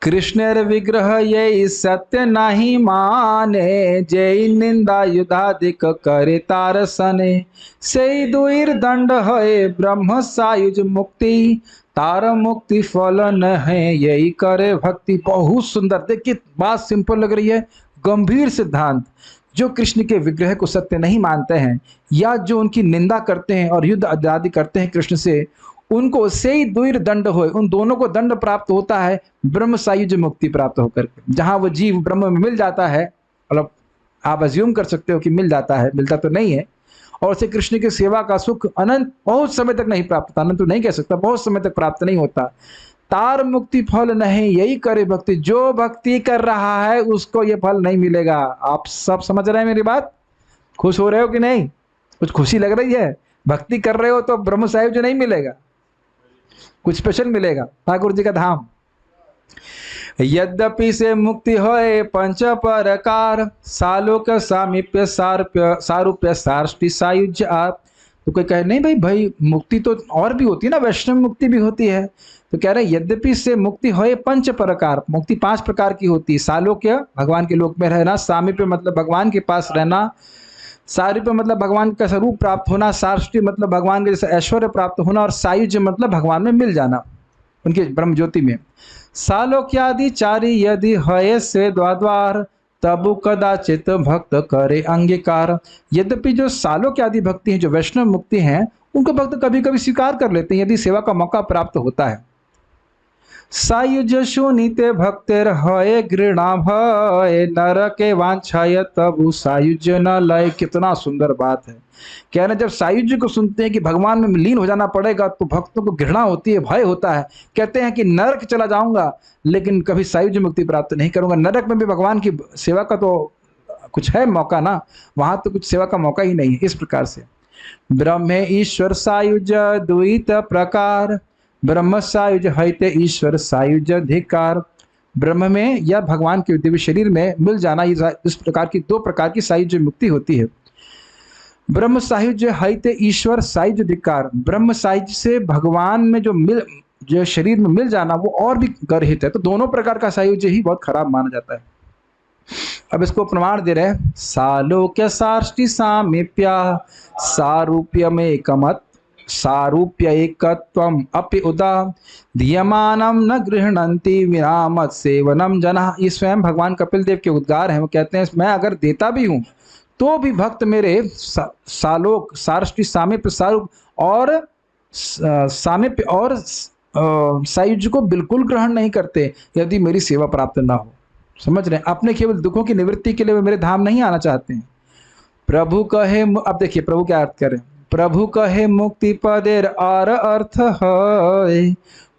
कृष्णेर विग्रह ये सत्य नहीं माने, जय निंदा युधाधिक करे तार सने, से दुईर दंड है ब्रह्म सायुज मुक्ति, तार मुक्ति फल न है यही करे भक्ति। बहुत सुंदर, देखिए बात सिंपल लग रही है, गंभीर सिद्धांत। जो कृष्ण के विग्रह को सत्य नहीं मानते हैं या जो उनकी निंदा करते हैं और युद्ध आदि करते हैं कृष्ण से, उनको से ही दुईर दंड होए, उन दोनों को दंड प्राप्त होता है ब्रह्म सायुज मुक्ति प्राप्त होकर के। जहां वो जीव ब्रह्म में मिल जाता है, मतलब आप अज्यूम कर सकते हो कि मिल जाता है, मिलता तो नहीं है, और उसे कृष्ण की सेवा का सुख अनंत बहुत समय तक नहीं प्राप्त होता, अनंत तो नहीं कह सकता, बहुत समय तक प्राप्त नहीं होता। तार मुक्ति फल नहीं यही करे भक्ति, जो भक्ति कर रहा है उसको ये फल नहीं मिलेगा। आप सब समझ रहे हैं मेरी बात? खुश हो रहे हो कि नहीं? कुछ खुशी लग रही है? भक्ति कर रहे हो तो ब्रह्म साहिब जो नहीं मिलेगा, कुछ स्पेशल मिलेगा, ठाकुर जी का धाम। यद्यपि से मुक्ति होए पंच प्रकार, सालोक सामीप्य सारूप्य सारष्टि सायुज्य आप। तो कोई कहे नहीं भाई मुक्ति तो और भी होती है ना, वैष्णव मुक्ति भी होती है। तो कह रहे यद्यपि से मुक्ति होए पंच प्रकार, मुक्ति 5 प्रकार की होती है। सालोक्य भगवान के लोक में रहना, सामीप्य मतलब भगवान के पास रहना, सारूप्य मतलब भगवान का स्वरूप प्राप्त होना, सारष्टि मतलब भगवान के जैसे ऐश्वर्य प्राप्त होना, और सायुज्य मतलब भगवान में मिल जाना, उनके ब्रह्म ज्योति में। सालोक्यादि चारि यदि हये से द्वाद्वार, तबु कदाचित भक्त करे अंगीकार। यद्यपि जो सालोक्यादि भक्ति हैं, जो वैष्णव मुक्ति हैं, उनको भक्त कभी कभी स्वीकार कर लेते हैं यदि सेवा का मौका प्राप्त होता है। सायुज शूनिते भक्तेर हये घृणा भय, नरके वांछाय तबु सायुज न लय। कितना सुंदर बात है। कह रहे जब सायुज्य को सुनते हैं कि भगवान में लीन हो जाना पड़ेगा, तो भक्तों को घृणा होती है, भय होता है। कहते हैं कि नरक चला जाऊंगा लेकिन कभी सायुज्य मुक्ति प्राप्त नहीं करूंगा। नरक में भी भगवान की सेवा का तो कुछ है मौका ना, वहां तो कुछ सेवा का मौका ही नहीं है। इस प्रकार से ब्रह्मे ईश्वर सायुज द्वैत प्रकार, ब्रह्म सायुज हईते ईश्वर सायुज अधिकार। ब्रह्म में या भगवान के दिव्य शरीर में मिल जाना, इस प्रकार की 2 प्रकार की सायुज मुक्ति होती है। ब्रह्म सायुज हईते ईश्वर सायुज अधिकार, ब्रह्म सायुज से भगवान में जो शरीर में मिल जाना वो और भी गर्हित है। तो दोनों प्रकार का सायुज ही बहुत खराब माना जाता है। अब इसको प्रमाण दे रहे हैं। सालोक्य सारष्टि सामीप्या सारूप्य में कमत, सारूप्य एकत्वम अपि उदा, धियमानम न गृह्णन्ति विरामत सेवनम जना। ये स्वयं भगवान कपिल देव के उद्गार हैं। वो कहते हैं मैं अगर देता भी हूँ तो भी भक्त मेरे सालोक सारष्टि सामीप्य सारूप और सामीप्य और सायुज को बिल्कुल ग्रहण नहीं करते यदि मेरी सेवा प्राप्त ना हो। समझ रहे हैं? अपने केवल दुखों की निवृत्ति के लिए वे मेरे धाम नहीं आना चाहते हैं। प्रभु कहे, अब देखिए प्रभु क्या अर्थ करें। प्रभु कहे मुक्ति पदेर और अर्थ है,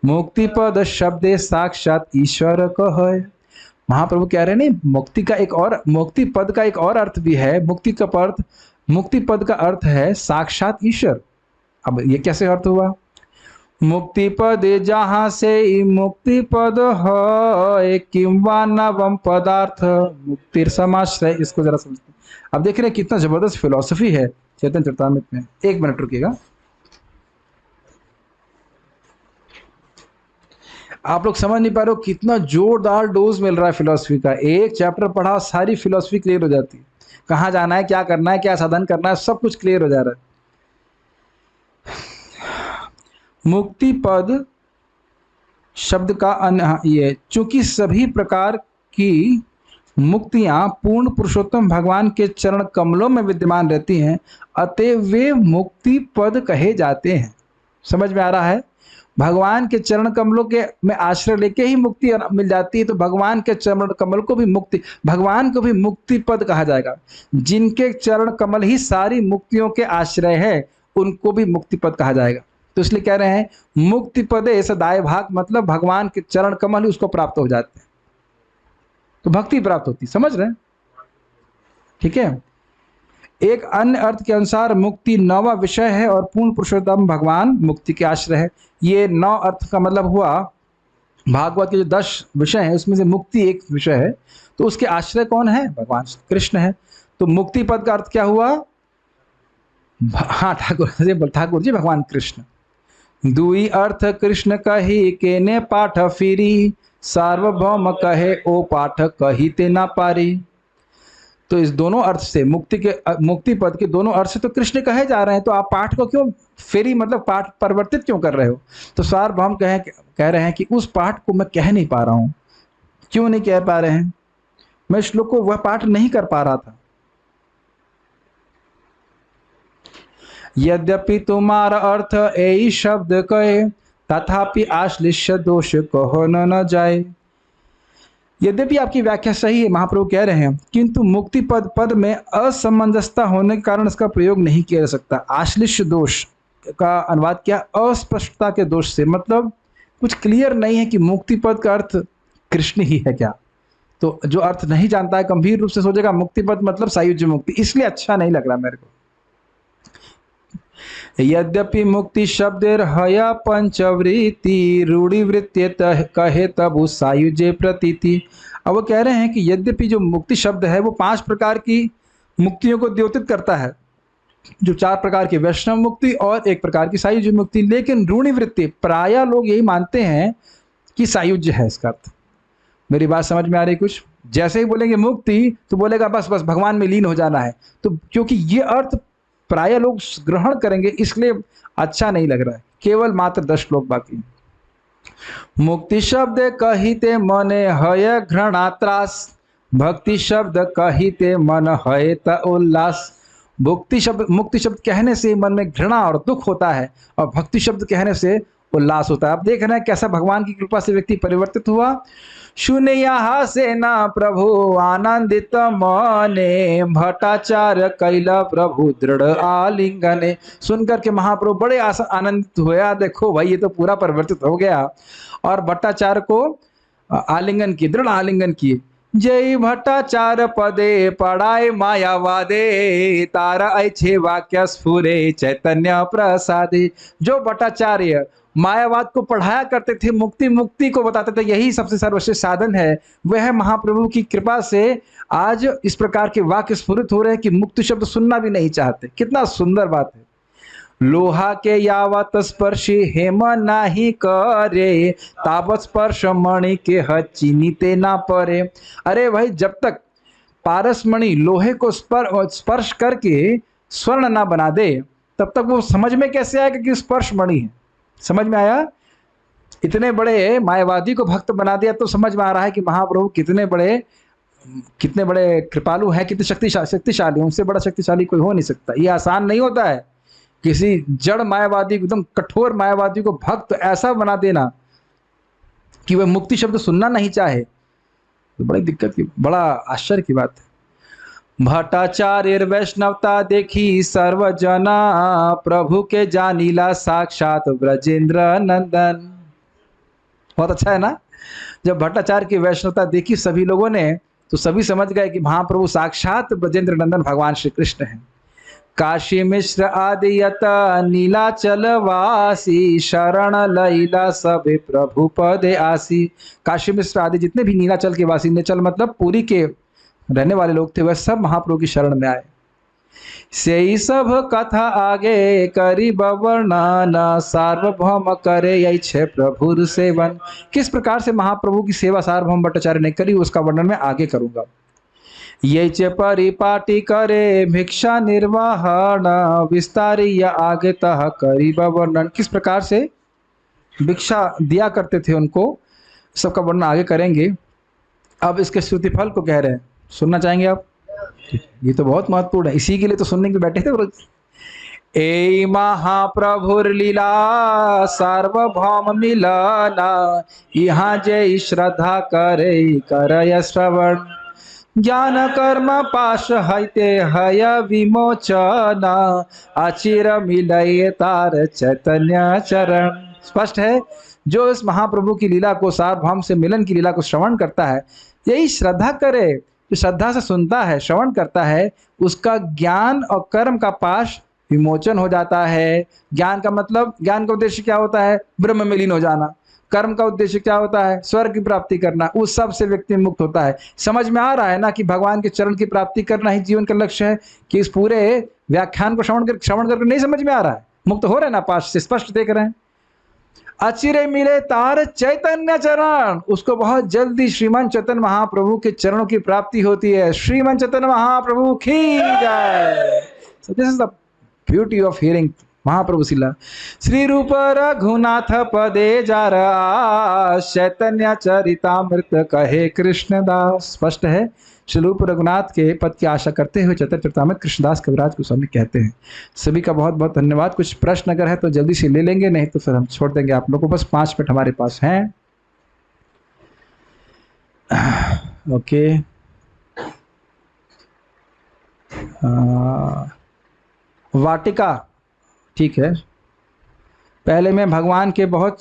मुक्ति पद शब्दे साक्षात ईश्वर कहे। महाप्रभु कह रहे नहीं, मुक्ति पद का एक और अर्थ भी है। मुक्ति पद का अर्थ है साक्षात ईश्वर। अब ये कैसे अर्थ हुआ? मुक्ति पद जहाँ से मुक्ति पद है, किंवा नवम पदार्थ मुक्तिर समाश्रय। इसको जरा समझते। अब देख रहे हैं कितना जबरदस्त फिलॉसफी है चैतन्य चरितामृत में। 1 मिनट रुकिएगा। आप लोग समझ नहीं पा रहे हो कितना जोरदार डोज मिल रहा है फिलॉसफी का। एक चैप्टर पढ़ा, सारी फिलॉसफी क्लियर हो जाती है। कहाँ जाना है, क्या करना है, क्या साधन करना है, सब कुछ क्लियर हो जा रहा है। मुक्ति पद शब्द का ये, चूंकि सभी प्रकार की मुक्तियां पूर्ण पुरुषोत्तम भगवान के चरण कमलों में विद्यमान रहती हैं, अतएव वे मुक्ति पद कहे जाते हैं। समझ में आ रहा है? भगवान के चरण कमलों के में आश्रय लेके ही मुक्ति मिल जाती है। तो भगवान के चरण कमल को भी भगवान को भी मुक्ति पद कहा जाएगा। जिनके चरण कमल ही सारी मुक्तियों के आश्रय है, उनको भी मुक्ति पद कहा जाएगा। तो इसलिए कह रहे हैं मुक्ति पदे सदाय भाग, मतलब भगवान के चरण कमल ही उसको प्राप्त हो जाते हैं, तो भक्ति प्राप्त होती। समझ रहे हैं? ठीक है। एक अन्य अर्थ के अनुसार मुक्ति 9वां विषय है और पूर्ण पुरुषोत्तम भगवान मुक्ति के आश्रय है। ये 9 अर्थ का मतलब हुआ, भागवत के जो 10 विषय हैं उसमें से मुक्ति एक विषय है, तो उसके आश्रय कौन है? भगवान कृष्ण है। तो मुक्ति पद का अर्थ क्या हुआ? हाँ ठाकुर जी भगवान कृष्ण। दुई अर्थ कृष्ण कही के ने पाठ फिरी, सार्वभौम कहे ओ पाठ कही ते ना पारी। तो इस दोनों अर्थ से मुक्ति पद के दोनों अर्थ से तो कृष्ण कहे जा रहे हैं, तो आप पाठ को क्यों फेरी मतलब पाठ परिवर्तित क्यों कर रहे हो? तो सार्वभौम कह रहे हैं कि उस पाठ को मैं कह नहीं पा रहा हूं। क्यों नहीं कह पा रहे हैं? मैं श्लोक को वह पाठ नहीं कर पा रहा था। यद्यपि तुम्हारा अर्थ यही शब्द कहे, तथापि आश्लिष्य दोष कहो न जाए। यद्यपि आपकी व्याख्या सही है, महाप्रभु कह रहे हैं, किंतु मुक्ति पद में असमंजसता होने के कारण इसका प्रयोग नहीं किया जा सकता। आश्लिष्य दोष का अनुवाद क्या? अस्पष्टता के दोष से, मतलब कुछ क्लियर नहीं है कि मुक्ति पद का अर्थ कृष्ण ही है क्या। तो जो अर्थ नहीं जानता है गंभीर रूप से सोचेगा मुक्ति पद मतलब सायुज्य मुक्ति, इसलिए अच्छा नहीं लग रहा मेरे को। यद्यपि मुक्ति शब्देर हया पंचवृत्ति, रूढ़ी वृत्ति कहे तब सायुज्य प्रतीति। अब वो कह रहे हैं कि यद्यपि जो मुक्ति शब्द है वो 5 प्रकार की मुक्तियों को द्योतित करता है, जो 4 प्रकार की वैष्णव मुक्ति और 1 प्रकार की सायुज्य मुक्ति, लेकिन रूढ़ी वृत्ति प्राय लोग यही मानते हैं कि सायुज्य है इसका अर्थ। मेरी बात समझ में आ रही कुछ? जैसे ही बोलेंगे मुक्ति तो बोलेगा बस बस भगवान में लीन हो जाना है, तो क्योंकि ये अर्थ प्राय लोग ग्रहण करेंगे इसलिए अच्छा नहीं लग रहा है। केवल मात्र 10 श्लोक बाकी। मुक्ति शब्द कहिते मने हय घृणा त्रास, भक्ति शब्द कहिते मन हय त उल्लास। मुक्ति शब्द कहने से मन में घृणा और दुख होता है, और भक्ति शब्द कहने से उल्लास होता है। आप देख रहे हैं कैसा भगवान की कृपा से व्यक्ति परिवर्तित हुआ। शून्य से न प्रभु आनंदित मने, भट्टाचार्य कैला प्रभु दृढ़ आलिंगने। सुनकर के महाप्रभु बड़े आनंदित हुआ, देखो भाई ये तो पूरा परिवर्तित हो गया, और भट्टाचार्य को आलिंगन किए, दृढ़ आलिंगन किए। जय भट्टाचार्य पदे पढ़ाए मायावादे, तारा ऐछे वाक्य स्फुरे चैतन्य प्रसादे। जो भट्टाचार्य मायावाद को पढ़ाया करते थे, मुक्ति को बताते थे, यही सबसे सर्वश्रेष्ठ साधन है, वह महाप्रभु की कृपा से आज इस प्रकार के वाक्य स्फुरित हो रहे हैं कि मुक्ति शब्द सुनना भी नहीं चाहते। कितना सुंदर बात है। लोहा के यावत स्पर्शी हेम नाही करे, तावत स्पर्श मणि के चीनीते ना परे। अरे भाई जब तक पारसमणि लोहे को स्पर्श करके स्वर्ण ना बना दे, तब तक वो समझ में कैसे आएगा कि स्पर्श मणि है? समझ में आया? इतने बड़े मायावादी को भक्त बना दिया तो समझ में आ रहा है कि महाप्रभु कितने बड़े कृपालु हैं, कितने शक्तिशाली। उनसे बड़ा शक्तिशाली कोई हो नहीं सकता। ये आसान नहीं होता है किसी जड़ मायावादी, एकदम कठोर मायावादी को भक्त ऐसा बना देना कि वह मुक्ति शब्द सुनना नहीं चाहे, तो बड़ी दिक्कत की, बड़ा आश्चर्य की बात है। भट्टाचार्य वैष्णवता देखी सर्वजना, प्रभु के जानीला साक्षात ब्रजेंद्र नंदन। बहुत अच्छा है ना? जब भट्टाचार्य की वैष्णवता देखी सभी लोगों ने, तो सभी समझ गए कि महाप्रभु साक्षात ब्रजेंद्र नंदन भगवान श्री कृष्ण हैं। काशी मिश्र आदि यत नीलाचल वासी, शरण लैला सब प्रभु पदे आसी। काशी मिश्र आदि जितने भी नीलाचल के वासी, नीलाचल मतलब पुरी के रहने वाले लोग थे, वह सब महाप्रभु की शरण में आए। से सब कथा आगे करी वर्णन, सार्वभौम करे यही प्रभु सेवन। किस प्रकार से महाप्रभु की सेवा सार्वभौम भट्टाचार्य ने करी, उसका वर्णन मैं आगे करूंगा। यही परिपाटी करे भिक्षा निर्वाहन, विस्तारी आगे तह करी वर्णन। किस प्रकार से भिक्षा दिया करते थे उनको, सबका वर्णन आगे करेंगे। अब इसके श्रुति फल को कह रहे हैं, सुनना चाहेंगे आप? ये तो बहुत महत्वपूर्ण है, इसी के लिए तो सुनने के बैठे थे। ए महाप्रभुर लीला सार्वभौम मिलना, यहाँ जय श्रद्धा करे करय श्रवण। ज्ञान कर्म पाश हईते हय विमोचना, अचिर मिलय तार चैतन्य चरण। स्पष्ट है, जो इस महाप्रभु की लीला को, सार्वभौम से मिलन की लीला को श्रवण करता है, यही श्रद्धा करे, जो श्रद्धा से सुनता है, श्रवण करता है, उसका ज्ञान और कर्म का पाश विमोचन हो जाता है। ज्ञान का मतलब, ज्ञान का उद्देश्य क्या होता है? ब्रह्म में लीन हो जाना। कर्म का उद्देश्य क्या होता है? स्वर्ग की प्राप्ति करना। उस सब से व्यक्ति मुक्त होता है। समझ में आ रहा है ना कि भगवान के चरण की प्राप्ति करना ही जीवन का लक्ष्य है? कि इस पूरे व्याख्यान को श्रवण करके नहीं समझ में आ रहा है? मुक्त हो रहे ना पाश से? स्पष्ट देख रहे हैं। अचिरे मिले तार चैतन्य चरण, उसको बहुत जल्दी श्रीमान चैतन्य महाप्रभु के चरणों की प्राप्ति होती है। श्रीमान चैतन्य महाप्रभु की जय। So this is the beauty of hearing महाप्रभु शिला। श्री रूप रघुनाथ पदे जारा, चैतन्य चरितामृत कहे कृष्णदास। स्पष्ट है, श्री रूप रघुनाथ के पद की आशा करते हुए चैतन्य चरितामृत कृष्णदास कविराज गोस्वामी कहते हैं। सभी का बहुत बहुत धन्यवाद। कुछ प्रश्न अगर है तो जल्दी से ले लेंगे, नहीं तो फिर हम छोड़ देंगे आप लोगों को। बस 5 मिनट हमारे पास हैं। ओके, वाटिका, ठीक है। पहले मैं भगवान के बहुत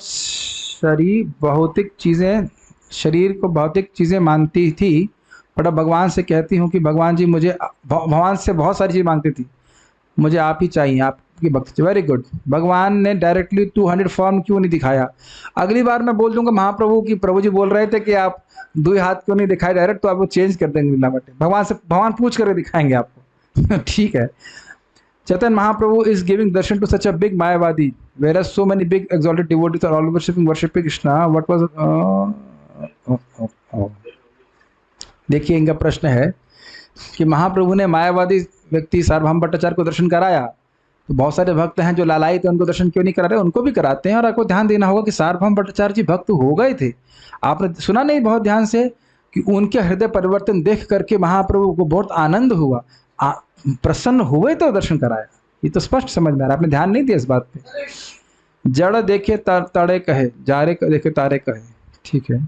भौतिक चीज़ें, शरीर को भौतिक चीज़ें मानती थी, बट अब भगवान से कहती हूँ कि भगवान जी मुझे, भगवान से बहुत सारी चीज़ मांगती थी, मुझे आप ही चाहिए, आपकी भक्ति। Very good. भगवान ने डायरेक्टली 200 फॉर्म क्यों नहीं दिखाया? अगली बार मैं बोल दूंगा महाप्रभु की प्रभु जी बोल रहे थे कि आप 2 हाथ क्यों नहीं दिखाए डायरेक्ट, तो आप वो चेंज कर देंगे मिलावट। भगवान से, भगवान पूछ करके दिखाएंगे आपको। ठीक है। Chaitanya Mahaprabhu is giving darshan to such a big Mayavadi, whereas so many big exalted devotees are all worshiping Krishna. What was देखिए, इनका प्रश्न है कि महाप्रभु ने मायावादी व्यक्ति सार्वभौम भट्टाचार्य को दर्शन कराया, तो बहुत सारे भक्त हैं जो लालायित हैं, उनको दर्शन क्यों नहीं करा रहे? उनको भी कराते हैं। और आपको ध्यान देना होगा कि सार्वभौम भट्टाचार्य जी भक्त हो गए थे। आपने सुना नहीं बहुत ध्यान से कि उनके हृदय परिवर्तन देख करके महाप्रभु को बहुत आनंद हुआ, प्रसन्न हुए तो दर्शन कराया। ये तो स्पष्ट समझ में आ रहा है, आपने ध्यान नहीं दिया इस बात पे। जड़ देखे तारे कहे, जारे देखे तारे कहे, ठीक है।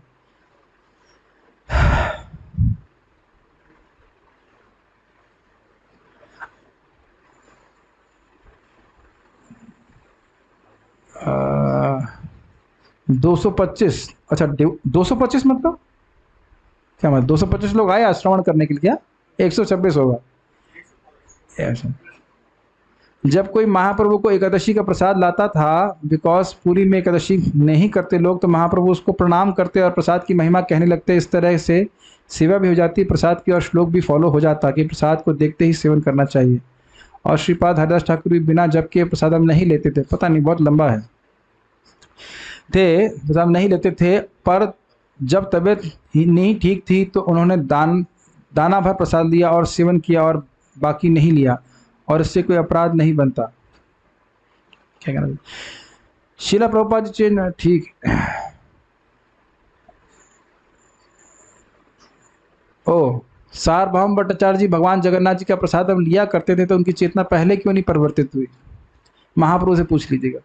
आ, 225, अच्छा 225 मतलब क्या? मतलब 225 लोग आए श्रवण करने के लिए क्या? 126 होगा। जब कोई महाप्रभु को एकादशी का प्रसाद लाता था, बिकॉज पूरी में एकादशी नहीं करते लोग, तो महाप्रभु उसको प्रणाम करते और प्रसाद की महिमा कहने लगते। इस तरह से सेवा भी हो जाती प्रसाद की और श्लोक भी फॉलो हो जाता कि प्रसाद को देखते ही सेवन करना चाहिए। और श्रीपाद हरिदास ठाकुर भी बिना जब के प्रसाद हम नहीं लेते थे। पता नहीं, बहुत लंबा है, थे प्रसाद नहीं लेते थे, पर जब तबीयत नहीं ठीक थी तो उन्होंने दाना भर प्रसाद लिया और सेवन किया और बाकी नहीं लिया, और इससे कोई अपराध नहीं बनता। क्या कहना? शीला प्रभुपाद जी, ठीक। ओ, सार्वभौम भट्टाचार्य जी भगवान जगन्नाथ जी का प्रसाद हम लिया करते थे, तो उनकी चेतना पहले क्यों नहीं परिवर्तित हुई? महाप्रभु से पूछ लीजिएगा।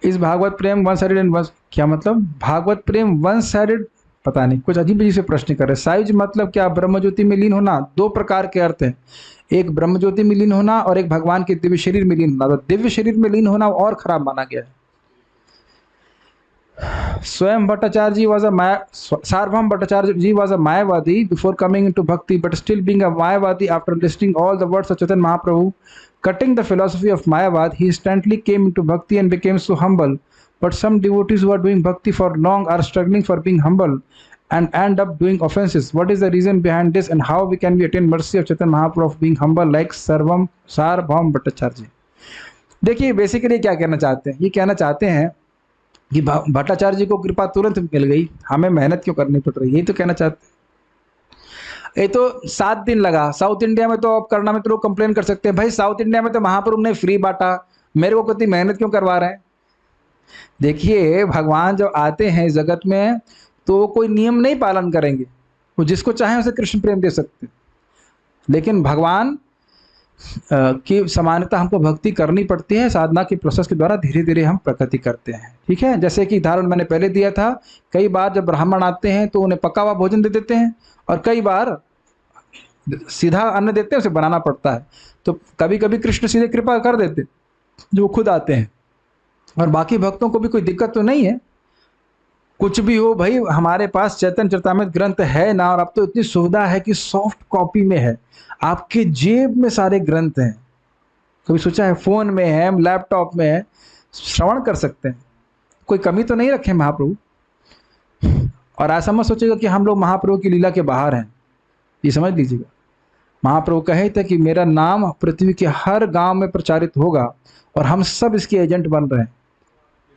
इस भागवत प्रेम वन साइडेड एंड क्या मतलब? भागवत प्रेम वन साइडेड, पता नहीं, कुछ अजीब से प्रश्न कर रहे। साइज मतलब क्या? ब्रह्मज्योति में लीन होना। 2 प्रकार के अर्थ हैं, एक ब्रह्मज्योति में लीन होना और एक भगवान के दिव्य शरीर में लीन होना। तो दिव्य शरीर में लीन होना और खराब माना गया है। स्वयं भट्टाचार्य जी was a Sarvabhaum Bhattacharya ji was a Mayavadi before coming into bhakti, but still being a Mayavadi after listening all the words of Chaitanya Mahaprabhu, cutting the philosophy of Mayavad, he instantly came into bhakti and became so humble. But some devotees who are doing bhakti for long are struggling for being humble and end up doing offenses. What is the reason behind this, and how we can we attain mercy of Chaitanya Mahaprabhu of being humble like Sarvabhaum Bhattacharya ji? देखिए, बेसिकली क्या कहना चाहते हैं? ये कहना चाहते हैं कि भट्टाचार्य जी को कृपा तुरंत मिल गई, हमें मेहनत क्यों करनी पड़ रही है? यही तो कहना चाहते हैं। ये तो 7 दिन लगा। साउथ इंडिया में तो अब करना में तो लोग कंप्लेन कर सकते हैं, भाई साउथ इंडिया में तो महाप्रभु ने फ्री बांटा, मेरे को कितनी मेहनत क्यों करवा रहे हैं? देखिए, भगवान जब आते हैं इस जगत में तो कोई नियम नहीं पालन करेंगे, वो जिसको चाहे उसे कृष्ण प्रेम दे सकते, लेकिन भगवान की समानता हमको भक्ति करनी पड़ती है। साधना की प्रोसेस के द्वारा धीरे धीरे हम प्रगति करते हैं। ठीक है, जैसे कि उदाहरण मैंने पहले दिया था, कई बार जब ब्राह्मण आते हैं तो उन्हें पका हुआ भोजन दे देते हैं, और कई बार सीधा अन्न देते हैं, उसे बनाना पड़ता है। तो कभी कभी कृष्ण सीधे कृपा कर देते जो खुद आते हैं, और बाकी भक्तों को भी कोई दिक्कत तो नहीं है। कुछ भी हो भाई, हमारे पास चैतन्य चरितामृत ग्रंथ है ना, और अब तो इतनी सुविधा है कि सॉफ्ट कॉपी में है, आपके जेब में सारे ग्रंथ हैं। कभी सोचा है? फोन में है, लैपटॉप में है, श्रवण कर सकते हैं, कोई कमी तो नहीं रखे महाप्रभु। और ऐसा मत सोचेगा कि हम लोग महाप्रभु की लीला के बाहर हैं, ये समझ लीजिएगा। महाप्रभु कहे थे कि मेरा नाम पृथ्वी के हर गांव में प्रचारित होगा, और हम सब इसके एजेंट बन रहे हैं।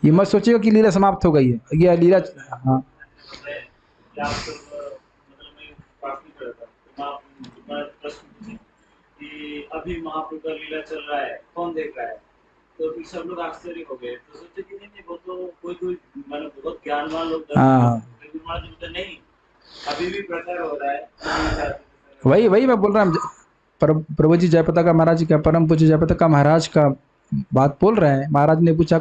ये मत सोचिएगा कि लीला समाप्त हो गई है, ये लीला। हाँ अभी महाप्रभु का लीला चल रहा है, कौन देख रहा है? तो फिर सब लोग आश्चर्य हो गए, तो सोचे कि नहीं वो तो कोई मतलब बहुत ज्ञानवान लोग नहीं, अभी भी प्रचार हो रहा है। वही वही मैं बोल रहा हूँ, प्रभु जी जयप्रताप का महाराज जी का, परम पूज्य जयप्रताप का महाराज का बात बोल रहे हैं। महाराज ने पूछा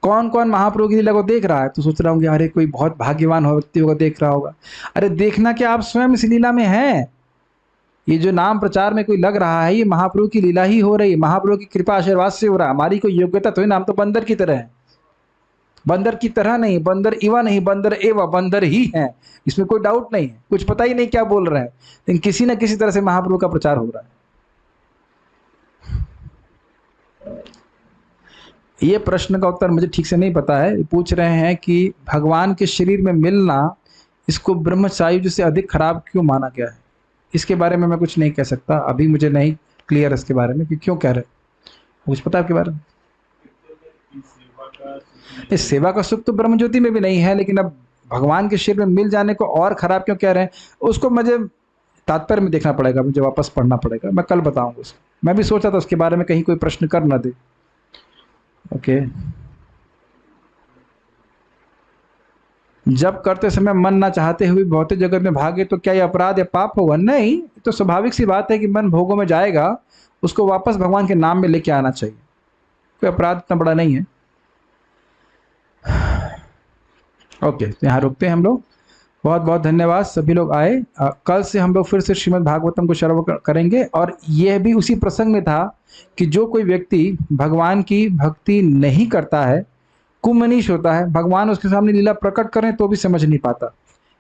कौन कौन महाप्रभु की लीला को देख रहा है, तो सोच रहा हूँ कि अरे कोई बहुत भाग्यवान हो व्यक्ति होगा देख रहा होगा। अरे देखना क्या, आप स्वयं इस लीला में हैं। ये जो नाम प्रचार में कोई लग रहा है, ये महाप्रभु की लीला ही हो रही है, महाप्रभु की कृपा आशीर्वाद से हो रहा है। हमारी कोई योग्यता तो है ना, हम तो बंदर की तरह है। बंदर की तरह नहीं, बंदर इवा नहीं, बंदर एवा, बंदर ही है, इसमें कोई डाउट नहीं है। कुछ पता ही नहीं क्या बोल रहे हैं, लेकिन किसी न किसी तरह से महाप्रभु का प्रचार हो रहा है। ये प्रश्न का उत्तर मुझे ठीक से नहीं पता है। पूछ रहे हैं कि भगवान के शरीर में मिलना, इसको ब्रह्मचार्य से अधिक खराब क्यों माना गया है। इसके बारे में मैं कुछ नहीं कह सकता, अभी मुझे नहीं क्लियर इसके बारे में कि क्यों कह रहे। कुछ पता है आपके बारे में? इस सेवा का सुख तो ब्रह्म ज्योति में भी नहीं है, लेकिन अब भगवान के शरीर में मिल जाने को और खराब क्यों कह रहे हैं, उसको मुझे तात्पर्य में देखना पड़ेगा, मुझे वापस पढ़ना पड़ेगा। मैं कल बताऊंगा उसको। मैं भी सोचा था उसके बारे में कहीं कोई प्रश्न कर ना दे। ओके। जब करते समय मन ना चाहते हुए भौतिक जगत में भागे तो क्या यह अपराध या पाप होगा? नहीं, तो स्वाभाविक सी बात है कि मन भोगों में जाएगा, उसको वापस भगवान के नाम में लेके आना चाहिए। कोई अपराध इतना बड़ा नहीं है। ओके, तो यहाँ रुकते हैं हम लोग। बहुत बहुत धन्यवाद, सभी लोग आए। कल से हम लोग फिर से श्रीमद् भागवतम को श्रवण करेंगे, और यह भी उसी प्रसंग में था कि जो कोई व्यक्ति भगवान की भक्ति नहीं करता है, कुमनीष होता है, भगवान उसके सामने लीला प्रकट करें तो भी समझ नहीं पाता।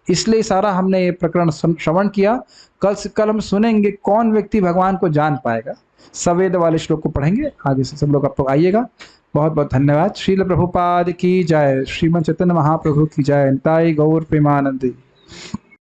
इसलिए सारा हमने ये प्रकरण श्रवण किया। कल हम सुनेंगे कौन व्यक्ति भगवान को जान पाएगा। सवेद वाले श्लोक को पढ़ेंगे आगे से। सब लोग आप लोग आइएगा। बहुत बहुत धन्यवाद। श्रील प्रभुपाद की जय, श्रीमद् चैतन्य महाप्रभु की जय, निताई गौर प्रेमानंदी।